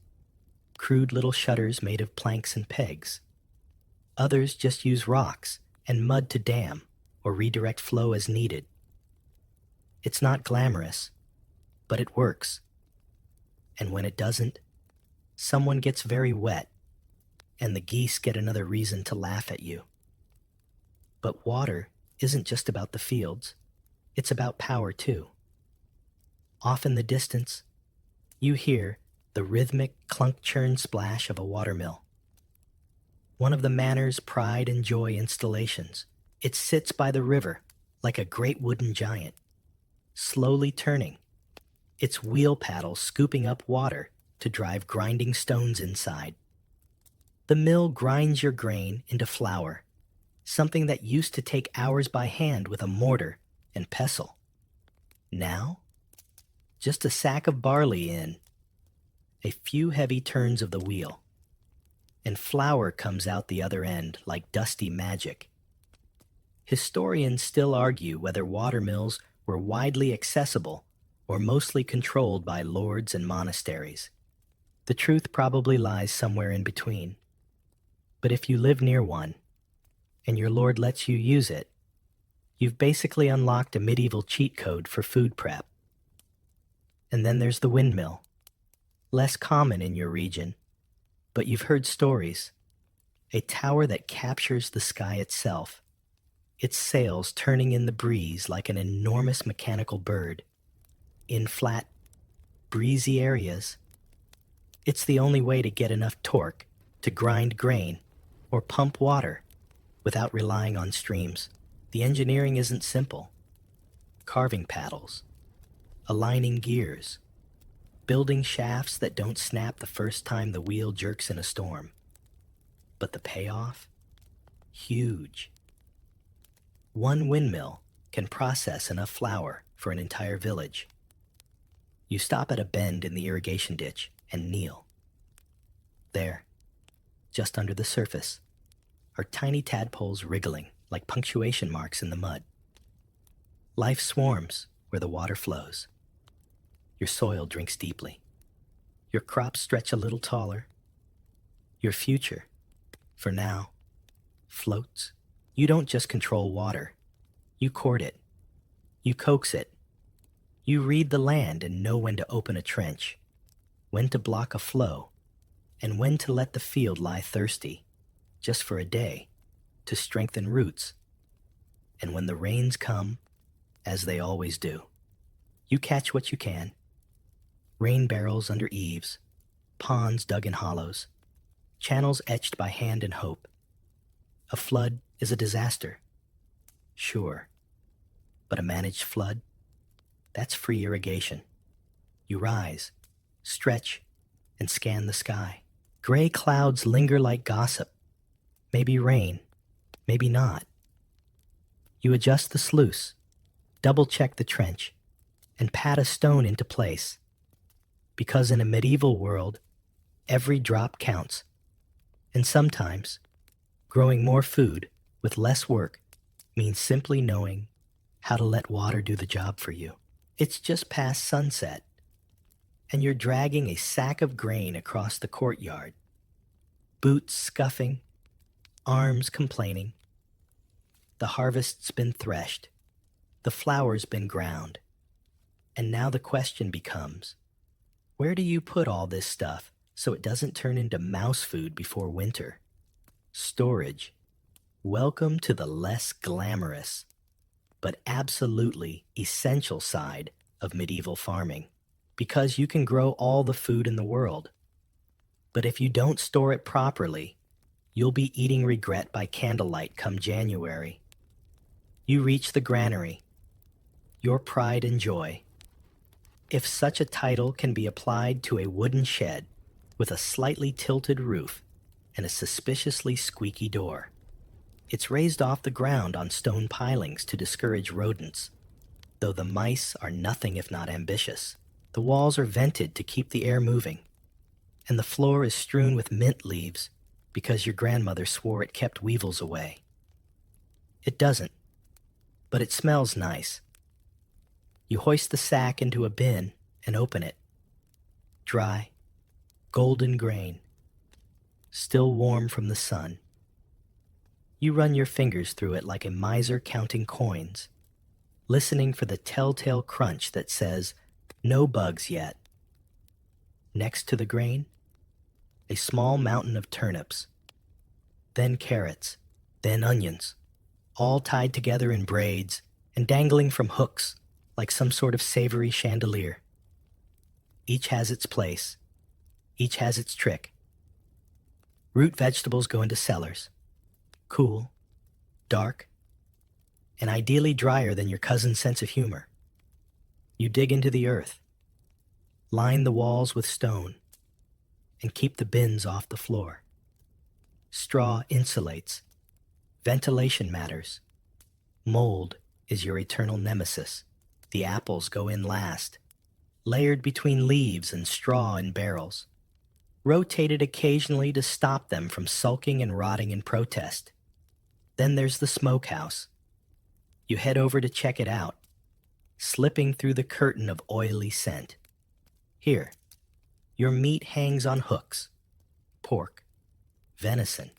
crude little shutters made of planks and pegs. Others just use rocks and mud to dam or redirect flow as needed. It's not glamorous, but it works. And when it doesn't, someone gets very wet, and the geese get another reason to laugh at you. But water isn't just about the fields. It's about power, too. Off in the distance, you hear the rhythmic clunk-churn splash of a watermill. One of the manor's pride and joy installations. It sits by the river like a great wooden giant, slowly turning, its wheel paddle scooping up water to drive grinding stones inside. The mill grinds your grain into flour, something that used to take hours by hand with a mortar and pestle. Now, just a sack of barley in, a few heavy turns of the wheel, and flour comes out the other end like dusty magic. Historians still argue whether watermills were widely accessible or mostly controlled by lords and monasteries. The truth probably lies somewhere in between. But if you live near one, and your lord lets you use it, you've basically unlocked a medieval cheat code for food prep. And then there's the windmill. Less common in your region, but you've heard stories. A tower that captures the sky itself, its sails turning in the breeze like an enormous mechanical bird. In flat, breezy areas, it's the only way to get enough torque to grind grain or pump water without relying on streams. The engineering isn't simple. Carving paddles, aligning gears, building shafts that don't snap the first time the wheel jerks in a storm. But the payoff? Huge. One windmill can process enough flour for an entire village. You stop at a bend in the irrigation ditch and kneel. There, just under the surface, are tiny tadpoles wriggling like punctuation marks in the mud. Life swarms where the water flows. Your soil drinks deeply. Your crops stretch a little taller. Your future, for now, floats. You don't just control water. You court it. You coax it. You read the land and know when to open a trench, when to block a flow, and when to let the field lie thirsty, just for a day, to strengthen roots. And when the rains come, as they always do, you catch what you can. Rain barrels under eaves, ponds dug in hollows, channels etched by hand and hope. A flood is a disaster, sure, but a managed flood, that's free irrigation. You rise, stretch, and scan the sky. Gray clouds linger like gossip. Maybe rain, maybe not. You adjust the sluice, double-check the trench, and pat a stone into place. Because in a medieval world, every drop counts. And sometimes, growing more food with less work means simply knowing how to let water do the job for you. It's just past sunset, and you're dragging a sack of grain across the courtyard, boots scuffing, arms complaining. The harvest's been threshed, the flour's been ground, and now the question becomes, where do you put all this stuff so it doesn't turn into mouse food before winter? Storage. Welcome to the less glamorous, but absolutely essential side of medieval farming. Because you can grow all the food in the world, but if you don't store it properly, you'll be eating regret by candlelight come January. You reach the granary, your pride and joy. If such a title can be applied to a wooden shed with a slightly tilted roof and a suspiciously squeaky door. It's raised off the ground on stone pilings to discourage rodents, though the mice are nothing if not ambitious. The walls are vented to keep the air moving, and the floor is strewn with mint leaves because your grandmother swore it kept weevils away. It doesn't, but it smells nice. You hoist the sack into a bin and open it. Dry, golden grain, still warm from the sun. You run your fingers through it like a miser counting coins, listening for the telltale crunch that says, "No bugs yet." Next to the grain, a small mountain of turnips, then carrots, then onions, all tied together in braids and dangling from hooks like some sort of savory chandelier. Each has its place. Each has its trick. Root vegetables go into cellars, cool, dark, and ideally drier than your cousin's sense of humor. You dig into the earth, line the walls with stone, and keep the bins off the floor. Straw insulates. Ventilation matters. Mold is your eternal nemesis. The apples go in last, layered between leaves and straw in barrels, rotated occasionally to stop them from sulking and rotting in protest. Then there's the smokehouse. You head over to check it out, slipping through the curtain of oily scent. Here, your meat hangs on hooks. Pork, venison,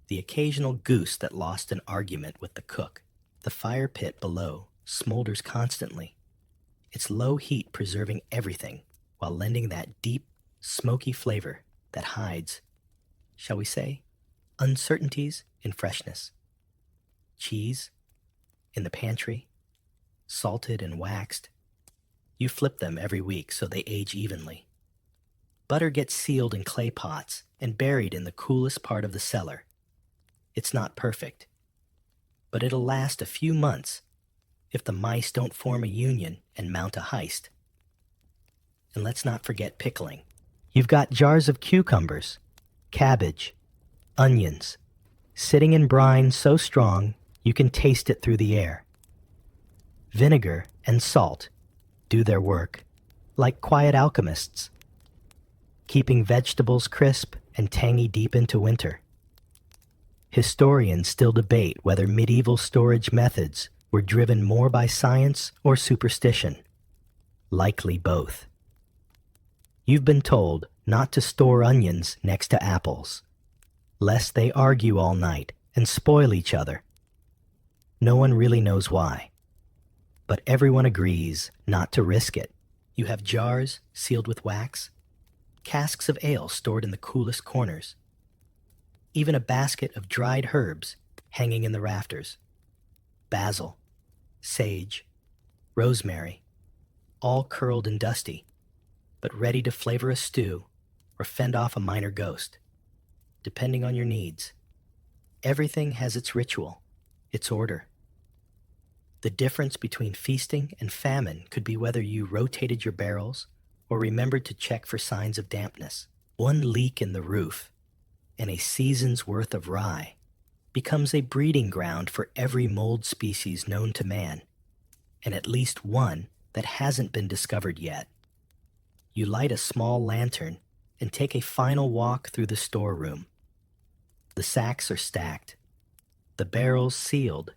the occasional goose that lost an argument with the cook. The fire pit below smolders constantly, its low heat preserving everything while lending that deep, smoky flavor that hides, shall we say, uncertainties in freshness. Cheese, in the pantry, salted and waxed. You flip them every week so they age evenly. Butter gets sealed in clay pots and buried in the coolest part of the cellar. It's not perfect, but it'll last a few months if the mice don't form a union and mount a heist. And let's not forget pickling. You've got jars of cucumbers, cabbage, onions, sitting in brine so strong you can taste it through the air. Vinegar and salt do their work, like quiet alchemists, keeping vegetables crisp and tangy deep into winter. Historians still debate whether medieval storage methods were driven more by science or superstition. Likely both. You've been told not to store onions next to apples, lest they argue all night and spoil each other. No one really knows why, but everyone agrees not to risk it. You have jars sealed with wax, casks of ale stored in the coolest corners, even a basket of dried herbs hanging in the rafters. Basil, sage, rosemary, all curled and dusty, but ready to flavor a stew or fend off a minor ghost, depending on your needs. Everything has its ritual, its order. The difference between feasting and famine could be whether you rotated your barrels or remembered to check for signs of dampness. One leak in the roof and a season's worth of rye becomes a breeding ground for every mold species known to man. and at least one that hasn't been discovered yet. You light a small lantern and take a final walk through the storeroom. The sacks are stacked, the barrels sealed,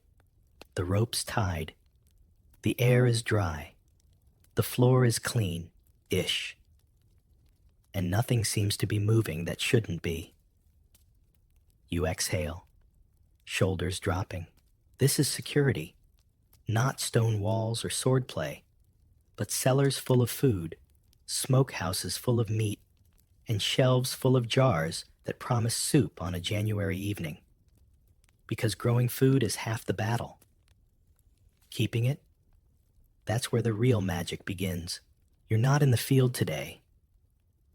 the ropes tied. The air is dry, the floor is clean-ish, and nothing seems to be moving that shouldn't be. You exhale, shoulders dropping. This is security, not stone walls or swordplay, but cellars full of food, smokehouses full of meat, and shelves full of jars that promise soup on a January evening. Because growing food is half the battle. Keeping it, that's where the real magic begins. You're not in the field today.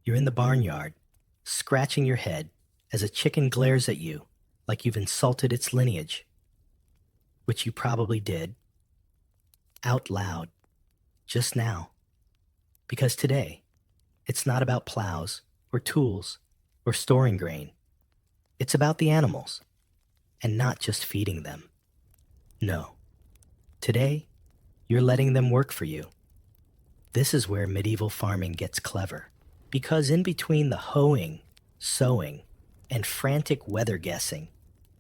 You're in the barnyard, scratching your head as a chicken glares at you like you've insulted its lineage. Which you probably did. Out loud. Just now. Because today, it's not about plows or tools or storing grain. It's about the animals, and not just feeding them. No. Today, you're letting them work for you. This is where medieval farming gets clever, because in between the hoeing, sowing, and frantic weather guessing,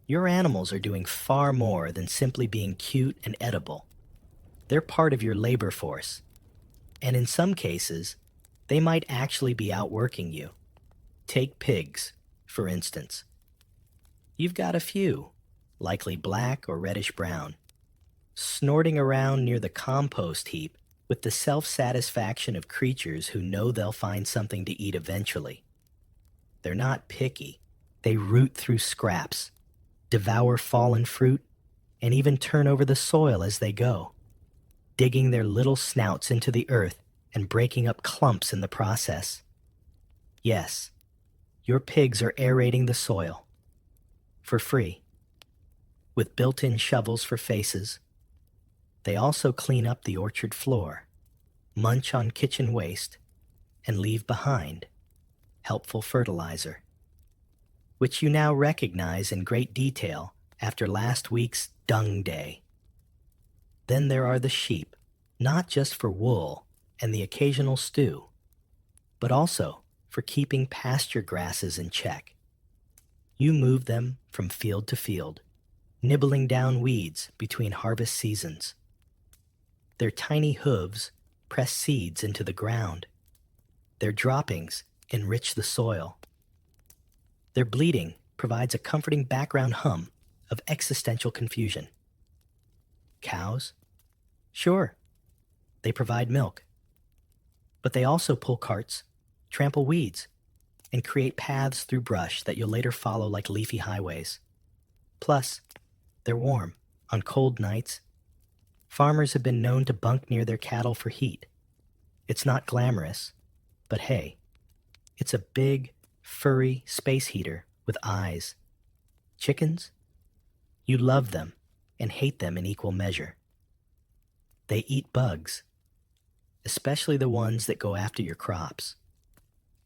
your animals are doing far more than simply being cute and edible. They're part of your labor force, and in some cases, they might actually be outworking you. Take pigs, for instance. You've got a few, likely black or reddish-brown, snorting around near the compost heap with the self-satisfaction of creatures who know they'll find something to eat eventually. They're not picky. They root through scraps, devour fallen fruit, and even turn over the soil as they go, digging their little snouts into the earth and breaking up clumps in the process. Yes, your pigs are aerating the soil. For free. With built-in shovels for faces. They also clean up the orchard floor, munch on kitchen waste, and leave behind helpful fertilizer, which you now recognize in great detail after last week's dung day. Then there are the sheep, not just for wool and the occasional stew, but also for keeping pasture grasses in check. You move them from field to field, nibbling down weeds between harvest seasons. Their tiny hooves press seeds into the ground. Their droppings enrich the soil. Their bleating provides a comforting background hum of existential confusion. Cows? Sure, they provide milk. But they also pull carts, trample weeds, and create paths through brush that you'll later follow like leafy highways. Plus, they're warm on cold nights. Farmers have been known to bunk near their cattle for heat. It's not glamorous, but hey, it's a big, furry space heater with eyes. Chickens? You love them and hate them in equal measure. They eat bugs, especially the ones that go after your crops.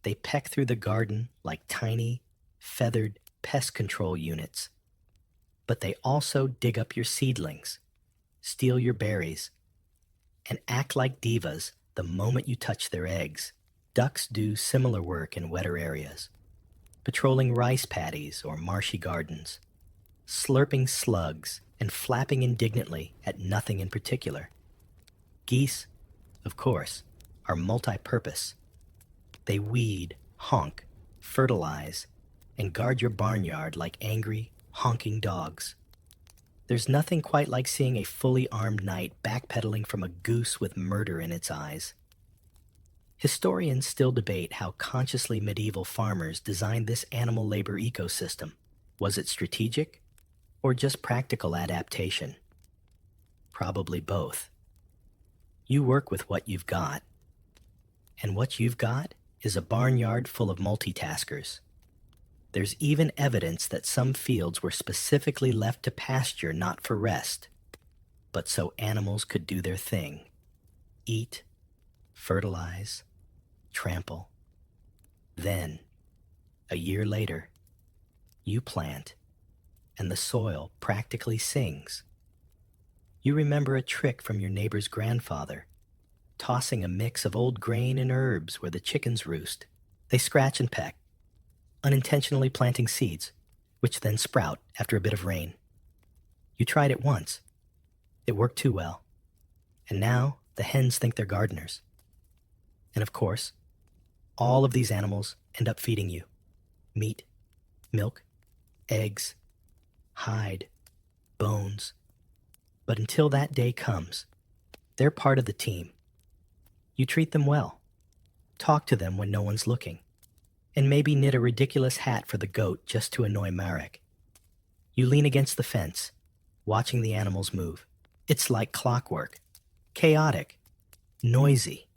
They peck through the garden like tiny, feathered pest control units. But they also dig up your seedlings, steal your berries, and act like divas the moment you touch their eggs. Ducks do similar work in wetter areas, patrolling rice paddies or marshy gardens, slurping slugs and flapping indignantly at nothing in particular. Geese, of course, are multi-purpose. They weed, honk, fertilize, and guard your barnyard like angry, honking dogs. There's nothing quite like seeing a fully armed knight backpedaling from a goose with murder in its eyes. Historians still debate how consciously medieval farmers designed this animal labor ecosystem. Was it strategic, or just practical adaptation? Probably both. You work with what you've got. And what you've got is a barnyard full of multitaskers. There's even evidence that some fields were specifically left to pasture not for rest, but so animals could do their thing. Eat, fertilize, trample. Then, a year later, you plant, and the soil practically sings. You remember a trick from your neighbor's grandfather, tossing a mix of old grain and herbs where the chickens roost. They scratch and peck, unintentionally planting seeds, which then sprout after a bit of rain. You tried it once. It worked too well. And now the hens think they're gardeners. And of course, all of these animals end up feeding you meat, milk, eggs, hide, bones. But until that day comes, they're part of the team. You treat them well, talk to them when no one's looking, and maybe knit a ridiculous hat for the goat just to annoy Marek. You lean against the fence, watching the animals move. It's like clockwork. Chaotic, noisy,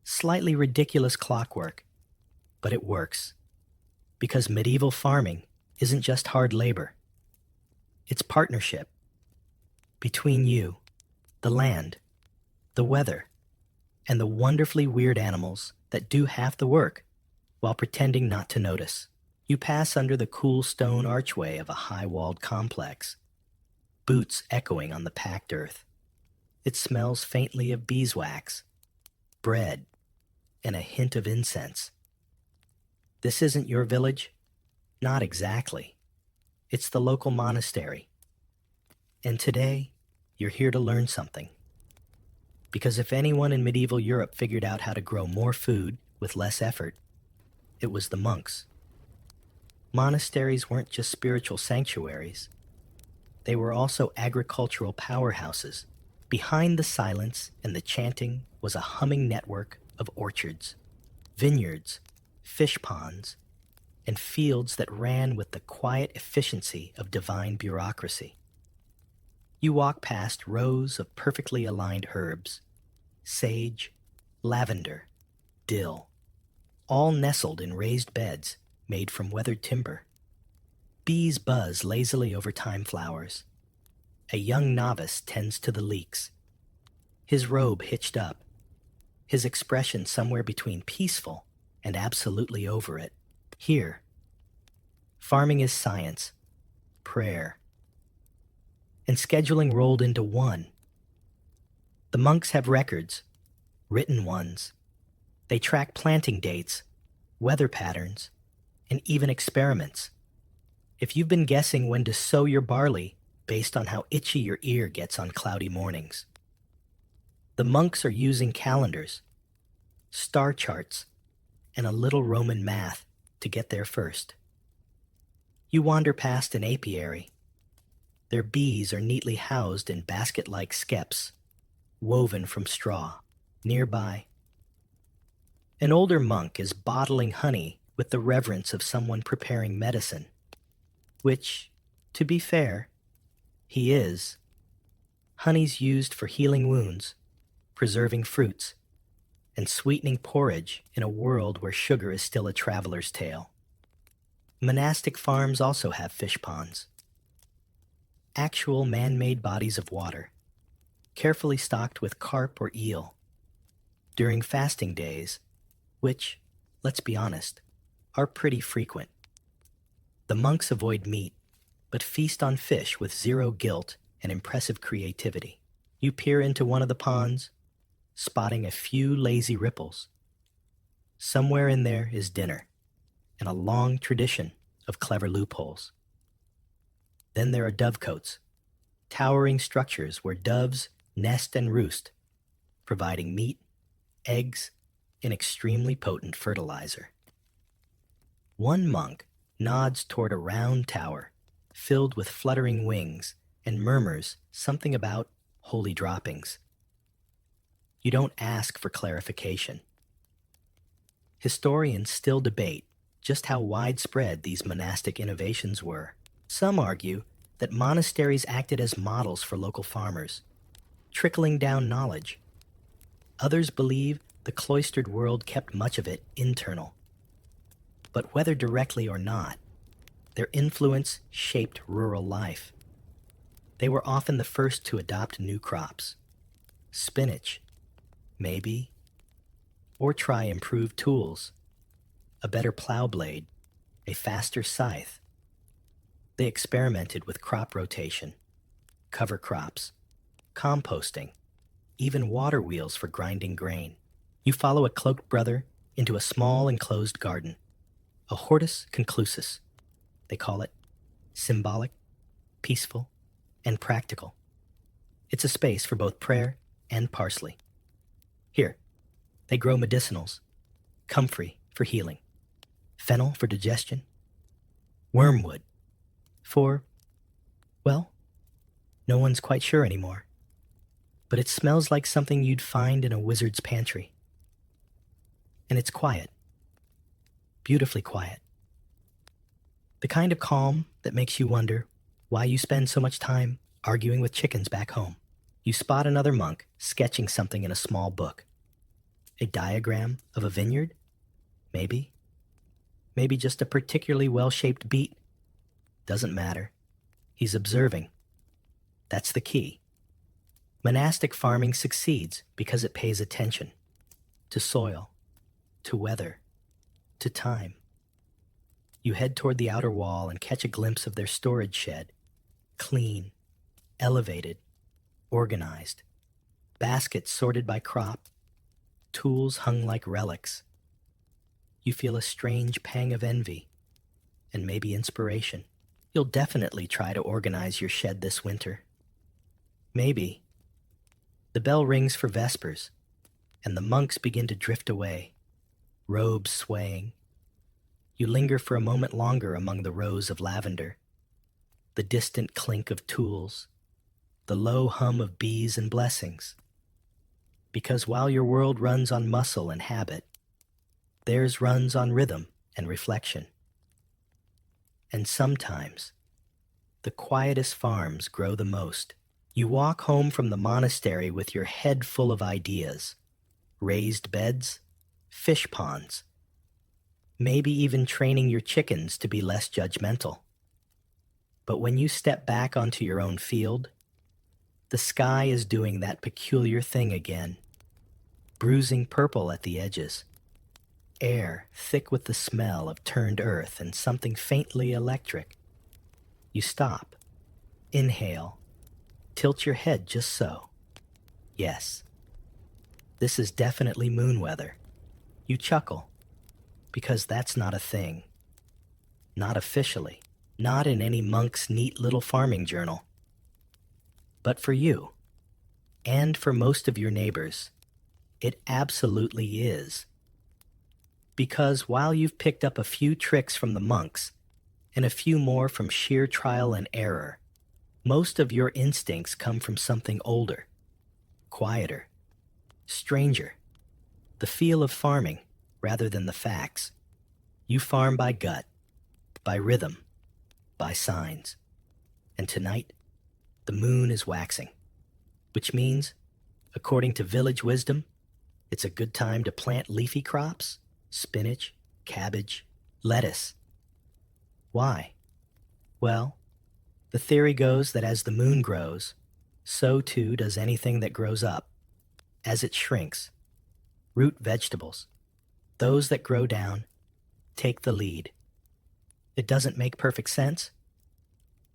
slightly ridiculous clockwork. But it works. Because medieval farming isn't just hard labor. It's partnership. Between you, the land, the weather, and the wonderfully weird animals that do half the work while pretending not to notice. You pass under the cool stone archway of a high-walled complex, boots echoing on the packed earth. It smells faintly of beeswax, bread, and a hint of incense. This isn't your village? Not exactly. It's the local monastery. And today, you're here to learn something. Because if anyone in medieval Europe figured out how to grow more food with less effort, it was the monks. Monasteries weren't just spiritual sanctuaries. They were also agricultural powerhouses. Behind the silence and the chanting was a humming network of orchards, vineyards, fish ponds, and fields that ran with the quiet efficiency of divine bureaucracy. You walk past rows of perfectly aligned herbs, sage, lavender, dill, all nestled in raised beds made from weathered timber. Bees buzz lazily over thyme flowers. A young novice tends to the leeks, his robe hitched up, his expression somewhere between peaceful and absolutely over it. Here, farming is science, prayer, and scheduling rolled into one. The monks have records, written ones. They track planting dates, weather patterns, and even experiments. If you've been guessing when to sow your barley based on how itchy your ear gets on cloudy mornings, the monks are using calendars, star charts, and a little Roman math to get there first. You wander past an apiary. Their bees are neatly housed in basket-like skeps, woven from straw. Nearby, an older monk is bottling honey with the reverence of someone preparing medicine, which, to be fair, he is. Honey's used for healing wounds, preserving fruits, and sweetening porridge in a world where sugar is still a traveler's tale. Monastic farms also have fish ponds, actual man-made bodies of water, carefully stocked with carp or eel. During fasting days, which, let's be honest, are pretty frequent, the monks avoid meat, but feast on fish with zero guilt and impressive creativity. You peer into one of the ponds, spotting a few lazy ripples. Somewhere in there is dinner, and a long tradition of clever loopholes. Then there are dovecotes, towering structures where doves nest and roost, providing meat, eggs, and extremely potent fertilizer. One monk nods toward a round tower filled with fluttering wings and murmurs something about holy droppings. You don't ask for clarification. Historians still debate just how widespread these monastic innovations were. Some argue that monasteries acted as models for local farmers, trickling down knowledge. Others believe the cloistered world kept much of it internal. But whether directly or not, their influence shaped rural life. They were often the first to adopt new crops. Spinach, maybe, or try improved tools, a better plow blade, a faster scythe. They experimented with crop rotation, cover crops, composting, even water wheels for grinding grain. You follow a cloaked brother into a small enclosed garden, a hortus conclusus. They call it symbolic, peaceful, and practical. It's a space for both prayer and parsley. Here, they grow medicinals, comfrey for healing, fennel for digestion, wormwood for, well, no one's quite sure anymore. But it smells like something you'd find in a wizard's pantry. And it's quiet, beautifully quiet. The kind of calm that makes you wonder why you spend so much time arguing with chickens back home. You spot another monk sketching something in a small book. A diagram of a vineyard? Maybe. Maybe just a particularly well-shaped beet. Doesn't matter. He's observing. That's the key. Monastic farming succeeds because it pays attention to soil, to weather, to time. You head toward the outer wall and catch a glimpse of their storage shed. Clean, elevated, organized. Baskets sorted by crop. Tools hung like relics. You feel a strange pang of envy and maybe inspiration. You'll definitely try to organize your shed this winter. Maybe. The bell rings for vespers, and the monks begin to drift away, robes swaying. You linger for a moment longer among the rows of lavender, the distant clink of tools, the low hum of bees and blessings. Because while your world runs on muscle and habit, theirs runs on rhythm and reflection. And sometimes, the quietest farms grow the most. You walk home from the monastery with your head full of ideas, raised beds, fish ponds, maybe even training your chickens to be less judgmental. But when you step back onto your own field, the sky is doing that peculiar thing again, bruising purple at the edges, air thick with the smell of turned earth and something faintly electric. You stop, inhale, tilt your head just so. Yes, this is definitely moon weather. You chuckle, because that's not a thing. Not officially, not in any monk's neat little farming journal. But for you, and for most of your neighbors, it absolutely is. Because while you've picked up a few tricks from the monks, and a few more from sheer trial and error, most of your instincts come from something older, quieter, stranger, the feel of farming rather than the facts. You farm by gut, by rhythm, by signs. And tonight, the moon is waxing, which means, according to village wisdom, it's a good time to plant leafy crops, spinach, cabbage, lettuce. Why? Well, the theory goes that as the moon grows, so too does anything that grows up. As it shrinks, root vegetables, those that grow down, take the lead. It doesn't make perfect sense,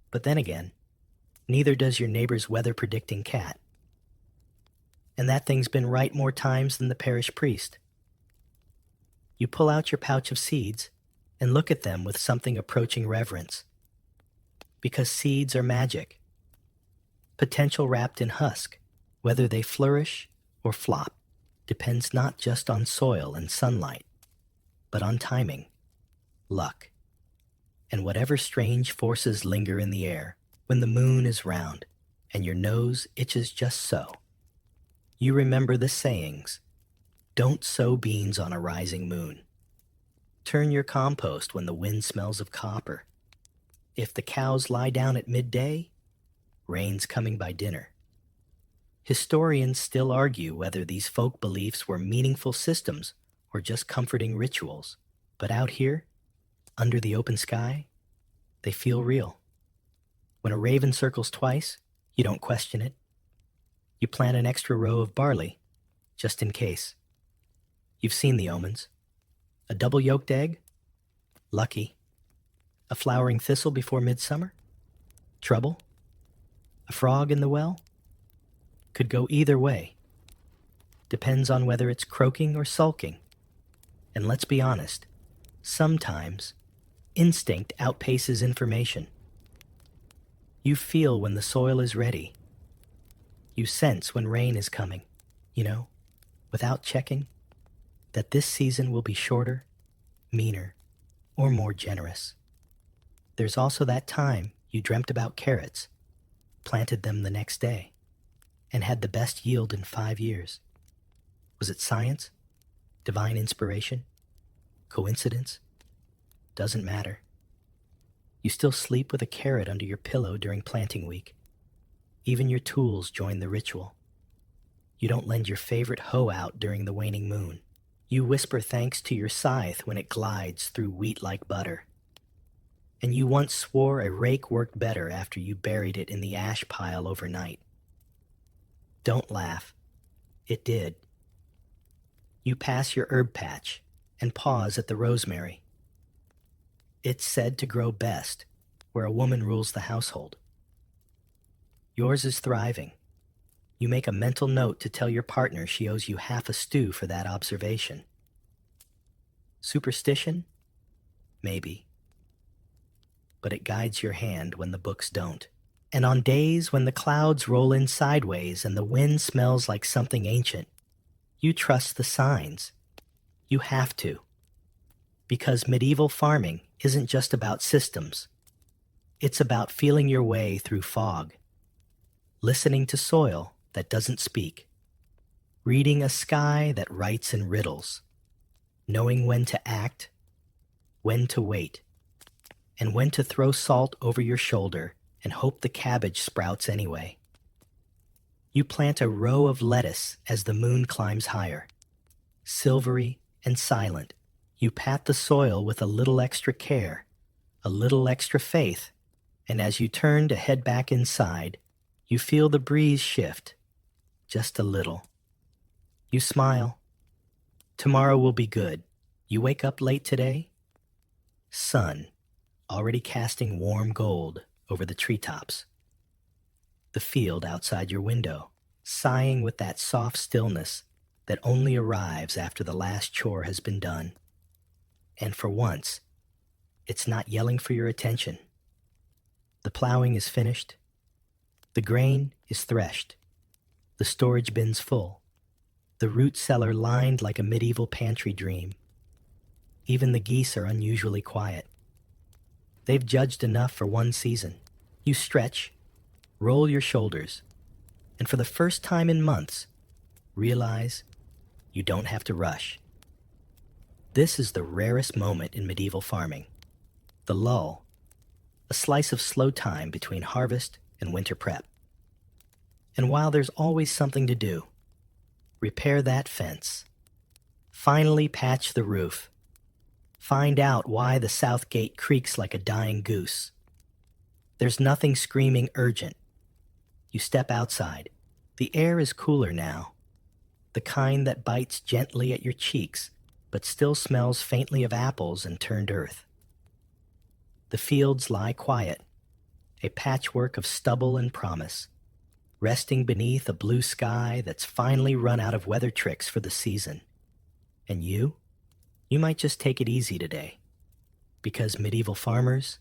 but then again, neither does your neighbor's weather-predicting cat. And that thing's been right more times than the parish priest. You pull out your pouch of seeds and look at them with something approaching reverence. Because seeds are magic. Potential wrapped in husk, whether they flourish or flop, depends not just on soil and sunlight, but on timing, luck, and whatever strange forces linger in the air when the moon is round and your nose itches just so. You remember the sayings, don't sow beans on a rising moon. Turn your compost when the wind smells of copper. If the cows lie down at midday, rain's coming by dinner. Historians still argue whether these folk beliefs were meaningful systems or just comforting rituals. But out here, under the open sky, they feel real. When a raven circles twice, you don't question it. You plant an extra row of barley, just in case. You've seen the omens. A double-yolked egg? Lucky. A flowering thistle before midsummer? Trouble? A frog in the well? Could go either way. Depends on whether it's croaking or sulking. And let's be honest, sometimes instinct outpaces information. You feel when the soil is ready. You sense when rain is coming, without checking, that this season will be shorter, meaner, or more generous. There's also that time you dreamt about carrots, planted them the next day, and had the best yield in 5 years. Was it science? Divine inspiration? Coincidence? Doesn't matter. You still sleep with a carrot under your pillow during planting week. Even your tools join the ritual. You don't lend your favorite hoe out during the waning moon. You whisper thanks to your scythe when it glides through wheat like butter. And you once swore a rake worked better after you buried it in the ash pile overnight. Don't laugh. It did. You pass your herb patch and pause at the rosemary. It's said to grow best where a woman rules the household. Yours is thriving. You make a mental note to tell your partner she owes you half a stew for that observation. Superstition? Maybe. But it guides your hand when the books don't. And on days when the clouds roll in sideways and the wind smells like something ancient, you trust the signs. You have to. Because medieval farming isn't just about systems. It's about feeling your way through fog, listening to soil that doesn't speak, reading a sky that writes in riddles, knowing when to act, when to wait, and when to throw salt over your shoulder and hope the cabbage sprouts anyway. You plant a row of lettuce as the moon climbs higher. Silvery and silent, you pat the soil with a little extra care, a little extra faith, and as you turn to head back inside, you feel the breeze shift, just a little. You smile. Tomorrow will be good. You wake up late today? Sun, already casting warm gold over the treetops. The field outside your window, sighing with that soft stillness that only arrives after the last chore has been done. And for once, it's not yelling for your attention. The plowing is finished. The grain is threshed. The storage bin's full. The root cellar lined like a medieval pantry dream. Even the geese are unusually quiet. They've judged enough for one season. You stretch, roll your shoulders, and for the first time in months, realize you don't have to rush. This is the rarest moment in medieval farming. The lull, a slice of slow time between harvest and winter prep. And while there's always something to do, repair that fence, finally patch the roof, find out why the south gate creaks like a dying goose. There's nothing screaming urgent. You step outside. The air is cooler now, the kind that bites gently at your cheeks but still smells faintly of apples and turned earth. The fields lie quiet, a patchwork of stubble and promise, resting beneath a blue sky that's finally run out of weather tricks for the season. And you might just take it easy today, because medieval farmers,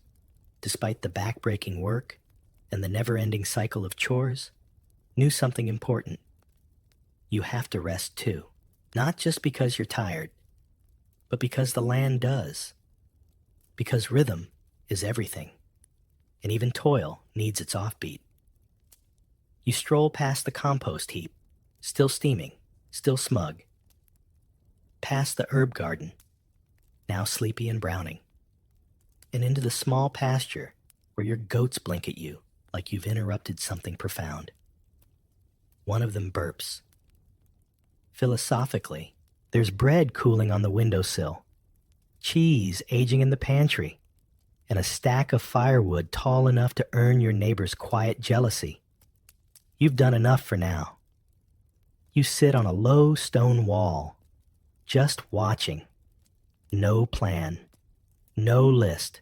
despite the back-breaking work and the never-ending cycle of chores, knew something important. You have to rest too, not just because you're tired, but because the land does. Because rhythm is everything, and even toil needs its offbeat. You stroll past the compost heap, still steaming, still smug. Past the herb garden, now sleepy and browning, and into the small pasture where your goats blink at you like you've interrupted something profound. One of them burps. Philosophically, there's bread cooling on the windowsill, cheese aging in the pantry, and a stack of firewood tall enough to earn your neighbor's quiet jealousy. You've done enough for now. You sit on a low stone wall, just watching. No plan, no list.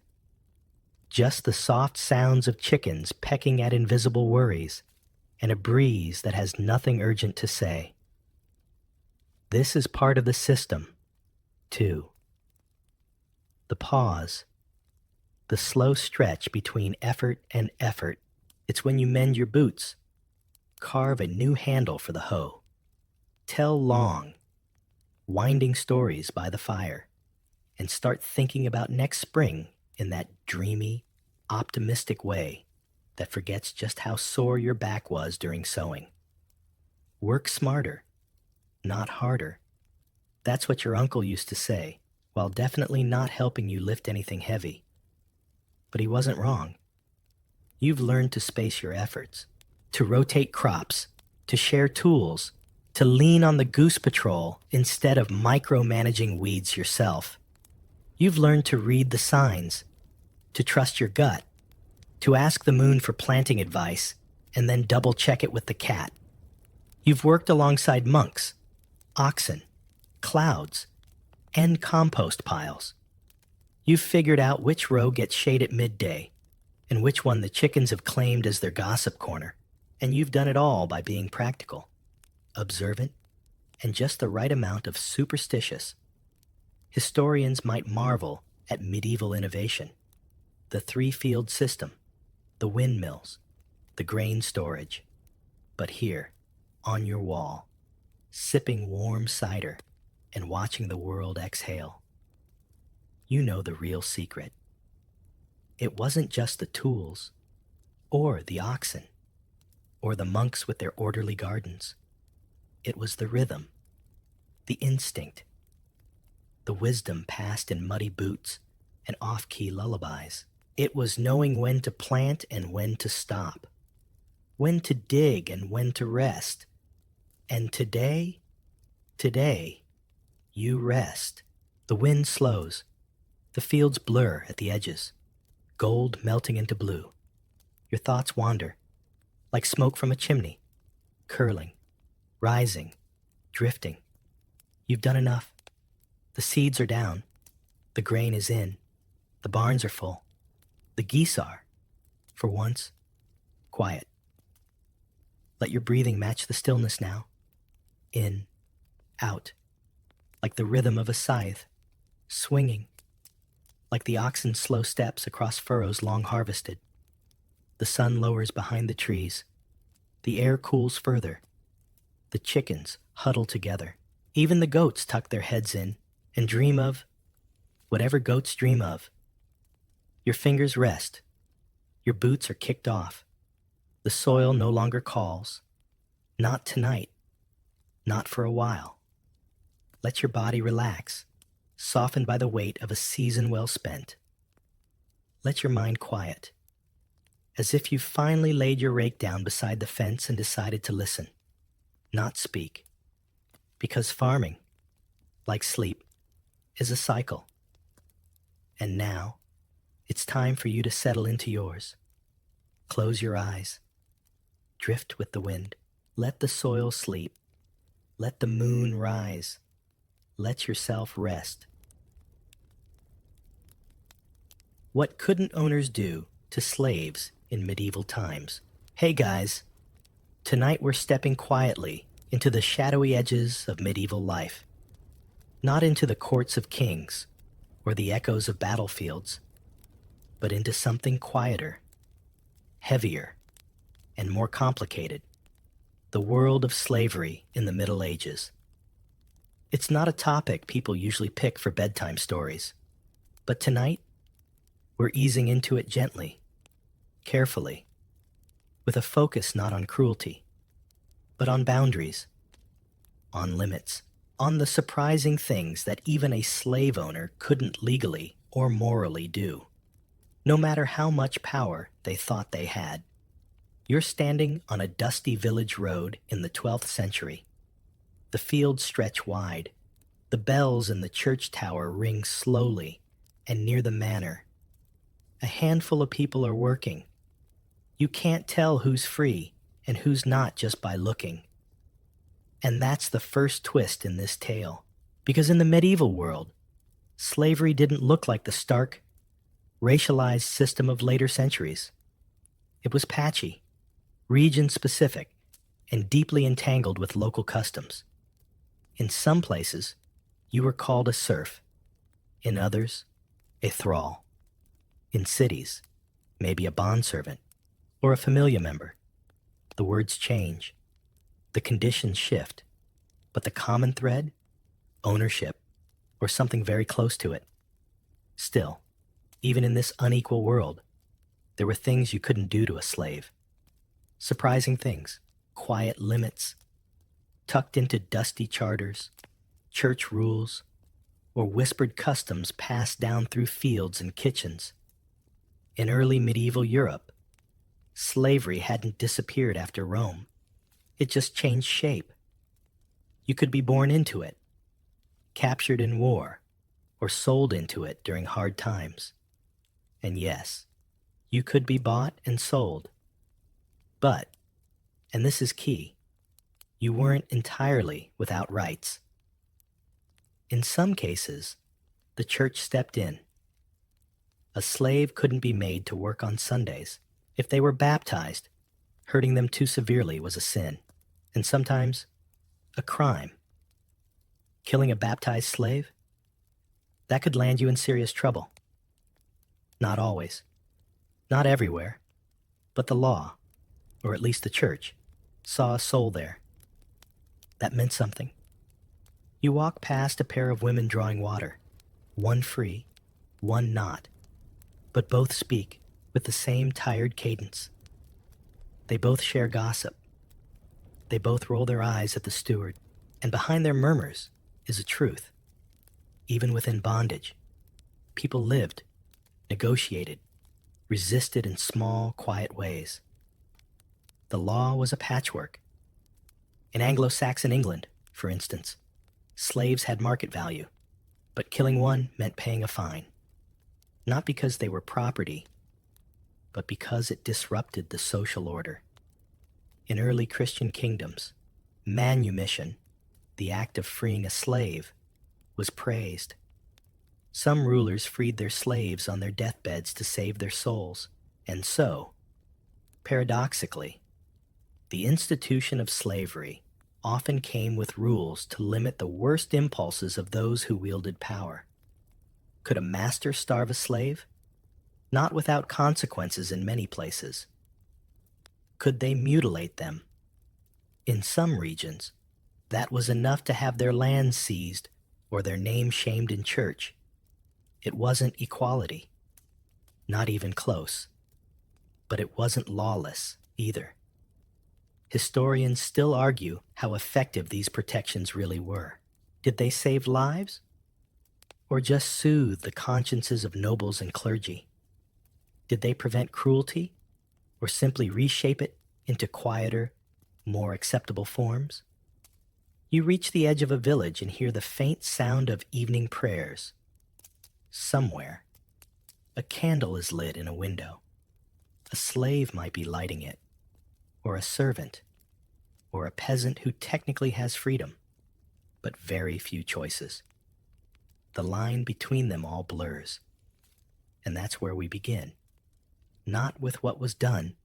Just the soft sounds of chickens pecking at invisible worries, and a breeze that has nothing urgent to say. This is part of the system, too. The pause, the slow stretch between effort and effort. It's when you mend your boots, carve a new handle for the hoe, tell long, winding stories by the fire, and start thinking about next spring in that dreamy, optimistic way that forgets just how sore your back was during sewing. Work smarter, not harder. That's what your uncle used to say, while definitely not helping you lift anything heavy. But he wasn't wrong. You've learned to space your efforts, to rotate crops, to share tools, to lean on the goose patrol instead of micromanaging weeds yourself. You've learned to read the signs, to trust your gut, to ask the moon for planting advice, and then double check it with the cat. You've worked alongside monks, oxen, clouds, and compost piles. You've figured out which row gets shade at midday and which one the chickens have claimed as their gossip corner. And you've done it all by being practical, observant, and just the right amount of superstitious. Historians might marvel at medieval innovation. The three-field system, the windmills, the grain storage. But here, on your wall, sipping warm cider and watching the world exhale, you know the real secret. It wasn't just the tools, or the oxen, or the monks with their orderly gardens. It was the rhythm, the instinct, the wisdom passed in muddy boots and off-key lullabies. It was knowing when to plant and when to stop, when to dig and when to rest. And today, you rest. The wind slows. The fields blur at the edges, gold melting into blue. Your thoughts wander, like smoke from a chimney, curling, rising, drifting. You've done enough. The seeds are down. The grain is in. The barns are full. The geese are, for once, quiet. Let your breathing match the stillness now. In, out, like the rhythm of a scythe, swinging, like the oxen's slow steps across furrows long harvested. The sun lowers behind the trees. The air cools further. The chickens huddle together. Even the goats tuck their heads in and dream of whatever goats dream of. Your fingers rest. Your boots are kicked off. The soil no longer calls. Not tonight. Not for a while. Let your body relax, softened by the weight of a season well spent. Let your mind quiet, as if you finally laid your rake down beside the fence and decided to listen, not speak. Because farming, like sleep, is a cycle. And now, it's time for you to settle into yours. Close your eyes. Drift with the wind. Let the soil sleep. Let the moon rise. Let yourself rest. What couldn't owners do to slaves in medieval times? Hey guys, tonight we're stepping quietly into the shadowy edges of medieval life. Not into the courts of kings or the echoes of battlefields, but into something quieter, heavier, and more complicated. The world of slavery in the Middle Ages. It's not a topic people usually pick for bedtime stories, but tonight, we're easing into it gently, carefully, with a focus not on cruelty, but on boundaries, on limits, on the surprising things that even a slave owner couldn't legally or morally do, no matter how much power they thought they had. You're standing on a dusty village road in the 12th century. The fields stretch wide. The bells in the church tower ring slowly, and near the manor, a handful of people are working. You can't tell who's free and who's not just by looking. And that's the first twist in this tale, because in the medieval world, slavery didn't look like the stark, racialized system of later centuries. It was patchy. region-specific, and deeply entangled with local customs. In some places, you were called a serf. In others, a thrall. In cities, maybe a bondservant or a familia member. The words change, the conditions shift, but the common thread, ownership, or something very close to it. Still, even in this unequal world, there were things you couldn't do to a slave. Surprising things, quiet limits, tucked into dusty charters, church rules, or whispered customs passed down through fields and kitchens. In early medieval Europe, slavery hadn't disappeared after Rome. It just changed shape. You could be born into it, captured in war, or sold into it during hard times. And yes, you could be bought and sold. But, and this is key, you weren't entirely without rights. In some cases, the church stepped in. A slave couldn't be made to work on Sundays. If they were baptized, hurting them too severely was a sin, and sometimes a crime. Killing a baptized slave? That could land you in serious trouble. Not always. Not everywhere. But the law, or at least the church, saw a soul there. That meant something. You walk past a pair of women drawing water, one free, one not, but both speak with the same tired cadence. They both share gossip. They both roll their eyes at the steward, and behind their murmurs is a truth. Even within bondage, people lived, negotiated, resisted in small, quiet ways. The law was a patchwork. In Anglo-Saxon England, for instance, slaves had market value, but killing one meant paying a fine. Not because they were property, but because it disrupted the social order. In early Christian kingdoms, manumission, the act of freeing a slave, was praised. Some rulers freed their slaves on their deathbeds to save their souls, and so, paradoxically, the institution of slavery often came with rules to limit the worst impulses of those who wielded power. Could a master starve a slave? Not without consequences in many places. Could they mutilate them? In some regions, that was enough to have their land seized or their name shamed in church. It wasn't equality, not even close, but it wasn't lawless either. Historians still argue how effective these protections really were. Did they save lives? Or just soothe the consciences of nobles and clergy? Did they prevent cruelty, or simply reshape it into quieter, more acceptable forms? You reach the edge of a village and hear the faint sound of evening prayers. Somewhere, a candle is lit in a window. A slave might be lighting it, or a servant, or a peasant who technically has freedom, but very few choices. The line between them all blurs. And that's where we begin. Not with what was done,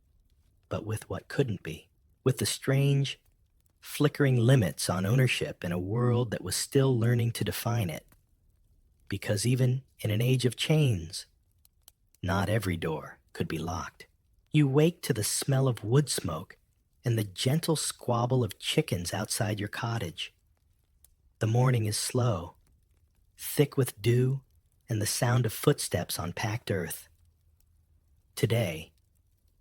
but with what couldn't be. With the strange, flickering limits on ownership in a world that was still learning to define it. Because even in an age of chains, not every door could be locked. You wake to the smell of wood smoke and the gentle squabble of chickens outside your cottage. The morning is slow, thick with dew and the sound of footsteps on packed earth. Today,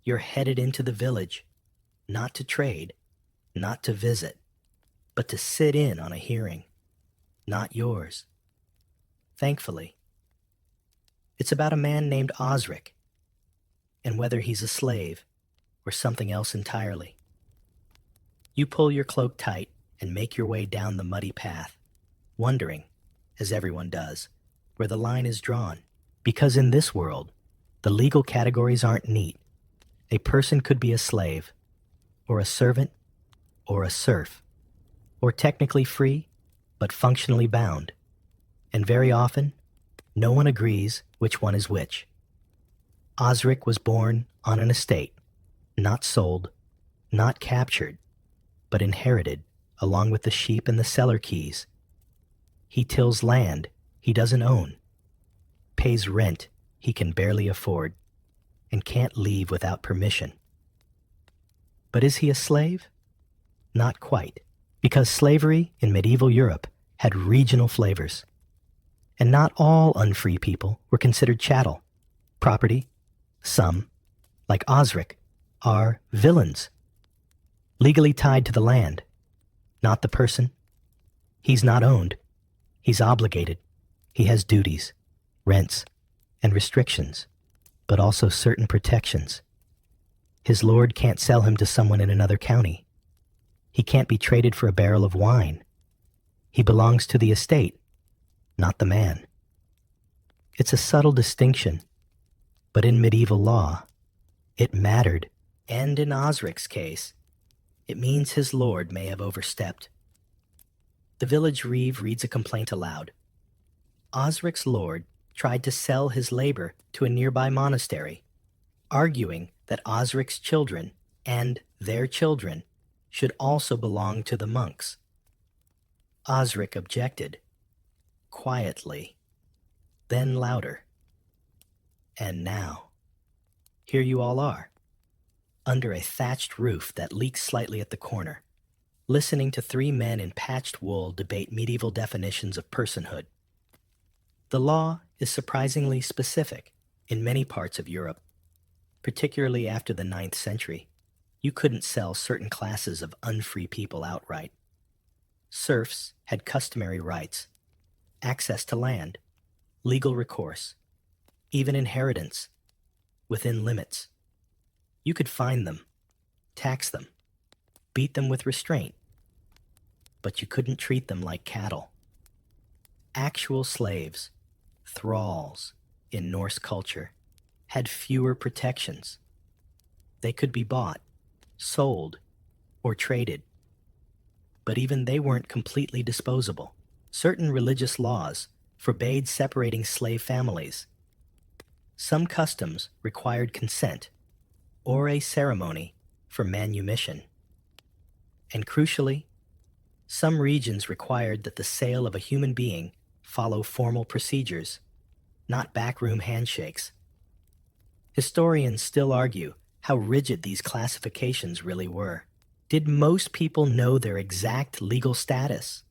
you're headed into the village, not to trade, not to visit, but to sit in on a hearing, not yours. Thankfully, it's about a man named Osric, and whether he's a slave or something else entirely. You pull your cloak tight and make your way down the muddy path, wondering, as everyone does, where the line is drawn. Because in this world, the legal categories aren't neat. A person could be a slave, or a servant, or a serf, or technically free, but functionally bound. And very often, no one agrees which one is which. Osric was born on an estate, not sold, not captured, but inherited along with the sheep and the cellar keys. He tills land he doesn't own, pays rent he can barely afford, and can't leave without permission. But is he a slave? Not quite, because slavery in medieval Europe had regional flavors. And not all unfree people were considered chattel, property. Some, like Osric, are villains, legally tied to the land, not the person. He's not owned. He's obligated. He has duties, rents, and restrictions, but also certain protections. His lord can't sell him to someone in another county. He can't be traded for a barrel of wine. He belongs to the estate, not the man. It's a subtle distinction, but in medieval law, it mattered. And in Osric's case, it means his lord may have overstepped. The village reeve reads a complaint aloud. Osric's lord tried to sell his labor to a nearby monastery, arguing that Osric's children and their children should also belong to the monks. Osric objected, quietly, then louder. And now, here you all are, under a thatched roof that leaks slightly at the corner, listening to three men in patched wool debate medieval definitions of personhood. The law is surprisingly specific in many parts of Europe, particularly after the 9th century. You couldn't sell certain classes of unfree people outright. Serfs had customary rights, access to land, legal recourse, even inheritance, within limits. You could fine them, tax them, beat them with restraint, but you couldn't treat them like cattle. Actual slaves, thralls, in Norse culture, had fewer protections. They could be bought, sold, or traded. But even they weren't completely disposable. Certain religious laws forbade separating slave families. Some customs required consent or a ceremony for manumission. And crucially, some regions required that the sale of a human being follow formal procedures, not backroom handshakes. Historians still argue how rigid these classifications really were. Did most people know their exact legal status?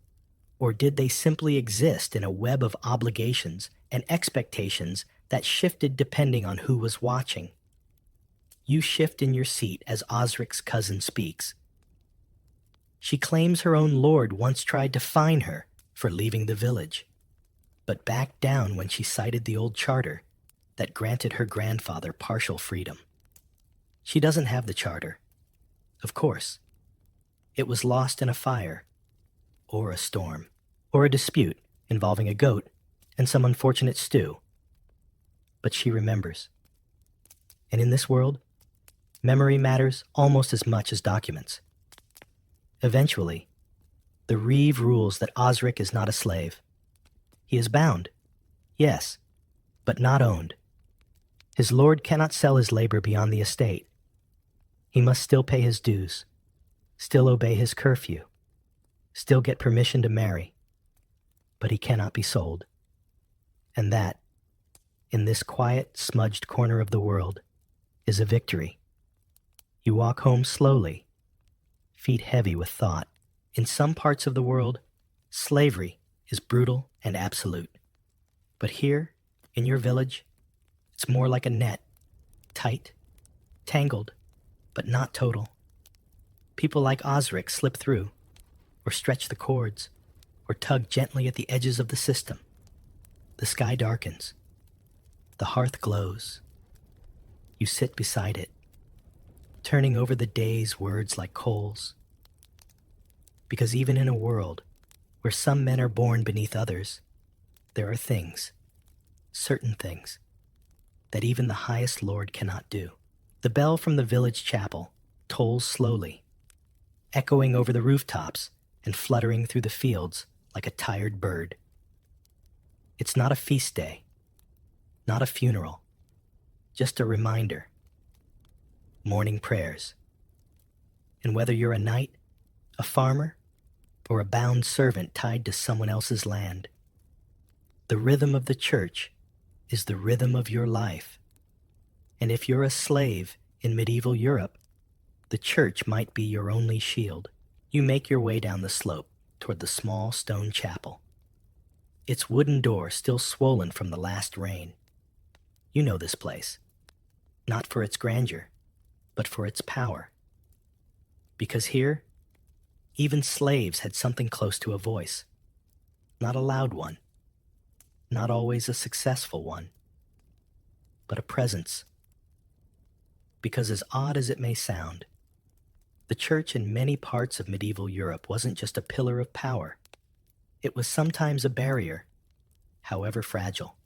Or did they simply exist in a web of obligations and expectations that shifted depending on who was watching? You shift in your seat as Osric's cousin speaks. She claims her own lord once tried to fine her for leaving the village, but backed down when she cited the old charter that granted her grandfather partial freedom. She doesn't have the charter, of course. It was lost in a fire, or a storm, or a dispute involving a goat and some unfortunate stew. But she remembers. And in this world, memory matters almost as much as documents. Eventually, the reeve rules that Osric is not a slave. He is bound, yes, but not owned. His lord cannot sell his labor beyond the estate. He must still pay his dues, still obey his curfew, still get permission to marry, but he cannot be sold. And that, in this quiet, smudged corner of the world, is a victory. You walk home slowly, feet heavy with thought. In some parts of the world, slavery is brutal and absolute. But here, in your village, it's more like a net, tight, tangled, but not total. People like Osric slip through, or stretch the cords, or tug gently at the edges of the system. The sky darkens. The hearth glows. You sit beside it, turning over the day's words like coals. Because even in a world where some men are born beneath others, there are things, certain things, that even the highest lord cannot do. The bell from the village chapel tolls slowly, echoing over the rooftops and fluttering through the fields like a tired bird. It's not a feast day, not a funeral, just a reminder. Morning prayers. And whether you're a knight, a farmer, or a bound servant tied to someone else's land, the rhythm of the church is the rhythm of your life. And if you're a slave in medieval Europe, the church might be your only shield. You make your way down the slope toward the small stone chapel, its wooden door still swollen from the last rain. You know this place, not for its grandeur, but for its power. Because here, even slaves had something close to a voice. Not a loud one, not always a successful one, but a presence. Because as odd as it may sound, the church in many parts of medieval Europe wasn't just a pillar of power. It was sometimes a barrier, however fragile,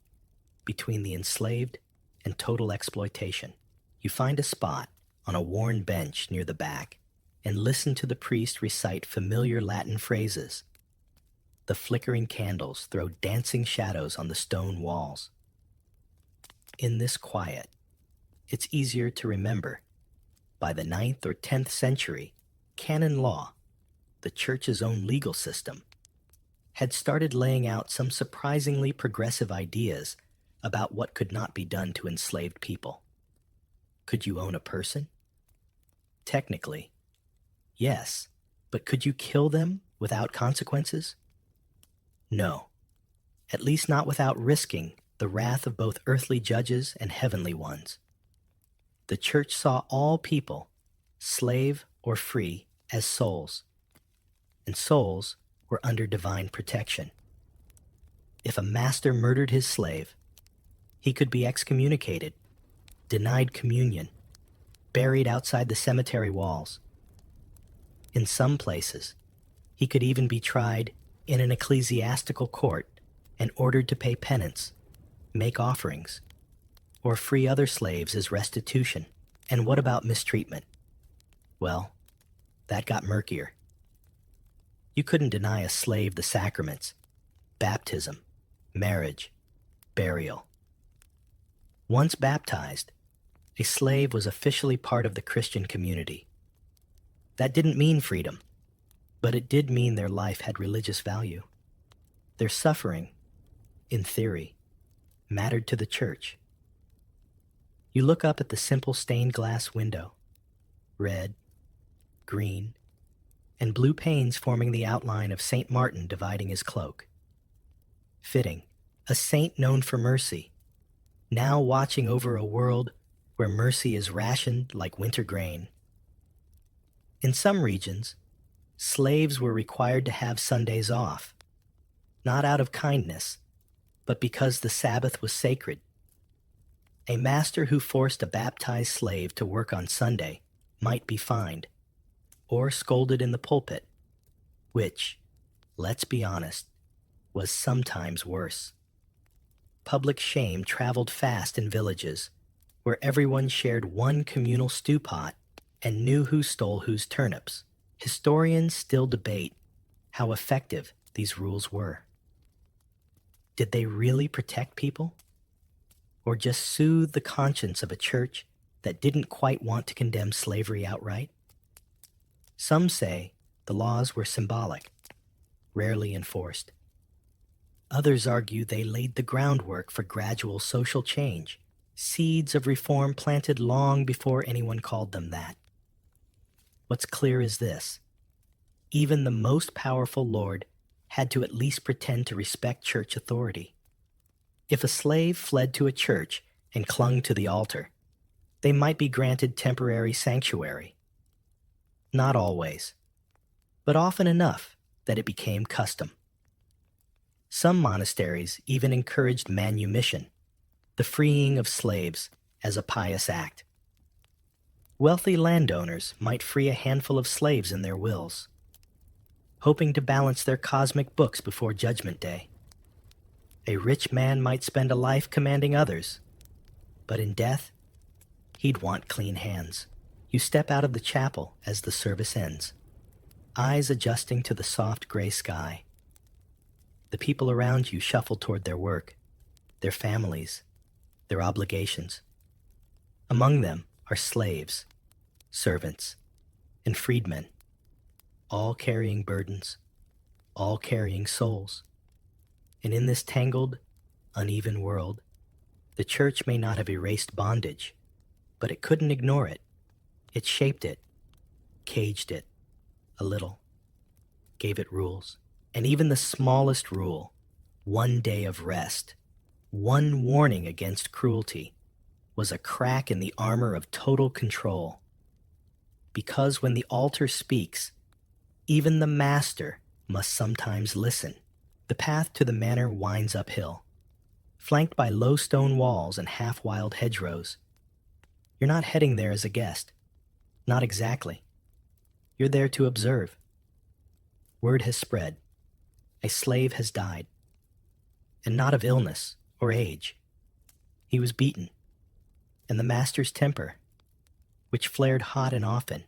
between the enslaved and total exploitation. You find a spot on a worn bench near the back and listen to the priest recite familiar Latin phrases. The flickering candles throw dancing shadows on the stone walls. In this quiet, it's easier to remember. By the 9th or 10th century, canon law, the church's own legal system, had started laying out some surprisingly progressive ideas about what could not be done to enslaved people. Could you own a person? Technically, yes, but could you kill them without consequences? No, at least not without risking the wrath of both earthly judges and heavenly ones. The church saw all people, slave or free, as souls, and souls were under divine protection. If a master murdered his slave, he could be excommunicated, denied communion, buried outside the cemetery walls. In some places, he could even be tried in an ecclesiastical court and ordered to pay penance, make offerings, or free other slaves as restitution. And what about mistreatment? Well, that got murkier. You couldn't deny a slave the sacraments, baptism, marriage, burial. Once baptized, a slave was officially part of the Christian community. That didn't mean freedom, but it did mean their life had religious value. Their suffering, in theory, mattered to the church. You look up at the simple stained glass window, red, green, and blue panes forming the outline of St. Martin dividing his cloak. Fitting, a saint known for mercy, now watching over a world where mercy is rationed like winter grain. In some regions, slaves were required to have Sundays off, not out of kindness, but because the Sabbath was sacred. A master who forced a baptized slave to work on Sunday might be fined, or scolded in the pulpit, which, let's be honest, was sometimes worse. Public shame traveled fast in villages, where everyone shared one communal stew pot and knew who stole whose turnips. Historians still debate how effective these rules were. Did they really protect people? Or just soothe the conscience of a church that didn't quite want to condemn slavery outright? Some say the laws were symbolic, rarely enforced. Others argue they laid the groundwork for gradual social change, seeds of reform planted long before anyone called them that. What's clear is this: even the most powerful lord had to at least pretend to respect church authority. If a slave fled to a church and clung to the altar, they might be granted temporary sanctuary. Not always, but often enough that it became custom. Some monasteries even encouraged manumission, the freeing of slaves, as a pious act. Wealthy landowners might free a handful of slaves in their wills, hoping to balance their cosmic books before Judgment Day. A rich man might spend a life commanding others, but in death, he'd want clean hands. You step out of the chapel as the service ends, eyes adjusting to the soft gray sky. The people around you shuffle toward their work, their families, their obligations. Among them are slaves, servants, and freedmen, all carrying burdens, all carrying souls. And in this tangled, uneven world, the church may not have erased bondage, but it couldn't ignore it. It shaped it, caged it a little, gave it rules. And even the smallest rule, one day of rest, one warning against cruelty, was a crack in the armor of total control. Because when the altar speaks, even the master must sometimes listen. The path to the manor winds uphill, flanked by low stone walls and half-wild hedgerows. You're not heading there as a guest. Not exactly. You're there to observe. Word has spread. A slave has died. And not of illness or age. He was beaten. And the master's temper, which flared hot and often,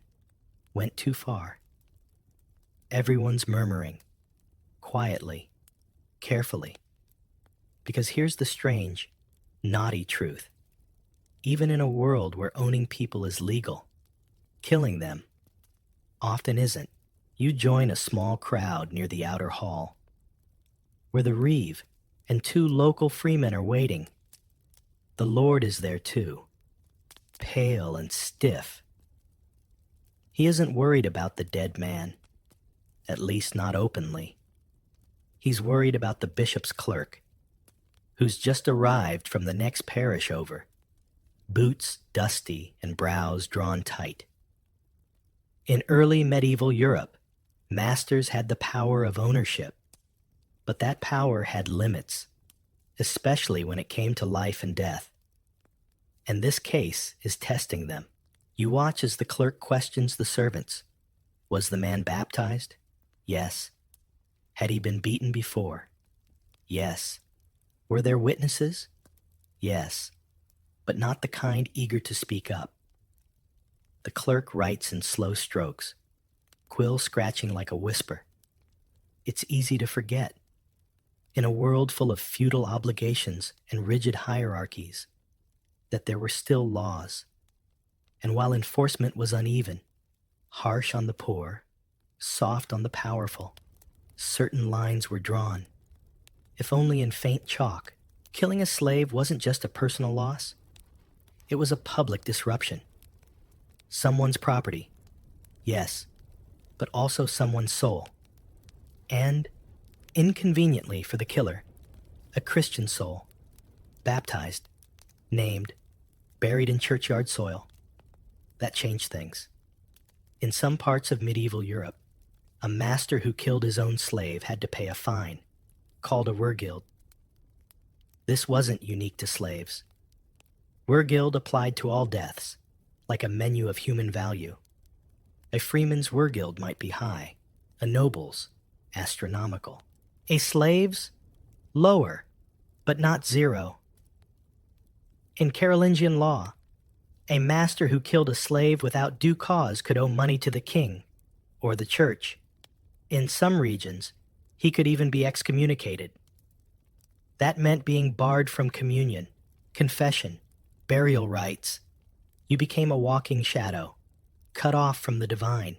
went too far. Everyone's murmuring, quietly, carefully. Because here's the strange, naughty truth. Even in a world where owning people is legal, killing them often isn't. You join a small crowd near the outer hall, where the reeve and two local freemen are waiting. The Lord is there too, pale and stiff. He isn't worried about the dead man, at least not openly. He's worried about the bishop's clerk, who's just arrived from the next parish over, boots dusty and brows drawn tight. In early medieval Europe, masters had the power of ownership, but that power had limits, especially when it came to life and death. And this case is testing them. You watch as the clerk questions the servants. Was the man baptized? Yes. Had he been beaten before? Yes. Were there witnesses? Yes. But not the kind eager to speak up. The clerk writes in slow strokes, quill scratching like a whisper. It's easy to forget. In a world full of feudal obligations and rigid hierarchies, that there were still laws. And while enforcement was uneven, harsh on the poor, soft on the powerful, certain lines were drawn. If only in faint chalk, killing a slave wasn't just a personal loss. It was a public disruption. Someone's property, yes, but also someone's soul. And, inconveniently for the killer, a Christian soul, baptized, named, buried in churchyard soil. That changed things. In some parts of medieval Europe, a master who killed his own slave had to pay a fine, called a wergild. This wasn't unique to slaves. Wergild applied to all deaths, like a menu of human value. A freeman's wergild might be high, a noble's astronomical. A slave's lower, but not zero. In Carolingian law, a master who killed a slave without due cause could owe money to the king or the church. In some regions, he could even be excommunicated. That meant being barred from communion, confession, burial rites. You became a walking shadow, cut off from the divine.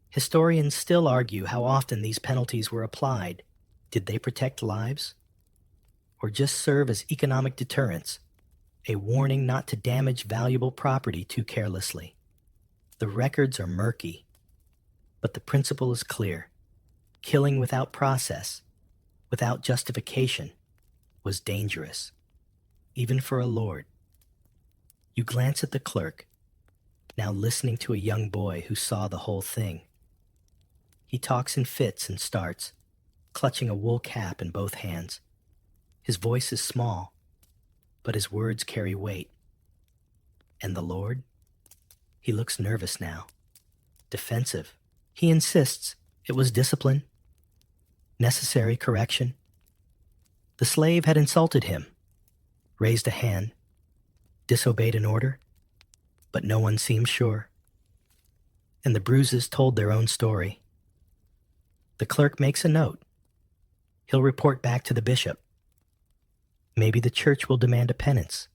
Historians still argue how often these penalties were applied. Did they protect lives? Or just serve as economic deterrents, a warning not to damage valuable property too carelessly? The records are murky, but the principle is clear. Killing without process, without justification, was dangerous, even for a lord. You glance at the clerk, now listening to a young boy who saw the whole thing. He talks in fits and starts, clutching a wool cap in both hands. His voice is small, but his words carry weight. And the Lord? He looks nervous now, defensive. He insists it was discipline, necessary correction. The slave had insulted him, raised a hand, disobeyed an order, but no one seems sure. And the bruises told their own story. The clerk makes a note. He'll report back to the bishop. Maybe the church will demand a penance,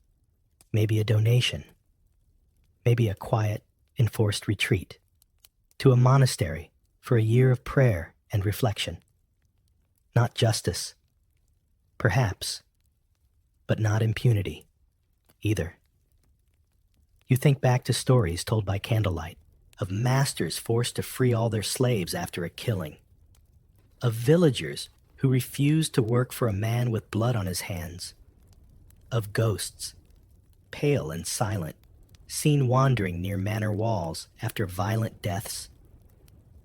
maybe a donation, maybe a quiet, enforced retreat. to a monastery for a year of prayer and reflection. Not justice, perhaps, but not impunity either. You think back to stories told by candlelight of masters forced to free all their slaves after a killing, of villagers who refused to work for a man with blood on his hands, of ghosts, pale and silent, seen wandering near manor walls after violent deaths.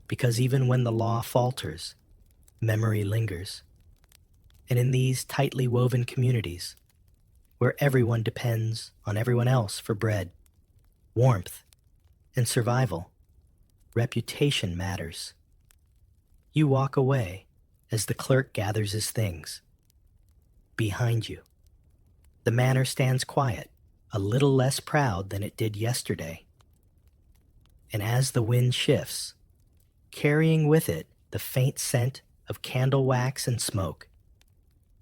Because even when the law falters, memory lingers. And in these tightly woven communities, where everyone depends on everyone else for bread, warmth, and survival, reputation matters. You walk away as the clerk gathers his things. Behind you, the manor stands quiet, a little less proud than it did yesterday. And as the wind shifts, carrying with it the faint scent of candle wax and smoke,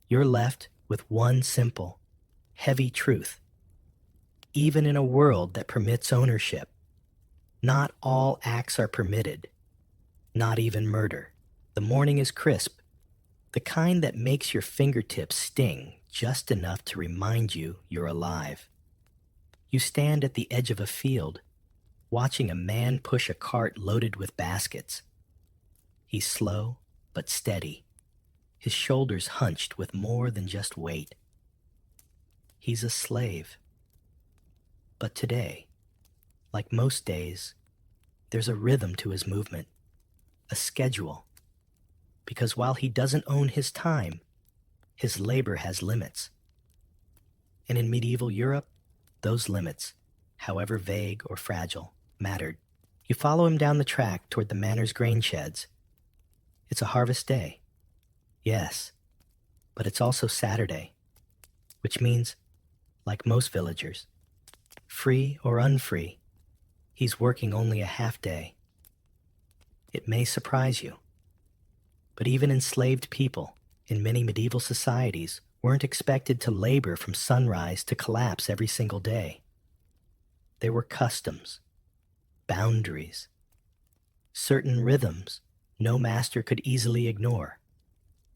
you're left with one simple, heavy truth. Even in a world that permits ownership, not all acts are permitted, not even murder. The morning is crisp, the kind that makes your fingertips sting just enough to remind you you're alive. You stand at the edge of a field, watching a man push a cart loaded with baskets. He's slow but steady, his shoulders hunched with more than just weight. He's a slave. But today, like most days, there's a rhythm to his movement, a schedule. Because while he doesn't own his time, his labor has limits. And in medieval Europe, those limits, however vague or fragile, mattered. You follow him down the track toward the manor's grain sheds. It's a harvest day. Yes, but it's also Saturday, which means, like most villagers, free or unfree, he's working only a half day. It may surprise you, but even enslaved people in many medieval societies weren't expected to labor from sunrise to collapse every single day. There were customs, boundaries, certain rhythms no master could easily ignore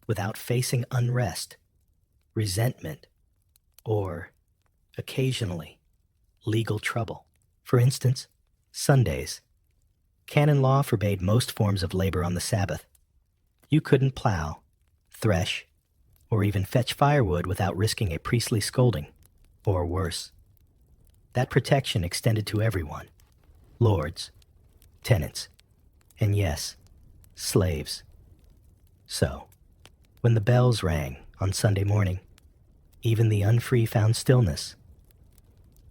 without facing unrest, resentment, or, occasionally, legal trouble. For instance, Sundays. Canon law forbade most forms of labor on the Sabbath. You couldn't plow, thresh, or even fetch firewood without risking a priestly scolding, or worse. That protection extended to everyone: lords, tenants, and yes, slaves. So, when the bells rang on Sunday morning, even the unfree found stillness.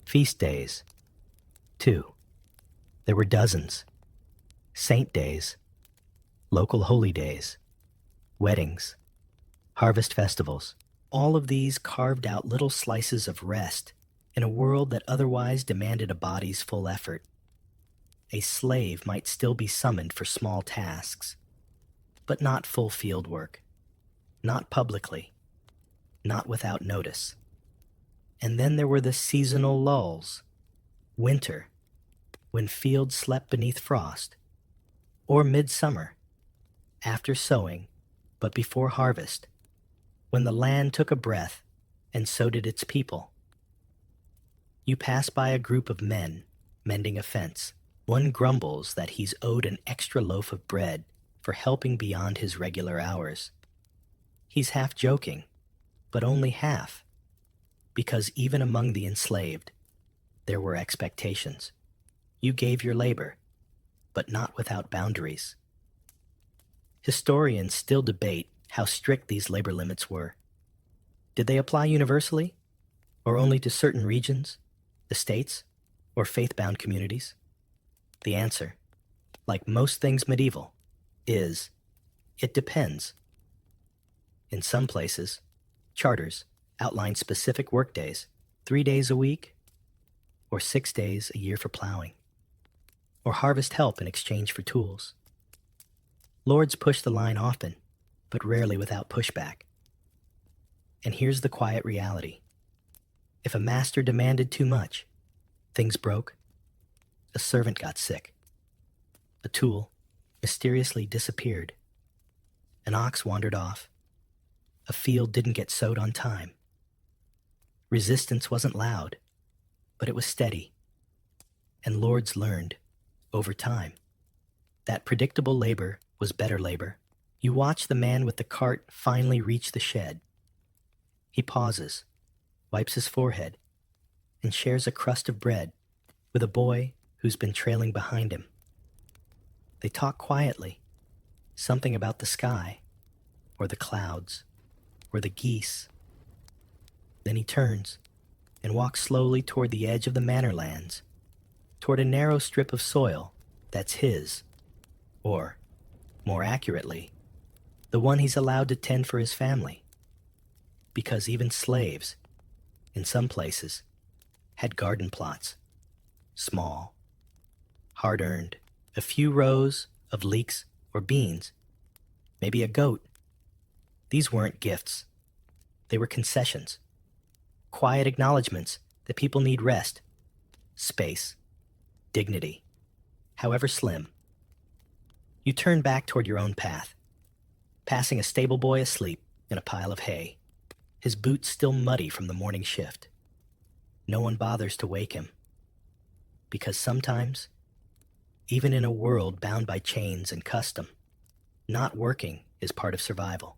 Feast days, too. There were dozens. Saint days, local holy days, weddings, harvest festivals. All of these carved out little slices of rest in a world that otherwise demanded a body's full effort. A slave might still be summoned for small tasks, but not full field work, not publicly, not without notice. And then there were the seasonal lulls: winter, when fields slept beneath frost, or midsummer, after sowing, but before harvest, when the land took a breath, and so did its people. You pass by a group of men mending a fence. One grumbles that he's owed an extra loaf of bread for helping beyond his regular hours. He's half joking, but only half, because even among the enslaved, there were expectations. You gave your labor, but not without boundaries. Historians still debate how strict these labor limits were. Did they apply universally, or only to certain regions, estates, or faith-bound communities? The answer, like most things medieval, is it depends. In some places, charters outline specific workdays, 3 days a week, or 6 days a year for plowing, or harvest help in exchange for tools. Lords push the line often, but rarely without pushback. And here's the quiet reality. If a master demanded too much, things broke, a servant got sick, A tool mysteriously disappeared. An ox wandered off. A field didn't get sowed on time. Resistance wasn't loud, but it was steady. And lords learned, over time, that predictable labor was better labor. You watch the man with the cart finally reach the shed. He pauses, wipes his forehead, and shares a crust of bread with a boy who's been trailing behind him. They talk quietly, something about the sky, or the clouds, or the geese. Then he turns and walks slowly toward the edge of the manor lands, toward a narrow strip of soil that's his, or, more accurately, the one he's allowed to tend for his family. Because even slaves, in some places, had garden plots, small, hard-earned, a few rows of leeks or beans, maybe a goat. These weren't gifts. They were concessions, quiet acknowledgments that people need rest, space, dignity, however slim. You turn back toward your own path, passing a stable boy asleep in a pile of hay, his boots still muddy from the morning shift. No one bothers to wake him, because sometimes, even in a world bound by chains and custom, not working is part of survival.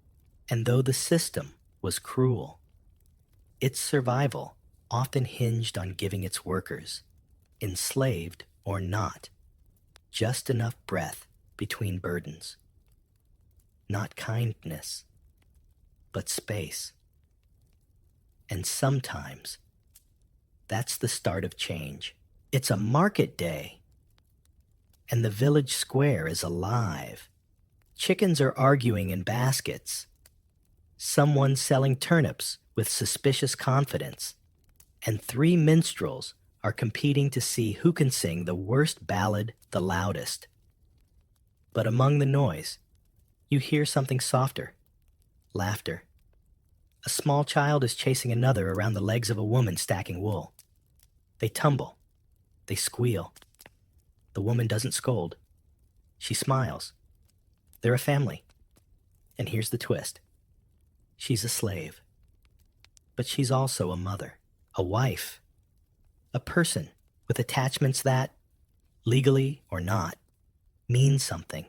And though the system was cruel, its survival often hinged on giving its workers, enslaved or not, just enough breath between burdens. Not kindness, but space. And sometimes, that's the start of change. It's a market day, and the village square is alive. Chickens are arguing in baskets. Someone selling turnips with suspicious confidence, and 3 minstrels are competing to see who can sing the worst ballad the loudest. But among the noise, you hear something softer, laughter. A small child is chasing another around the legs of a woman stacking wool. They tumble. They squeal. The woman doesn't scold. She smiles. They're a family. And here's the twist. She's a slave. But she's also a mother, a wife, a person with attachments that, legally or not, mean something.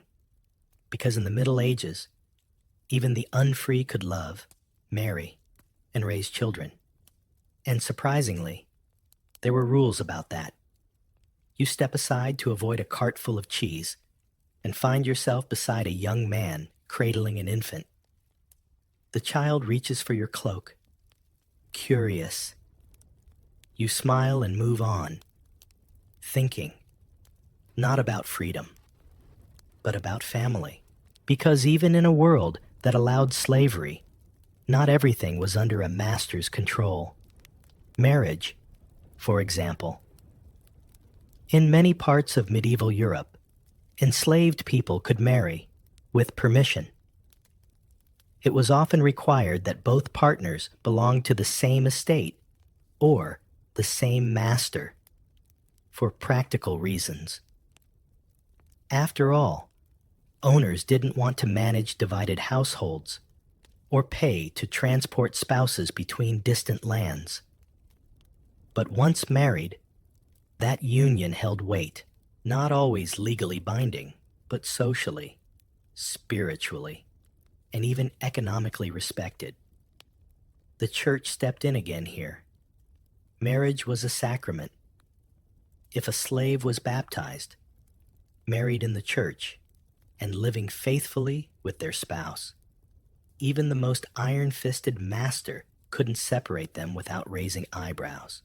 Because in the Middle Ages, even the unfree could love, marry, and raise children. And surprisingly, there were rules about that. You step aside to avoid a cart full of cheese and find yourself beside a young man cradling an infant. The child reaches for your cloak, curious. You smile and move on, thinking, not about freedom, but about family. Because even in a world that allowed slavery, not everything was under a master's control. Marriage, for example. In many parts of medieval Europe, enslaved people could marry with permission. It was often required that both partners belonged to the same estate or the same master for practical reasons. After all, owners didn't want to manage divided households or pay to transport spouses between distant lands. But once married, that union held weight, not always legally binding, but socially, spiritually, and even economically respected. The church stepped in again here. Marriage was a sacrament. If a slave was baptized, married in the church, and living faithfully with their spouse, even the most iron-fisted master couldn't separate them without raising eyebrows.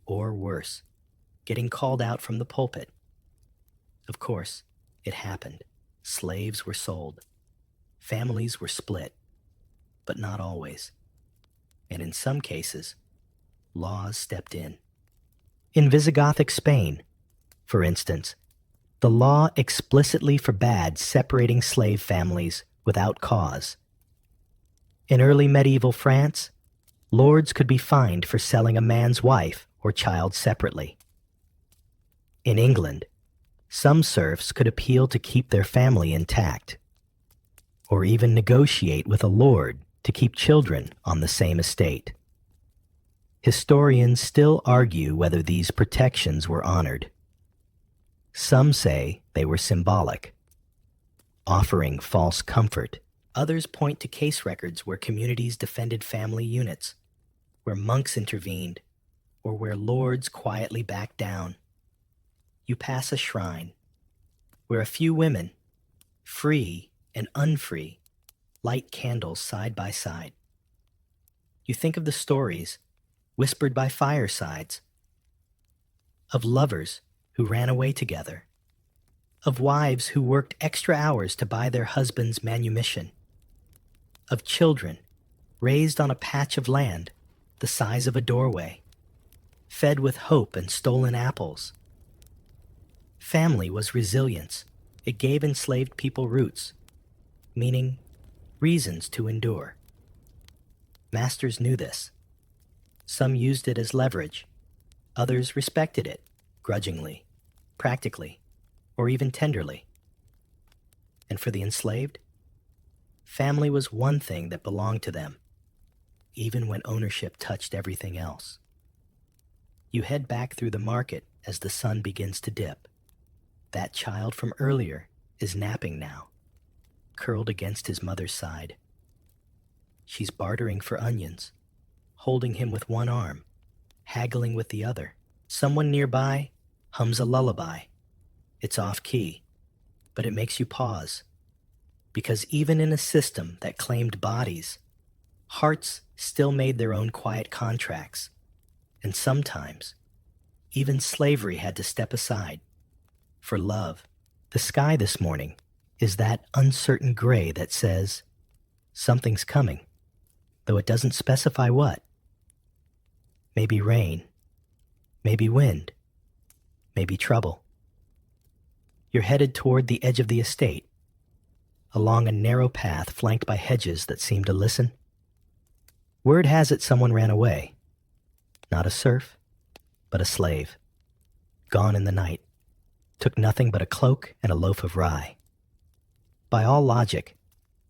Or worse, getting called out from the pulpit. Of course, it happened. Slaves were sold. Families were split, but not always. And in some cases, laws stepped in. In Visigothic Spain, for instance, the law explicitly forbade separating slave families without cause. In early medieval France, lords could be fined for selling a man's wife or child separately. In England, Some serfs could appeal to keep their family intact, or even negotiate with a lord to keep children on the same estate. Historians still argue whether these protections were honored. Some say they were symbolic, offering false comfort. Others point to case records where communities defended family units, where monks intervened, or where lords quietly backed down. You pass a shrine where a few women, free and unfree, light candles side by side. You think of the stories whispered by firesides, of lovers who ran away together, of wives who worked extra hours to buy their husband's manumission, of children raised on a patch of land the size of a doorway, fed with hope and stolen apples. Family was resilience. It gave enslaved people roots, meaning reasons to endure. Masters knew this. Some used it as leverage. Others respected it, grudgingly, practically, or even tenderly. And for the enslaved, family was one thing that belonged to them, even when ownership touched everything else. You head back through the market as the sun begins to dip. That child from earlier is napping now, curled against his mother's side. She's bartering for onions, holding him with one arm, haggling with the other. Someone nearby hums a lullaby. It's off-key, but it makes you pause, because even in a system that claimed bodies, hearts still made their own quiet contracts, and sometimes even slavery had to step aside for love. The sky this morning is that uncertain gray that says something's coming, though it doesn't specify what. Maybe rain, maybe wind, maybe trouble. You're headed toward the edge of the estate, along a narrow path flanked by hedges that seem to listen. Word has it someone ran away. Not a serf, but a slave. Gone in the night. Took nothing but a cloak and a loaf of rye. By all logic,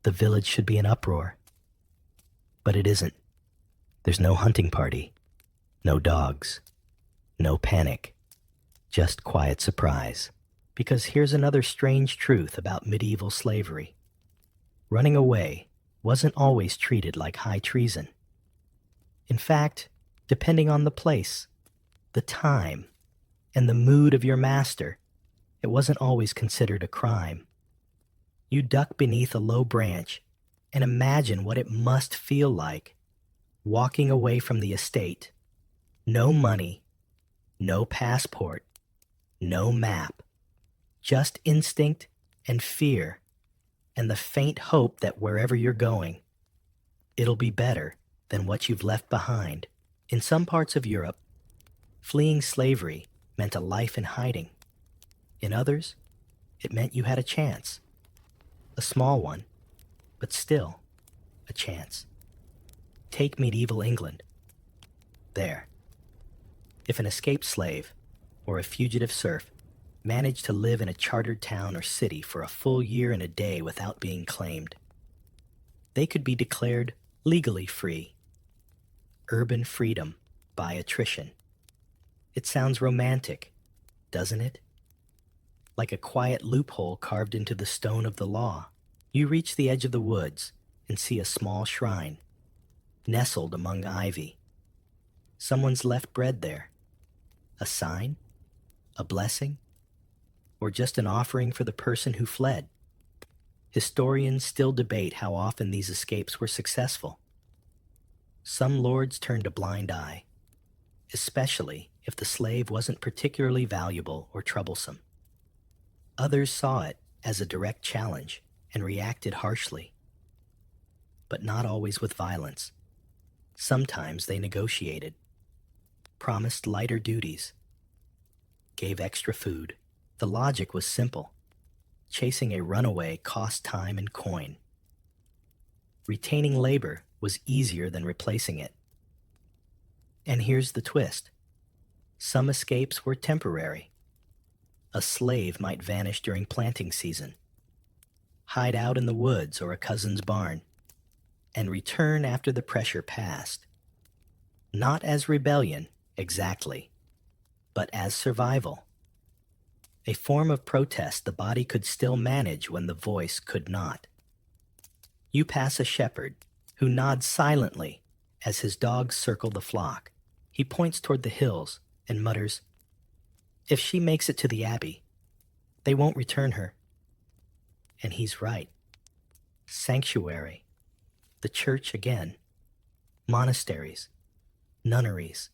the village should be in uproar. But it isn't. There's no hunting party, no dogs, no panic, just quiet surprise. Because here's another strange truth about medieval slavery. Running away wasn't always treated like high treason. In fact, depending on the place, the time, and the mood of your master, it wasn't always considered a crime. You duck beneath a low branch and imagine what it must feel like walking away from the estate. No money, no passport, no map, just instinct and fear, and the faint hope that wherever you're going, it'll be better than what you've left behind. In some parts of Europe, fleeing slavery meant a life in hiding. In others, it meant you had a chance. A small one, but still a chance. Take medieval England. There. If an escaped slave or a fugitive serf managed to live in a chartered town or city for a full year and a day without being claimed, they could be declared legally free. Urban freedom by attrition. It sounds romantic, doesn't it? Like a quiet loophole carved into the stone of the law. You reach the edge of the woods and see a small shrine, nestled among ivy. Someone's left bread there. A sign? A blessing? Or just an offering for the person who fled? Historians still debate how often these escapes were successful. Some lords turned a blind eye, especially if the slave wasn't particularly valuable or troublesome. Others saw it as a direct challenge and reacted harshly, but not always with violence. Sometimes they negotiated, promised lighter duties, gave extra food. The logic was simple. Chasing a runaway cost time and coin. Retaining labor was easier than replacing it. And here's the twist. Some escapes were temporary. A slave might vanish during planting season, hide out in the woods or a cousin's barn, and return after the pressure passed. Not as rebellion, exactly, but as survival. A form of protest the body could still manage when the voice could not. You pass a shepherd who nods silently as his dogs circle the flock. He points toward the hills and mutters, "If she makes it to the abbey, they won't return her." And he's right. Sanctuary, the church again, monasteries, nunneries,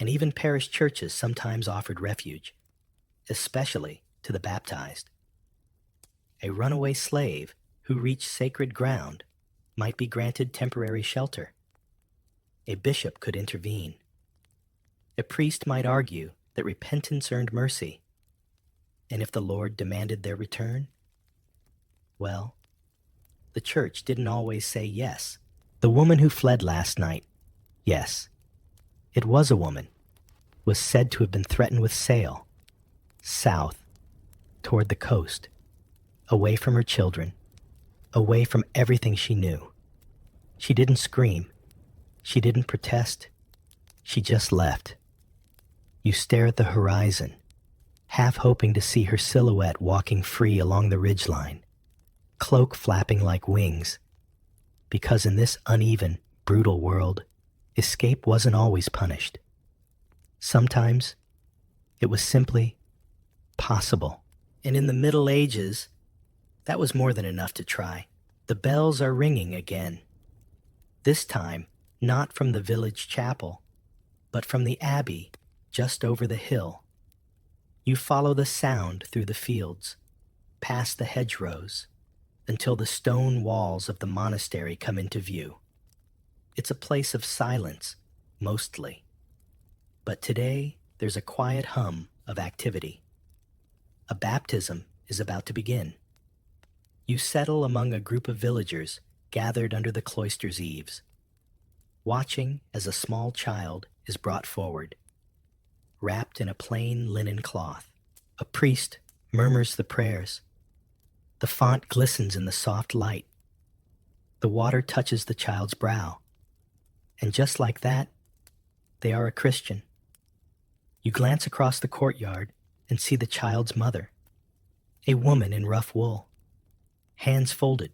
and even parish churches sometimes offered refuge, especially to the baptized. A runaway slave who reached sacred ground might be granted temporary shelter. A bishop could intervene. A priest might argue that repentance earned mercy, and if the Lord demanded their return, well, the church didn't always say yes. The woman who fled last night, yes, it was a woman, was said to have been threatened with sail, south, toward the coast, away from her children, away from everything she knew. She didn't scream. She didn't protest. She just left. You stare at the horizon, half hoping to see her silhouette walking free along the ridgeline, cloak flapping like wings, because in this uneven, brutal world, escape wasn't always punished. Sometimes it was simply possible. And in the Middle Ages, that was more than enough to try. The bells are ringing again. This time, not from the village chapel, but from the abbey just over the hill. You follow the sound through the fields, past the hedgerows, until the stone walls of the monastery come into view. It's a place of silence, mostly. But today, there's a quiet hum of activity. A baptism is about to begin. You settle among a group of villagers gathered under the cloister's eaves, watching as a small child is brought forward, wrapped in a plain linen cloth. A priest murmurs the prayers. The font glistens in the soft light. The water touches the child's brow. And just like that, they are a Christian. You glance across the courtyard and see the child's mother, a woman in rough wool, hands folded,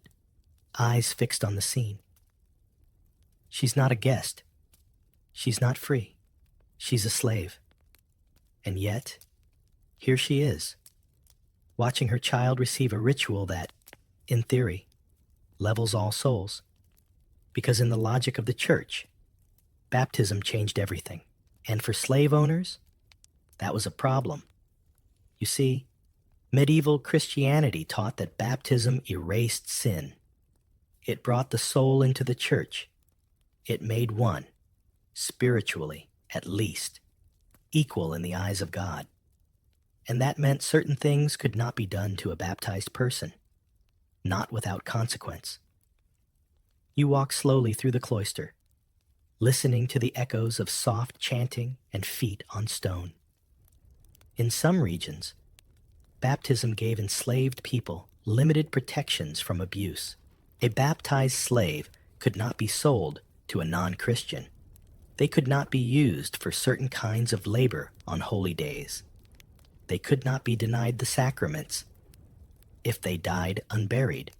eyes fixed on the scene. She's not a guest. She's not free. She's a slave. And yet, here she is, watching her child receive a ritual that, in theory, levels all souls. Because in the logic of the church, baptism changed everything. And for slave owners, that was a problem. You see, medieval Christianity taught that baptism erased sin. It brought the soul into the church. It made one, spiritually at least, equal in the eyes of God. And that meant certain things could not be done to a baptized person, not without consequence. You walk slowly through the cloister, listening to the echoes of soft chanting and feet on stone. In some regions, baptism gave enslaved people limited protections from abuse. A baptized slave could not be sold to a non-Christian. They could not be used for certain kinds of labor on holy days. They could not be denied the sacraments if they died unburied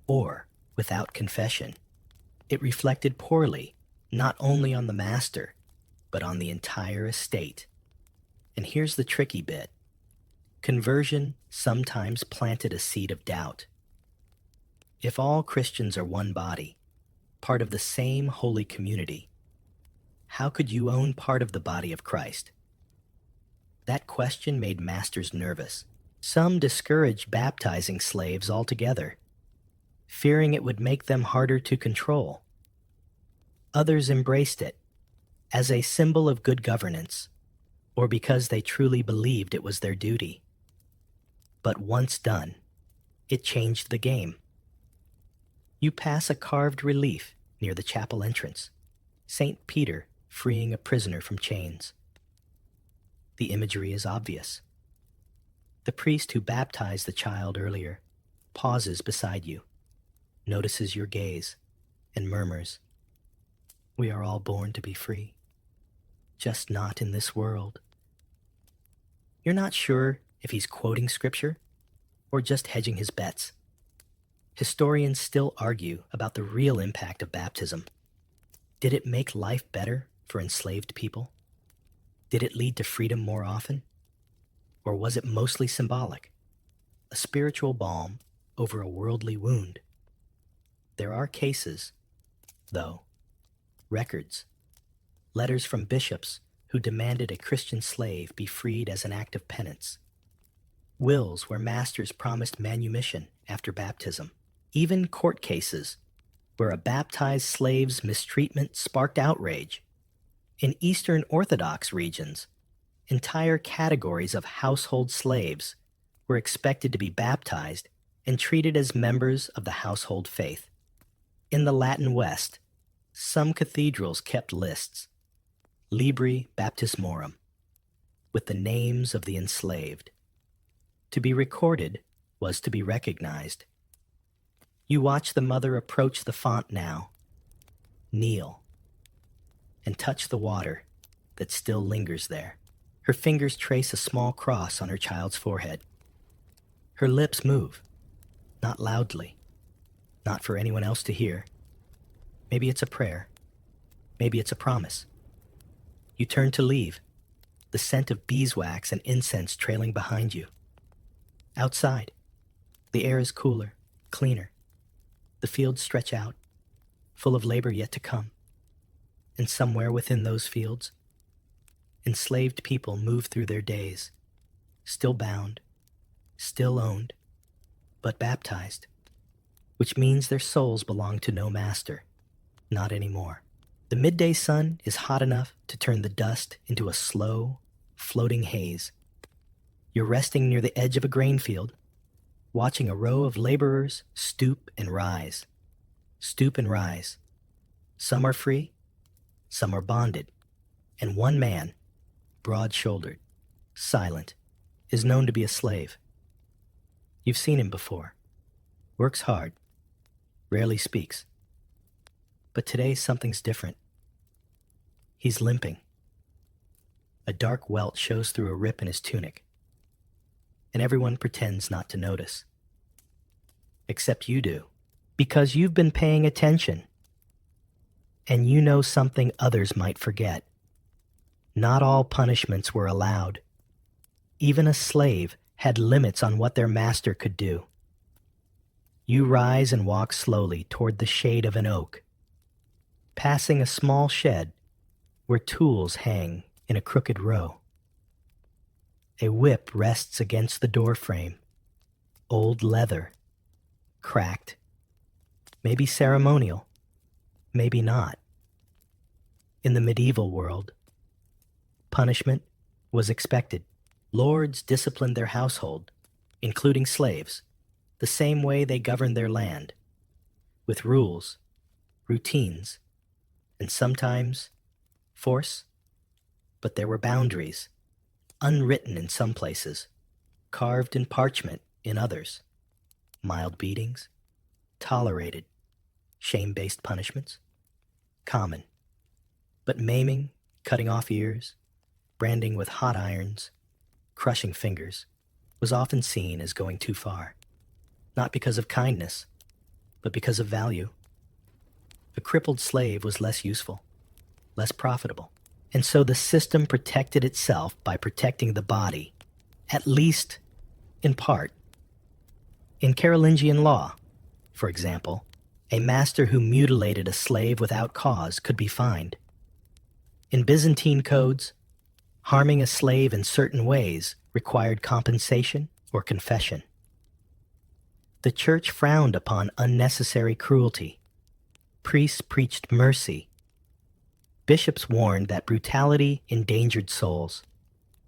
or without confession. It reflected poorly not only on the master, but on the entire estate. And here's the tricky bit. Conversion sometimes planted a seed of doubt. If all Christians are one body, part of the same holy community, how could you own part of the body of Christ? That question made masters nervous. Some discouraged baptizing slaves altogether, fearing it would make them harder to control. Others embraced it as a symbol of good governance, or because they truly believed it was their duty. But once done, it changed the game. You pass a carved relief near the chapel entrance, St. Peter freeing a prisoner from chains. The imagery is obvious. The priest who baptized the child earlier pauses beside you, notices your gaze, and murmurs, "We are all born to be free, just not in this world." You're not sure if he's quoting scripture or just hedging his bets. Historians still argue about the real impact of baptism. Did it make life better for enslaved people? Did it lead to freedom more often? Or was it mostly symbolic, a spiritual balm over a worldly wound? There are cases, though, records, letters from bishops who demanded a Christian slave be freed as an act of penance, wills where masters promised manumission after baptism, even court cases where a baptized slave's mistreatment sparked outrage. In Eastern Orthodox regions, entire categories of household slaves were expected to be baptized and treated as members of the household faith. In the Latin West, some cathedrals kept lists, libri baptismorum, with the names of the enslaved. To be recorded was to be recognized. You watch the mother approach the font now, kneel, and touch the water that still lingers there. Her fingers trace a small cross on her child's forehead. Her lips move, not loudly, not for anyone else to hear. Maybe it's a prayer. Maybe it's a promise. You turn to leave, the scent of beeswax and incense trailing behind you. Outside, the air is cooler, cleaner. The fields stretch out, full of labor yet to come. And somewhere within those fields, enslaved people move through their days, still bound, still owned, but baptized, which means their souls belong to no master, not anymore. The midday sun is hot enough to turn the dust into a slow, floating haze. You're resting near the edge of a grain field, watching a row of laborers stoop and rise. Stoop and rise. Some are free, some are bonded, and one man, broad-shouldered, silent, is known to be a slave. You've seen him before. Works hard, rarely speaks. But today something's different. He's limping. A dark welt shows through a rip in his tunic, and everyone pretends not to notice. Except you do, because you've been paying attention, and you know something others might forget. Not all punishments were allowed. Even a slave had limits on what their master could do. You rise and walk slowly toward the shade of an oak, passing a small shed where tools hang in a crooked row. A whip rests against the doorframe, old leather, cracked, maybe ceremonial, maybe not. In the medieval world, punishment was expected. Lords disciplined their household, including slaves, the same way they governed their land, with rules, routines, and sometimes force. But there were boundaries, unwritten in some places, carved in parchment in others. Mild beatings, tolerated. Shame-based punishments, common. But maiming, cutting off ears, branding with hot irons, crushing fingers, was often seen as going too far. Not because of kindness, but because of value. A crippled slave was less useful, less profitable. And so the system protected itself by protecting the body, at least in part. In Carolingian law, for example, a master who mutilated a slave without cause could be fined. In Byzantine codes, harming a slave in certain ways required compensation or confession. The church frowned upon unnecessary cruelty. Priests preached mercy. Bishops warned that brutality endangered souls,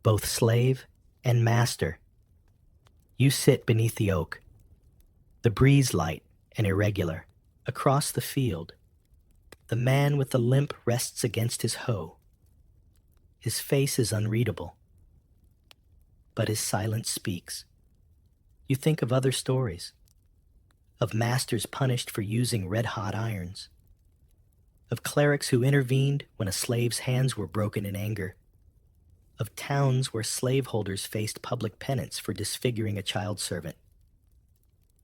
both slave and master. You sit beneath the oak, the breeze light and irregular. Across the field, the man with the limp rests against his hoe. His face is unreadable. but his silence speaks. You think of other stories, of masters punished for using red-hot irons, of clerics who intervened when a slave's hands were broken in anger, of towns where slaveholders faced public penance for disfiguring a child servant.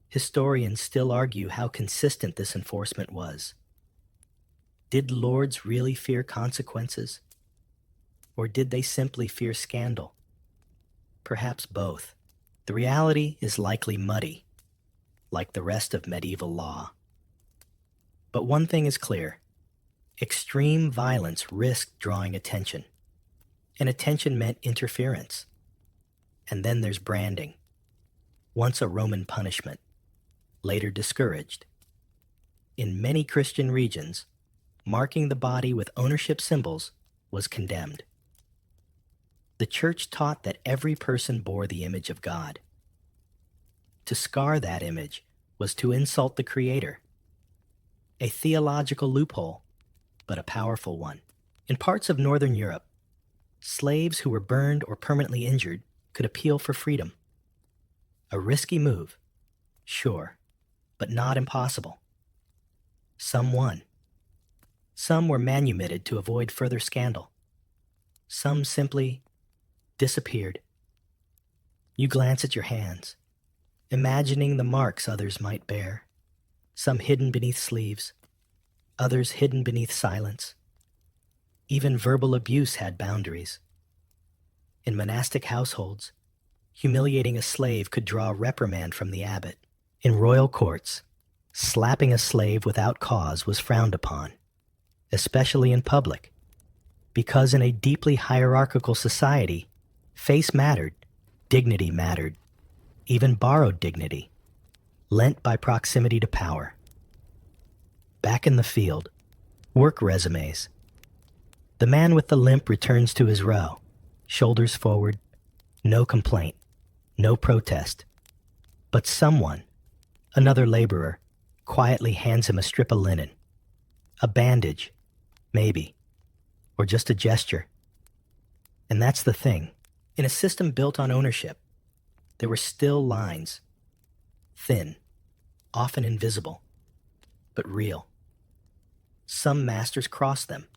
Historians still argue how consistent this enforcement was. Did lords really fear consequences? Or did they simply fear scandal? Perhaps both. The reality is likely muddy, like the rest of medieval law. But one thing is clear. Extreme violence risked drawing attention, and attention meant interference. And then there's branding, once a Roman punishment, later discouraged. In many Christian regions, marking the body with ownership symbols was condemned. The church taught that every person bore the image of God. To scar that image was to insult the Creator. A theological loophole, but a powerful one. In parts of Northern Europe, slaves who were burned or permanently injured could appeal for freedom. A risky move, sure, but not impossible. Some won. Some were manumitted to avoid further scandal. Some simply disappeared. You glance at your hands, imagining the marks others might bear, some hidden beneath sleeves, others hidden beneath silence. Even verbal abuse had boundaries. In monastic households, humiliating a slave could draw reprimand from the abbot. In royal courts, slapping a slave without cause was frowned upon, especially in public, because in a deeply hierarchical society, face mattered, dignity mattered, even borrowed dignity, lent by proximity to power. Back in the field, work resumes. The man with the limp returns to his row, shoulders forward, no complaint, no protest. But someone, another laborer, quietly hands him a strip of linen, a bandage, maybe, or just a gesture. And that's the thing. In a system built on ownership, there were still lines, thin, often invisible, but real. Some masters crossed them,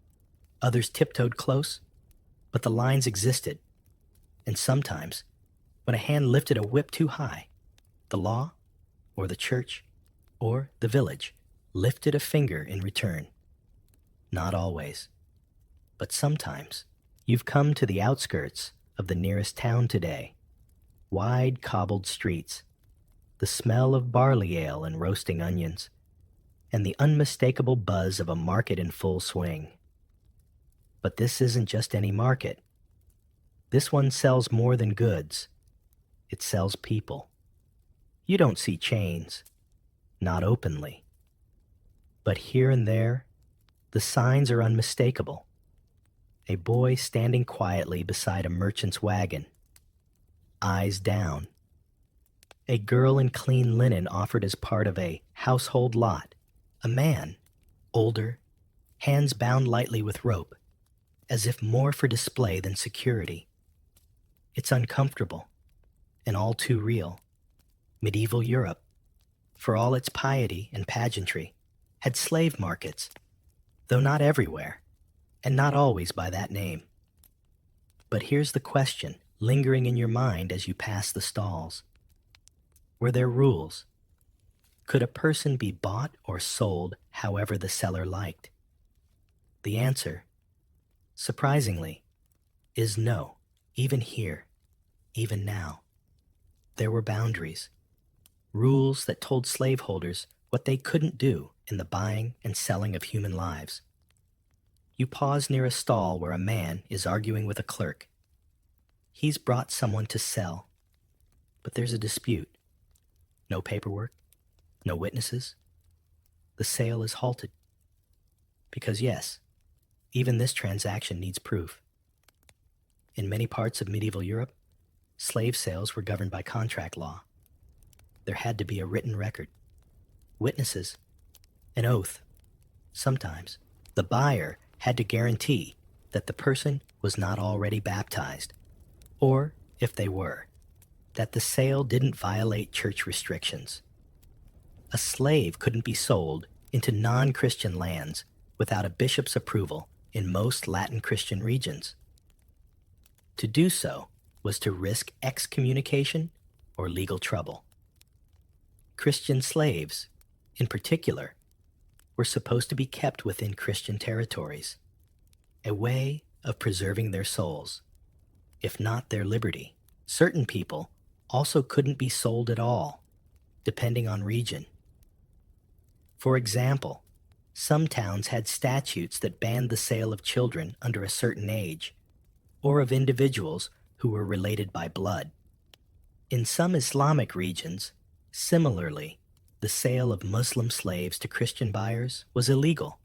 others tiptoed close, but the lines existed. And sometimes, when a hand lifted a whip too high, the law, or the church, or the village lifted a finger in return. Not always, but sometimes. You've come to the outskirts of the nearest town today. Wide cobbled streets, the smell of barley ale and roasting onions, and the unmistakable buzz of a market in full swing. But this isn't just any market. This one sells more than goods. It sells people. You don't see chains, not openly. But here and there, the signs are unmistakable. A boy standing quietly beside a merchant's wagon, eyes down. A girl in clean linen offered as part of a household lot. A man, older, hands bound lightly with rope, as if more for display than security. It's uncomfortable, and all too real. Medieval Europe, for all its piety and pageantry, had slave markets, though not everywhere, and not always by that name. But here's the question lingering in your mind as you pass the stalls. Were there rules? Could a person be bought or sold however the seller liked? The answer, surprisingly, is no, even here, even now. There were boundaries, rules that told slaveholders what they couldn't do in the buying and selling of human lives. You pause near a stall where a man is arguing with a clerk. He's brought someone to sell, but there's a dispute. No paperwork, no witnesses. The sale is halted. Because yes, even this transaction needs proof. In many parts of medieval Europe, slave sales were governed by contract law. There had to be a written record, witnesses, an oath. Sometimes, the buyer had to guarantee that the person was not already baptized, or if they were, that the sale didn't violate church restrictions. A slave couldn't be sold into non-Christian lands without a bishop's approval in most Latin Christian regions. To do so was to risk excommunication or legal trouble. Christian slaves, in particular, were supposed to be kept within Christian territories, a way of preserving their souls, if not their liberty. Certain people also couldn't be sold at all, depending on region. For example, some towns had statutes that banned the sale of children under a certain age, or of individuals who were related by blood. In some Islamic regions, similarly, the sale of Muslim slaves to Christian buyers was illegal,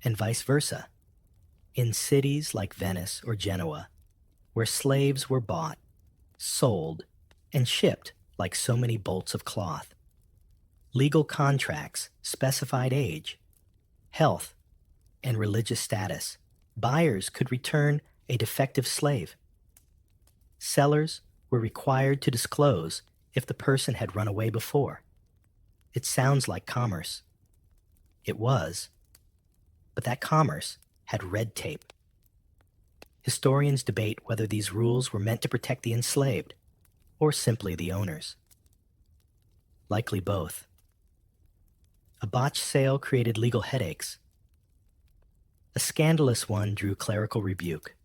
and vice versa. In cities like Venice or Genoa, where slaves were bought, sold, and shipped like so many bolts of cloth, legal contracts specified age, health, and religious status. Buyers could return a defective slave. Sellers were required to disclose if the person had run away before. It sounds like commerce. It was, but that commerce had red tape. Historians debate whether these rules were meant to protect the enslaved or simply the owners. Likely both. A botched sale created legal headaches. A scandalous one drew clerical rebuke.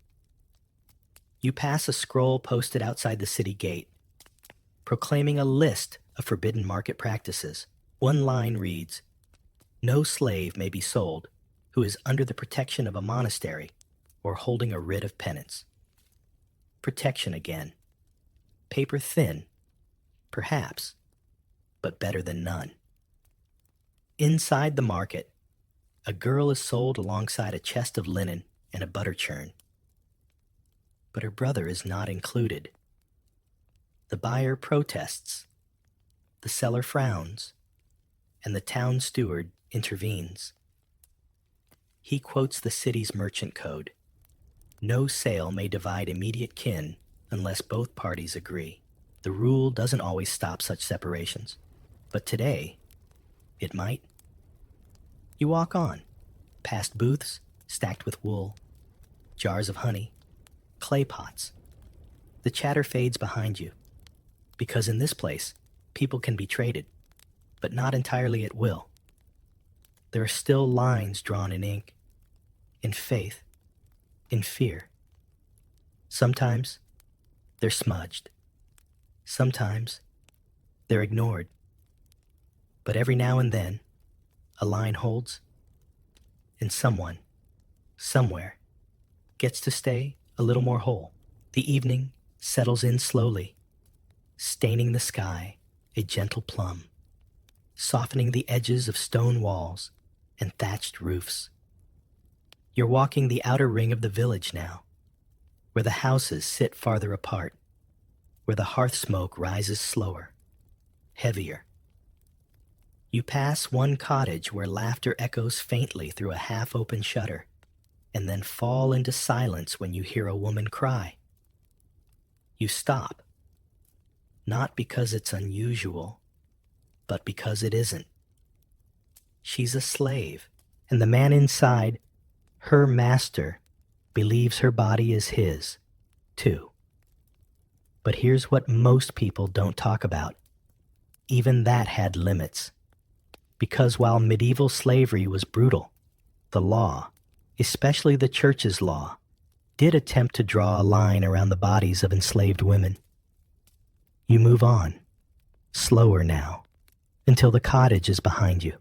You pass a scroll posted outside the city gate, proclaiming a list of forbidden market practices. One line reads, "No slave may be sold who is under the protection of a monastery or holding a writ of penance." Protection again. Paper thin, perhaps, but better than none. Inside the market, a girl is sold alongside a chest of linen and a butter churn. But her brother is not included. The buyer protests, the seller frowns, and the town steward intervenes. He quotes the city's merchant code. No sale may divide immediate kin unless both parties agree. The rule doesn't always stop such separations, but today, it might. You walk on, past booths stacked with wool, jars of honey, clay pots. The chatter fades behind you, because in this place, people can be traded, but not entirely at will. There are still lines drawn in ink, in faith, in fear. Sometimes they're smudged. Sometimes they're ignored. But every now and then, a line holds, and someone, somewhere, gets to stay a little more whole. The evening settles in slowly, staining the sky a gentle plum, softening the edges of stone walls and thatched roofs. You're walking the outer ring of the village now, where the houses sit farther apart, where the hearth smoke rises slower, heavier. You pass one cottage where laughter echoes faintly through a half-open shutter, and then fall into silence when you hear a woman cry. You stop, not because it's unusual, but because it isn't. She's a slave, and the man inside, her master, believes her body is his, too. But here's what most people don't talk about. Even that had limits. Because while medieval slavery was brutal, the law, especially the church's law, did attempt to draw a line around the bodies of enslaved women. You move on, slower now, until the cottage is behind you.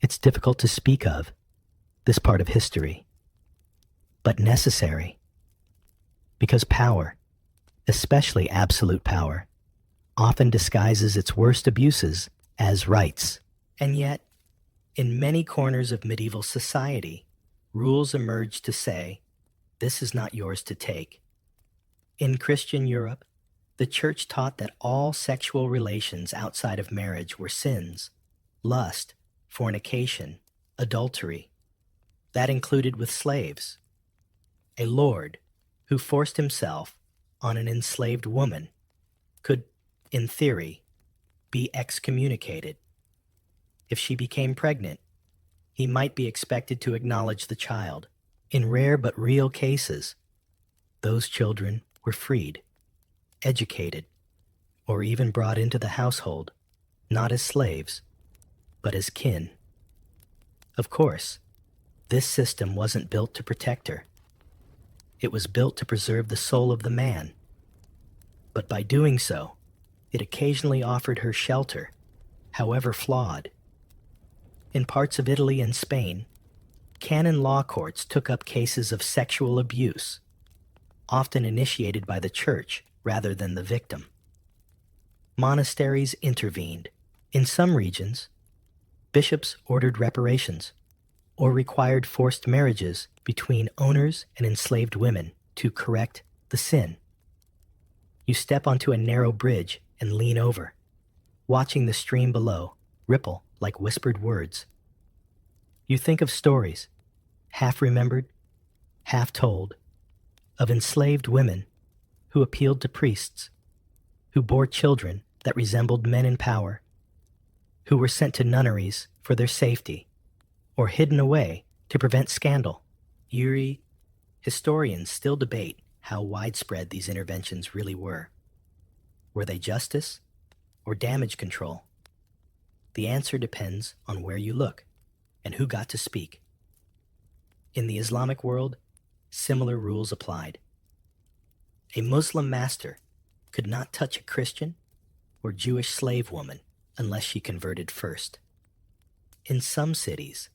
It's difficult to speak of, this part of history, but necessary. Because power, especially absolute power, often disguises its worst abuses as rights. And yet, in many corners of medieval society, rules emerged to say, this is not yours to take. In Christian Europe, the church taught that all sexual relations outside of marriage were sins: lust, fornication, adultery. That included with slaves. A lord who forced himself on an enslaved woman could, in theory, be excommunicated. If she became pregnant, he might be expected to acknowledge the child. In rare but real cases, those children were freed, educated, or even brought into the household, not as slaves, but as kin. Of course, this system wasn't built to protect her. It was built to preserve the soul of the man. But by doing so, it occasionally offered her shelter, however flawed. In parts of Italy and Spain, canon law courts took up cases of sexual abuse, often initiated by the church rather than the victim. Monasteries intervened. In some regions, bishops ordered reparations or required forced marriages between owners and enslaved women to correct the sin. You step onto a narrow bridge and lean over, watching the stream below ripple like whispered words. You think of stories, half remembered, half told, of enslaved women who appealed to priests, who bore children that resembled men in power, who were sent to nunneries for their safety, or hidden away to prevent scandal. Historians still debate how widespread these interventions really were. Were they justice or damage control? The answer depends on where you look and who got to speak. In the Islamic world, similar rules applied. A Muslim master could not touch a Christian or Jewish slave woman unless she converted first. In some cities,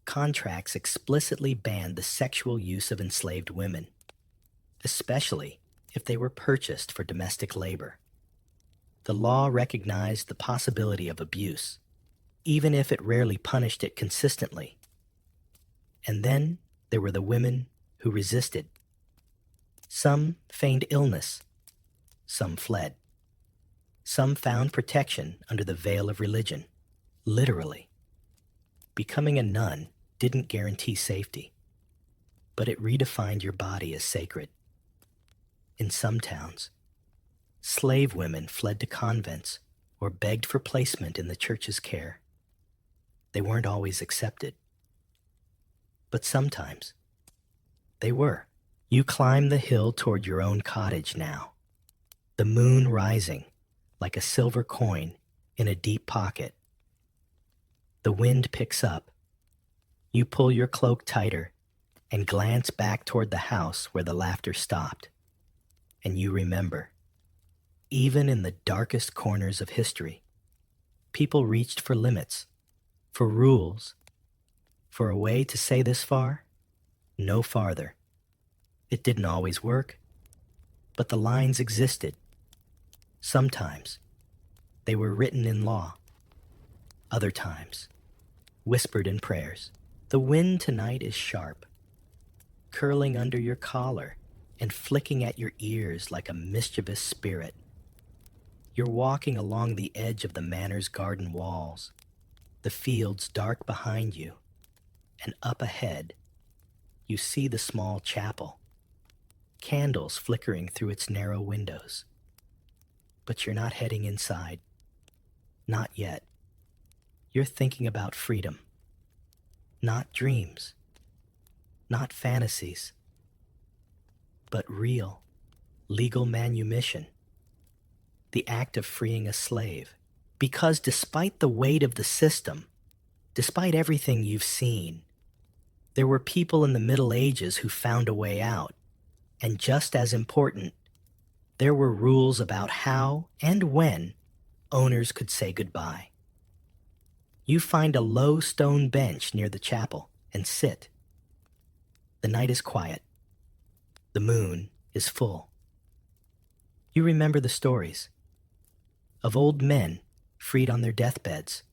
contracts explicitly banned the sexual use of enslaved women, especially if they were purchased for domestic labor. The law recognized the possibility of abuse, even if it rarely punished it consistently. And then there were the women who resisted. Some feigned illness, some fled. Some found protection under the veil of religion, literally. Becoming a nun didn't guarantee safety, but it redefined your body as sacred. In some towns, slave women fled to convents or begged for placement in the church's care. They weren't always accepted, but sometimes they were. You climb the hill toward your own cottage now, the moon rising like a silver coin in a deep pocket. The wind picks up. You pull your cloak tighter and glance back toward the house where the laughter stopped. And you remember, even in the darkest corners of history, people reached for limits, for rules, for a way to say this far, no farther. It didn't always work, but the lines existed. Sometimes they were written in law. Other times, whispered in prayers. The wind tonight is sharp, curling under your collar and flicking at your ears like a mischievous spirit. You're walking along the edge of the manor's garden walls, the fields dark behind you, and up ahead, you see the small chapel, candles flickering through its narrow windows. But you're not heading inside. Not yet. You're thinking about freedom. Not dreams. Not fantasies. But real, legal manumission. The act of freeing a slave. Because despite the weight of the system, despite everything you've seen, there were people in the Middle Ages who found a way out. And just as important, there were rules about how and when owners could say goodbye. You find a low stone bench near the chapel and sit. The night is quiet. The moon is full. You remember the stories of old men freed on their deathbeds,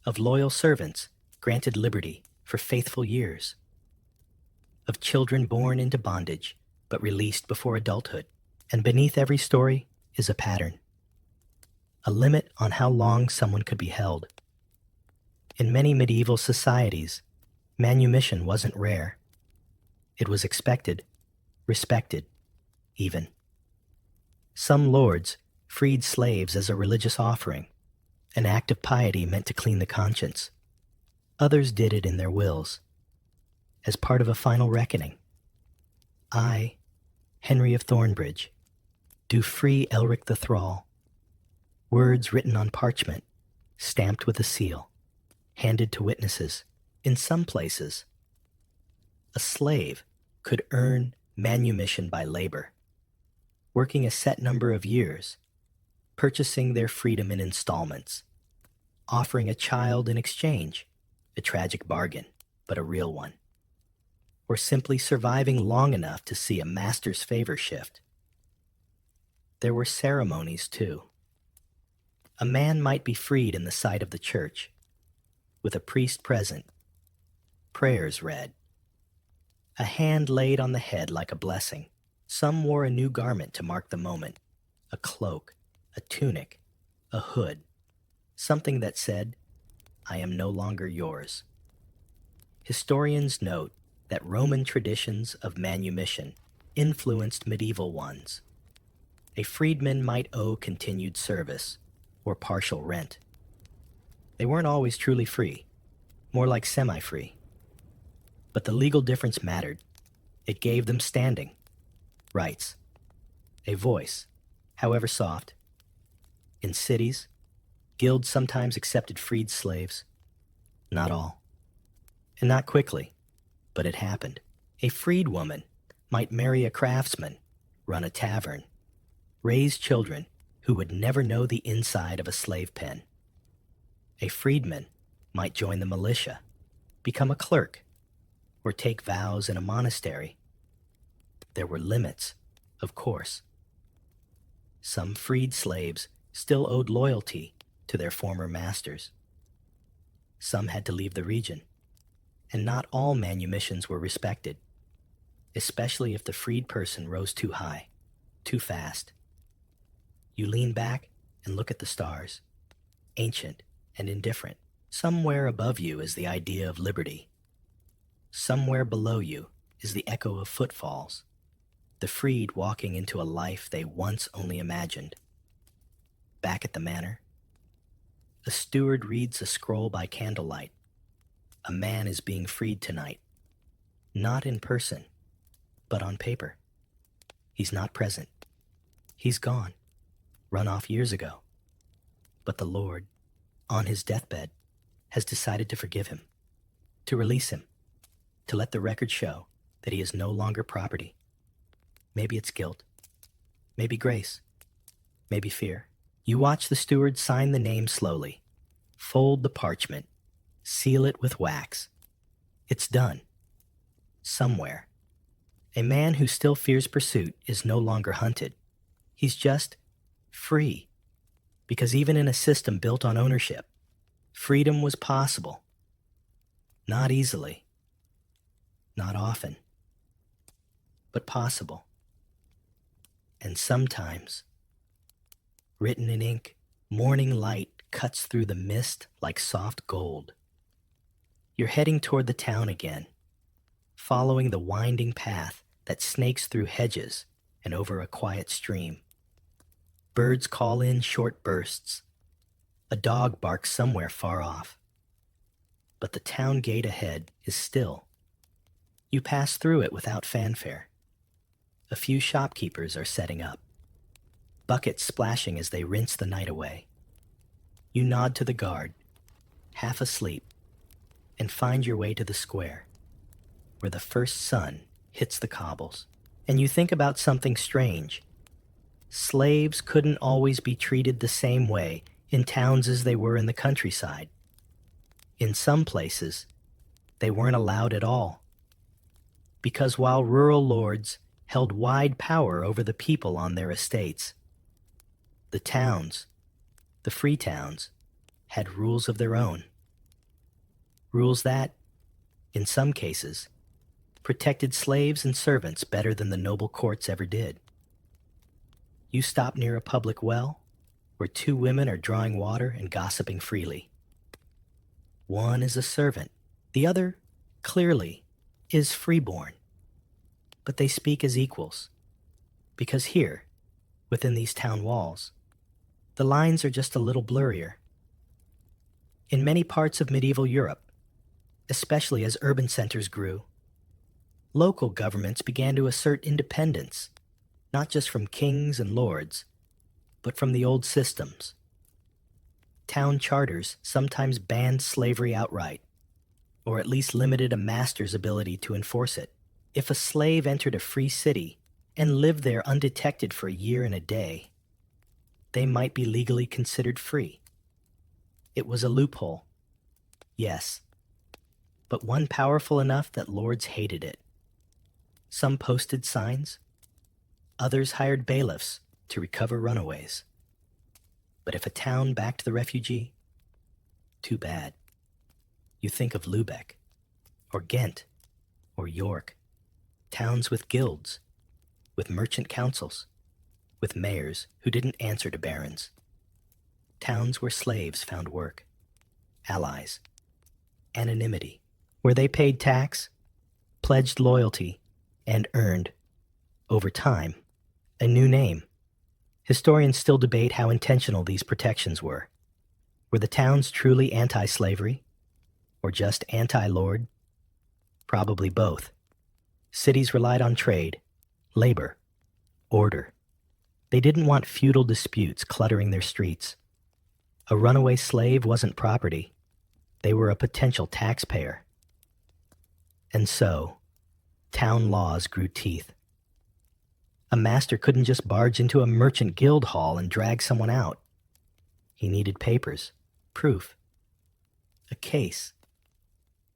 of loyal servants granted liberty for faithful years, of children born into bondage but released before adulthood. And beneath every story is a pattern, a limit on how long someone could be held. In many medieval societies, manumission wasn't rare. It was expected, respected, even. Some lords freed slaves as a religious offering, an act of piety meant to clean the conscience. Others did it in their wills, as part of a final reckoning. I, Henry of Thornbridge, do free Elric the thrall. Words written on parchment, stamped with a seal, handed to witnesses. In some places, a slave could earn manumission by labor, working a set number of years, purchasing their freedom in installments, offering a child in exchange, a tragic bargain, but a real one, or simply surviving long enough to see a master's favor shift. There were ceremonies, too. A man might be freed in the sight of the church, with a priest present, prayers read, a hand laid on the head like a blessing. Some wore a new garment to mark the moment, a cloak, a tunic, a hood, something that said, I am no longer yours. Historians note that Roman traditions of manumission influenced medieval ones. A freedman might owe continued service or partial rent. They weren't always truly free, more like semi-free. But the legal difference mattered. It gave them standing, rights, a voice, however soft. In cities, guilds sometimes accepted freed slaves. Not all. And not quickly, but it happened. A freed woman might marry a craftsman, run a tavern, raise children who would never know the inside of a slave pen. A freedman might join the militia, become a clerk, or take vows in a monastery. There were limits, of course. Some freed slaves still owed loyalty to their former masters. Some had to leave the region, and not all manumissions were respected, especially if the freed person rose too high, too fast. You lean back and look at the stars, ancient and indifferent. Somewhere above you is the idea of liberty. Somewhere below you is the echo of footfalls, the freed walking into a life they once only imagined. Back at the manor, a steward reads a scroll by candlelight. A man is being freed tonight, not in person, but on paper. He's not present. He's gone, run off years ago. But the Lord, on his deathbed, has decided to forgive him, to release him, to let the record show that he is no longer property. Maybe it's guilt, maybe grace, maybe fear. You watch the steward sign the name slowly, fold the parchment, seal it with wax. It's done. Somewhere. A man who still fears pursuit is no longer hunted. He's just free. Because even in a system built on ownership, freedom was possible. Not easily. Not often. But possible. And sometimes, written in ink, morning light cuts through the mist like soft gold. You're heading toward the town again, following the winding path that snakes through hedges and over a quiet stream. Birds call in short bursts. A dog barks somewhere far off. But the town gate ahead is still. You pass through it without fanfare. A few shopkeepers are setting up, buckets splashing as they rinse the night away. You nod to the guard, half asleep, and find your way to the square, where the first sun hits the cobbles. And you think about something strange. Slaves couldn't always be treated the same way in towns as they were in the countryside. In some places, they weren't allowed at all. Because while rural lords held wide power over the people on their estates, the towns, the free towns, had rules of their own. Rules that, in some cases, protected slaves and servants better than the noble courts ever did. You stop near a public well, where two women are drawing water and gossiping freely. One is a servant, the other, clearly, is freeborn. But they speak as equals, because here, within these town walls. The lines are just a little blurrier. In many parts of medieval Europe, especially as urban centers grew, local governments began to assert independence, not just from kings and lords, but from the old systems. Town charters sometimes banned slavery outright, or at least limited a master's ability to enforce it. If a slave entered a free city and lived there undetected for a year and a day, they might be legally considered free. It was a loophole, yes, but one powerful enough that lords hated it. Some posted signs, others hired bailiffs to recover runaways. But if a town backed the refugee, too bad. You think of Lübeck, or Ghent, or York, towns with guilds, with merchant councils, with mayors who didn't answer to barons. Towns where slaves found work, allies, anonymity, where they paid tax, pledged loyalty, and earned, over time, a new name. Historians still debate how intentional these protections were. Were the towns truly anti-slavery, or just anti-lord? Probably both. Cities relied on trade, labor, order. They didn't want feudal disputes cluttering their streets. A runaway slave wasn't property. They were a potential taxpayer. And so, town laws grew teeth. A master couldn't just barge into a merchant guild hall and drag someone out. He needed papers, proof, a case.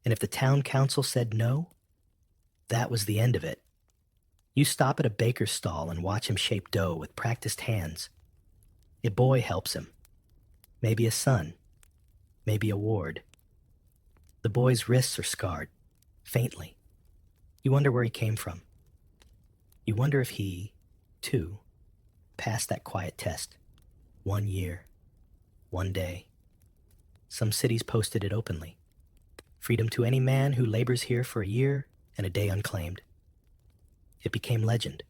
And if the town council said no, that was the end of it. You stop at a baker's stall and watch him shape dough with practiced hands. A boy helps him. Maybe a son. Maybe a ward. The boy's wrists are scarred, faintly. You wonder where he came from. You wonder if he, too, passed that quiet test. 1 year, 1 day. Some cities posted it openly. Freedom to any man who labors here for a year and a day unclaimed. It became legend,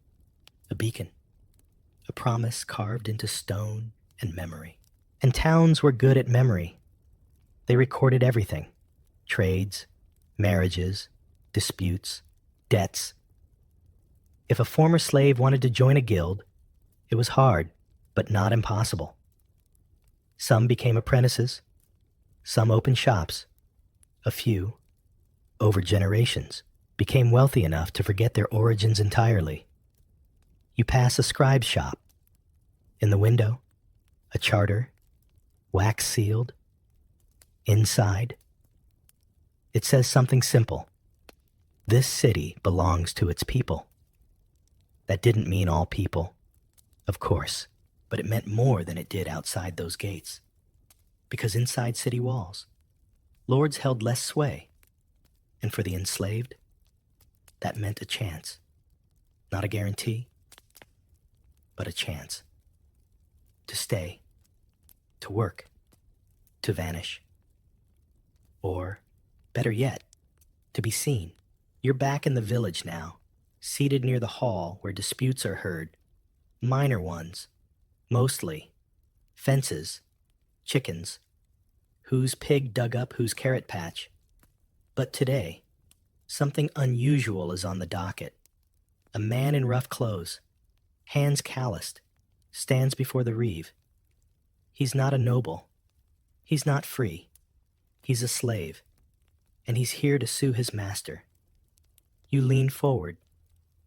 a beacon, a promise carved into stone and memory. And towns were good at memory. They recorded everything: trades, marriages, disputes, debts. If a former slave wanted to join a guild, it was hard, but not impossible. Some became apprentices, some opened shops. A few, over generations, became wealthy enough to forget their origins entirely. You pass a scribe's shop. In the window, a charter, wax sealed. Inside, it says something simple. This city belongs to its people. That didn't mean all people, of course, but it meant more than it did outside those gates. Because inside city walls, lords held less sway, and for the enslaved, that meant a chance. Not a guarantee, but a chance. To stay, to work, to vanish. Or, better yet, to be seen. You're back in the village now, seated near the hall where disputes are heard. Minor ones, mostly. Fences, chickens, whose pig dug up whose carrot patch. But today, something unusual is on the docket. A man in rough clothes, hands calloused, stands before the reeve. He's not a noble. He's not free. He's a slave, and he's here to sue his master. You lean forward,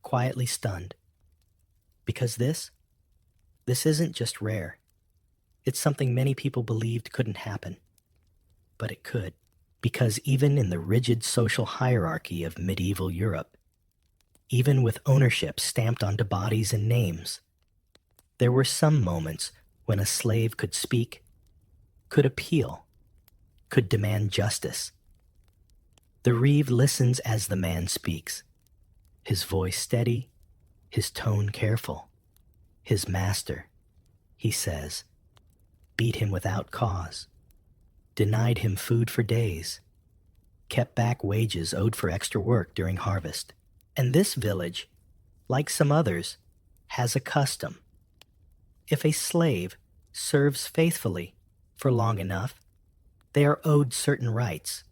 quietly stunned. Because this isn't just rare. It's something many people believed couldn't happen. But it could, because even in the rigid social hierarchy of medieval Europe, even with ownership stamped onto bodies and names, there were some moments when a slave could speak, could appeal, could demand justice. The reeve listens as the man speaks, his voice steady, his tone careful. His master, he says, beat him without cause, denied him food for days, kept back wages owed for extra work during harvest. And this village, like some others, has a custom. If a slave serves faithfully for long enough, they are owed certain rights.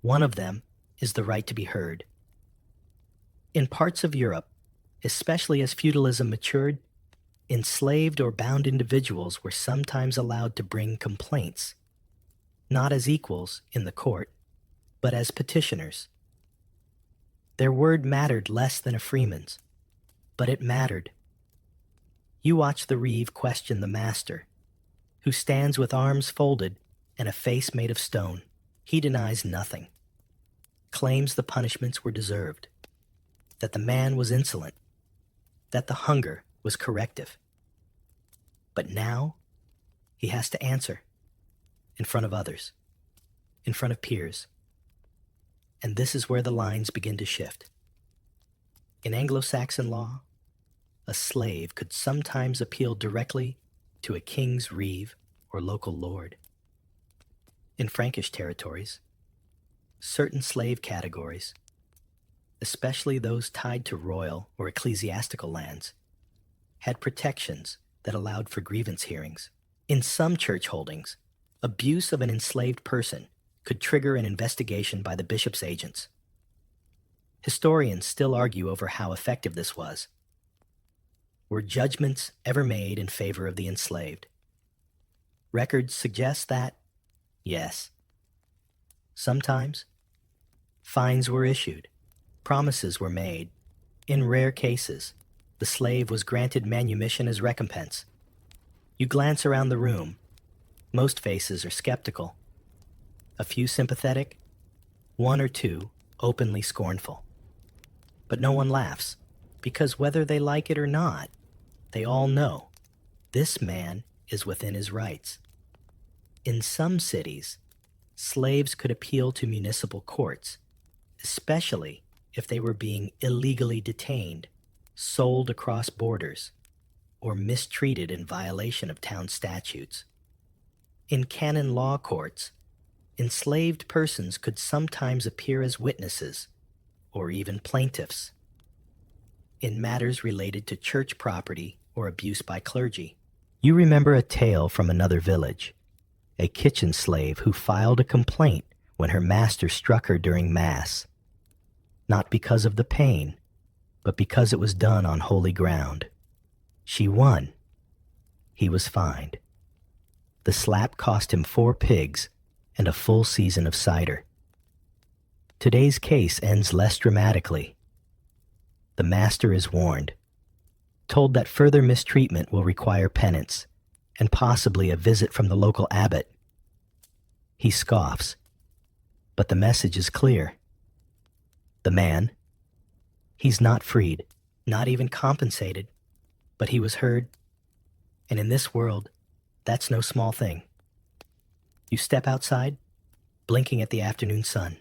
One of them is the right to be heard. In parts of Europe, especially as feudalism matured, enslaved or bound individuals were sometimes allowed to bring complaints, not as equals in the court, but as petitioners. Their word mattered less than a freeman's, but it mattered. You watch the reeve question the master, who stands with arms folded and a face made of stone. He denies nothing, claims the punishments were deserved, that the man was insolent, that the hunger was corrective. But now, he has to answer in front of others, in front of peers. And this is where the lines begin to shift. In Anglo-Saxon law, a slave could sometimes appeal directly to a king's reeve or local lord. In Frankish territories, certain slave categories, especially those tied to royal or ecclesiastical lands, had protections that allowed for grievance hearings. In some church holdings, abuse of an enslaved person could trigger an investigation by the bishop's agents. Historians still argue over how effective this was. Were judgments ever made in favor of the enslaved? Records suggest that, yes. Sometimes, fines were issued, promises were made. In rare cases, the slave was granted manumission as recompense. You glance around the room. Most faces are skeptical. A few sympathetic, one or two openly scornful. But no one laughs, because whether they like it or not, they all know this man is within his rights. In some cities, slaves could appeal to municipal courts, especially if they were being illegally detained, sold across borders, or mistreated in violation of town statutes. In canon law courts, enslaved persons could sometimes appear as witnesses or even plaintiffs in matters related to church property or abuse by clergy. You remember a tale from another village, a kitchen slave who filed a complaint when her master struck her during Mass, not because of the pain, but because it was done on holy ground. She won. He was fined. The slap cost him 4 pigs and a full season of cider. Today's case ends less dramatically. The master is warned, told that further mistreatment will require penance and possibly a visit from the local abbot. He scoffs, but the message is clear. The man, he's not freed, not even compensated, but he was heard, and in this world, that's no small thing. You step outside, blinking at the afternoon sun.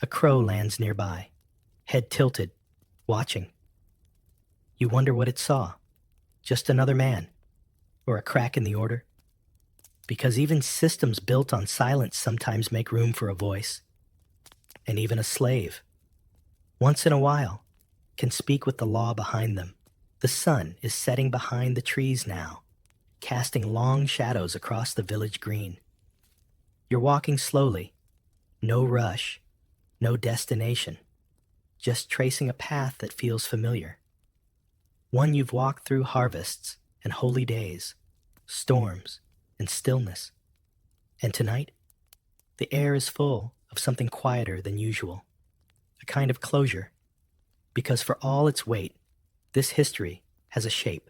A crow lands nearby, head tilted, watching. You wonder what it saw. Just another man, or a crack in the order. Because even systems built on silence sometimes make room for a voice. And even a slave, once in a while, can speak with the law behind them. The sun is setting behind the trees now, casting long shadows across the village green. You're walking slowly, no rush, no destination, just tracing a path that feels familiar. One you've walked through harvests and holy days, storms and stillness. And tonight, the air is full of something quieter than usual, a kind of closure, because for all its weight, this history has a shape.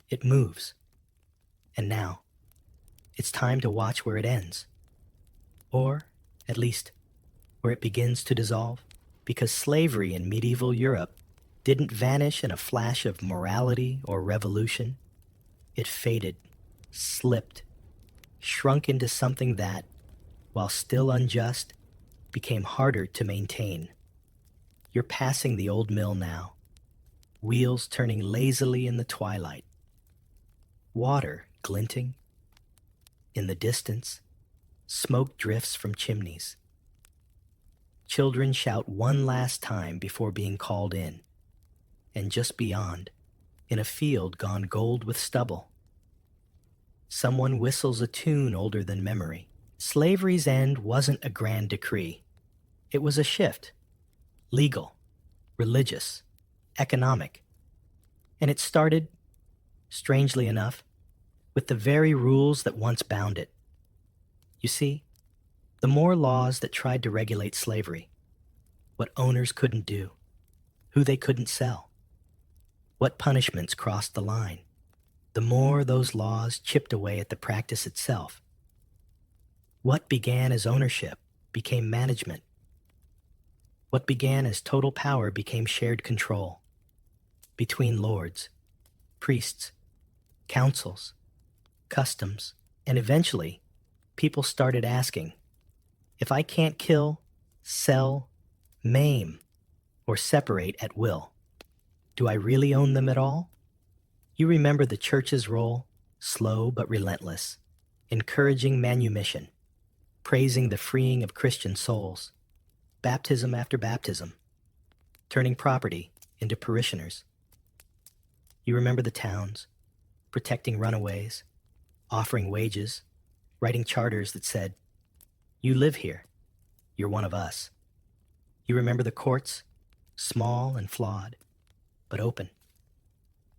It moves. And now, it's time to watch where it ends. Or, at least, where it begins to dissolve, because slavery in medieval Europe didn't vanish in a flash of morality or revolution. It faded, slipped, shrunk into something that, while still unjust, became harder to maintain. You're passing the old mill now, wheels turning lazily in the twilight, water glinting. In the distance, smoke drifts from chimneys. Children shout one last time before being called in, and just beyond, in a field gone gold with stubble. Someone whistles a tune older than memory. Slavery's end wasn't a grand decree. It was a shift, legal, religious, economic. And it started, strangely enough, with the very rules that once bound it. You see, the more laws that tried to regulate slavery, what owners couldn't do, who they couldn't sell, what punishments crossed the line, the more those laws chipped away at the practice itself. What began as ownership became management. What began as total power became shared control between lords, priests, councils, customs, and eventually, people started asking, if I can't kill, sell, maim, or separate at will, do I really own them at all? You remember the church's role, slow but relentless, encouraging manumission, praising the freeing of Christian souls, baptism after baptism, turning property into parishioners. You remember the towns, protecting runaways, offering wages, writing charters that said, you live here, you're one of us. You remember the courts, small and flawed, but open,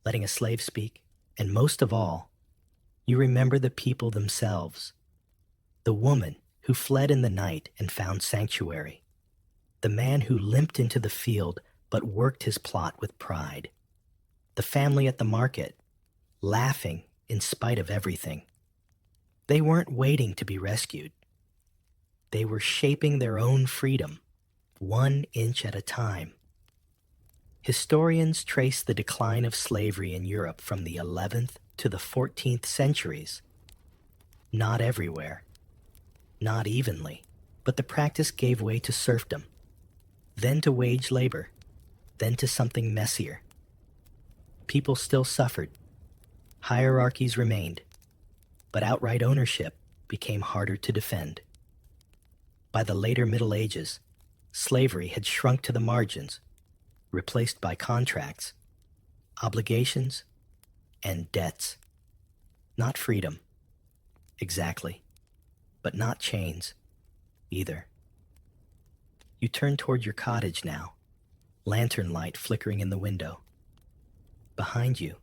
letting a slave speak, and most of all, you remember the people themselves, the woman who fled in the night and found sanctuary, the man who limped into the field but worked his plot with pride, the family at the market, laughing in spite of everything. They weren't waiting to be rescued. They were shaping their own freedom, 1 inch at a time. Historians trace the decline of slavery in Europe from the 11th to the 14th centuries. Not everywhere, not evenly, but the practice gave way to serfdom, then to wage labor, then to something messier. People still suffered. Hierarchies remained, but outright ownership became harder to defend. By the later Middle Ages, slavery had shrunk to the margins, replaced by contracts, obligations, and debts. Not freedom, exactly, but not chains, either. You turn toward your cottage now, lantern light flickering in the window. Behind you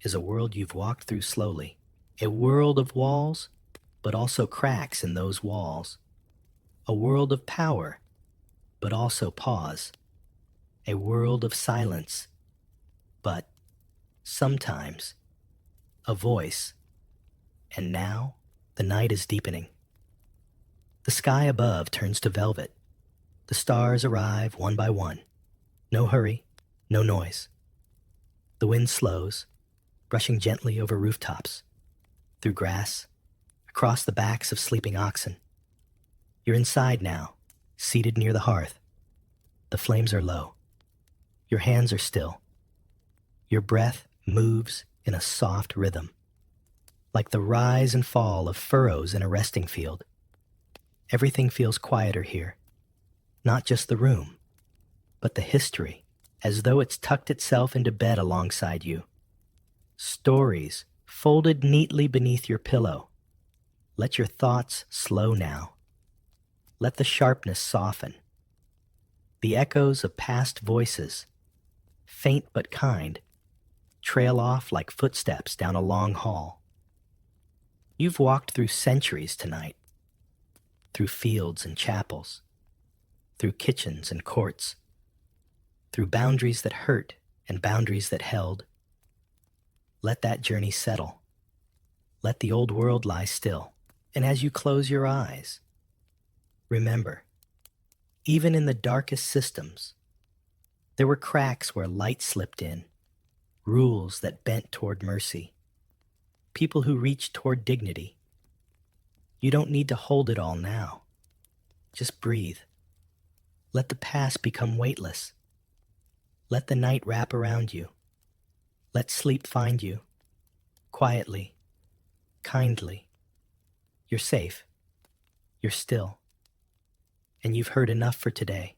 is a world you've walked through slowly, a world of walls, but also cracks in those walls. A world of power, but also pause. A world of silence, but sometimes a voice. And now the night is deepening. The sky above turns to velvet. The stars arrive one by one. No hurry, no noise. The wind slows, brushing gently over rooftops, through grass, across the backs of sleeping oxen. You're inside now, seated near the hearth. The flames are low. Your hands are still. Your breath moves in a soft rhythm, like the rise and fall of furrows in a resting field. Everything feels quieter here, not just the room, but the history, as though it's tucked itself into bed alongside you. Stories folded neatly beneath your pillow. Let your thoughts slow now. Let the sharpness soften. The echoes of past voices, faint but kind, trail off like footsteps down a long hall. You've walked through centuries tonight, through fields and chapels, through kitchens and courts, through boundaries that hurt and boundaries that held. Let that journey settle. Let the old world lie still. And as you close your eyes, remember, even in the darkest systems, there were cracks where light slipped in, rules that bent toward mercy, people who reached toward dignity. You don't need to hold it all now. Just breathe. Let the past become weightless. Let the night wrap around you. Let sleep find you, quietly, kindly. You're safe. You're still. And you've heard enough for today.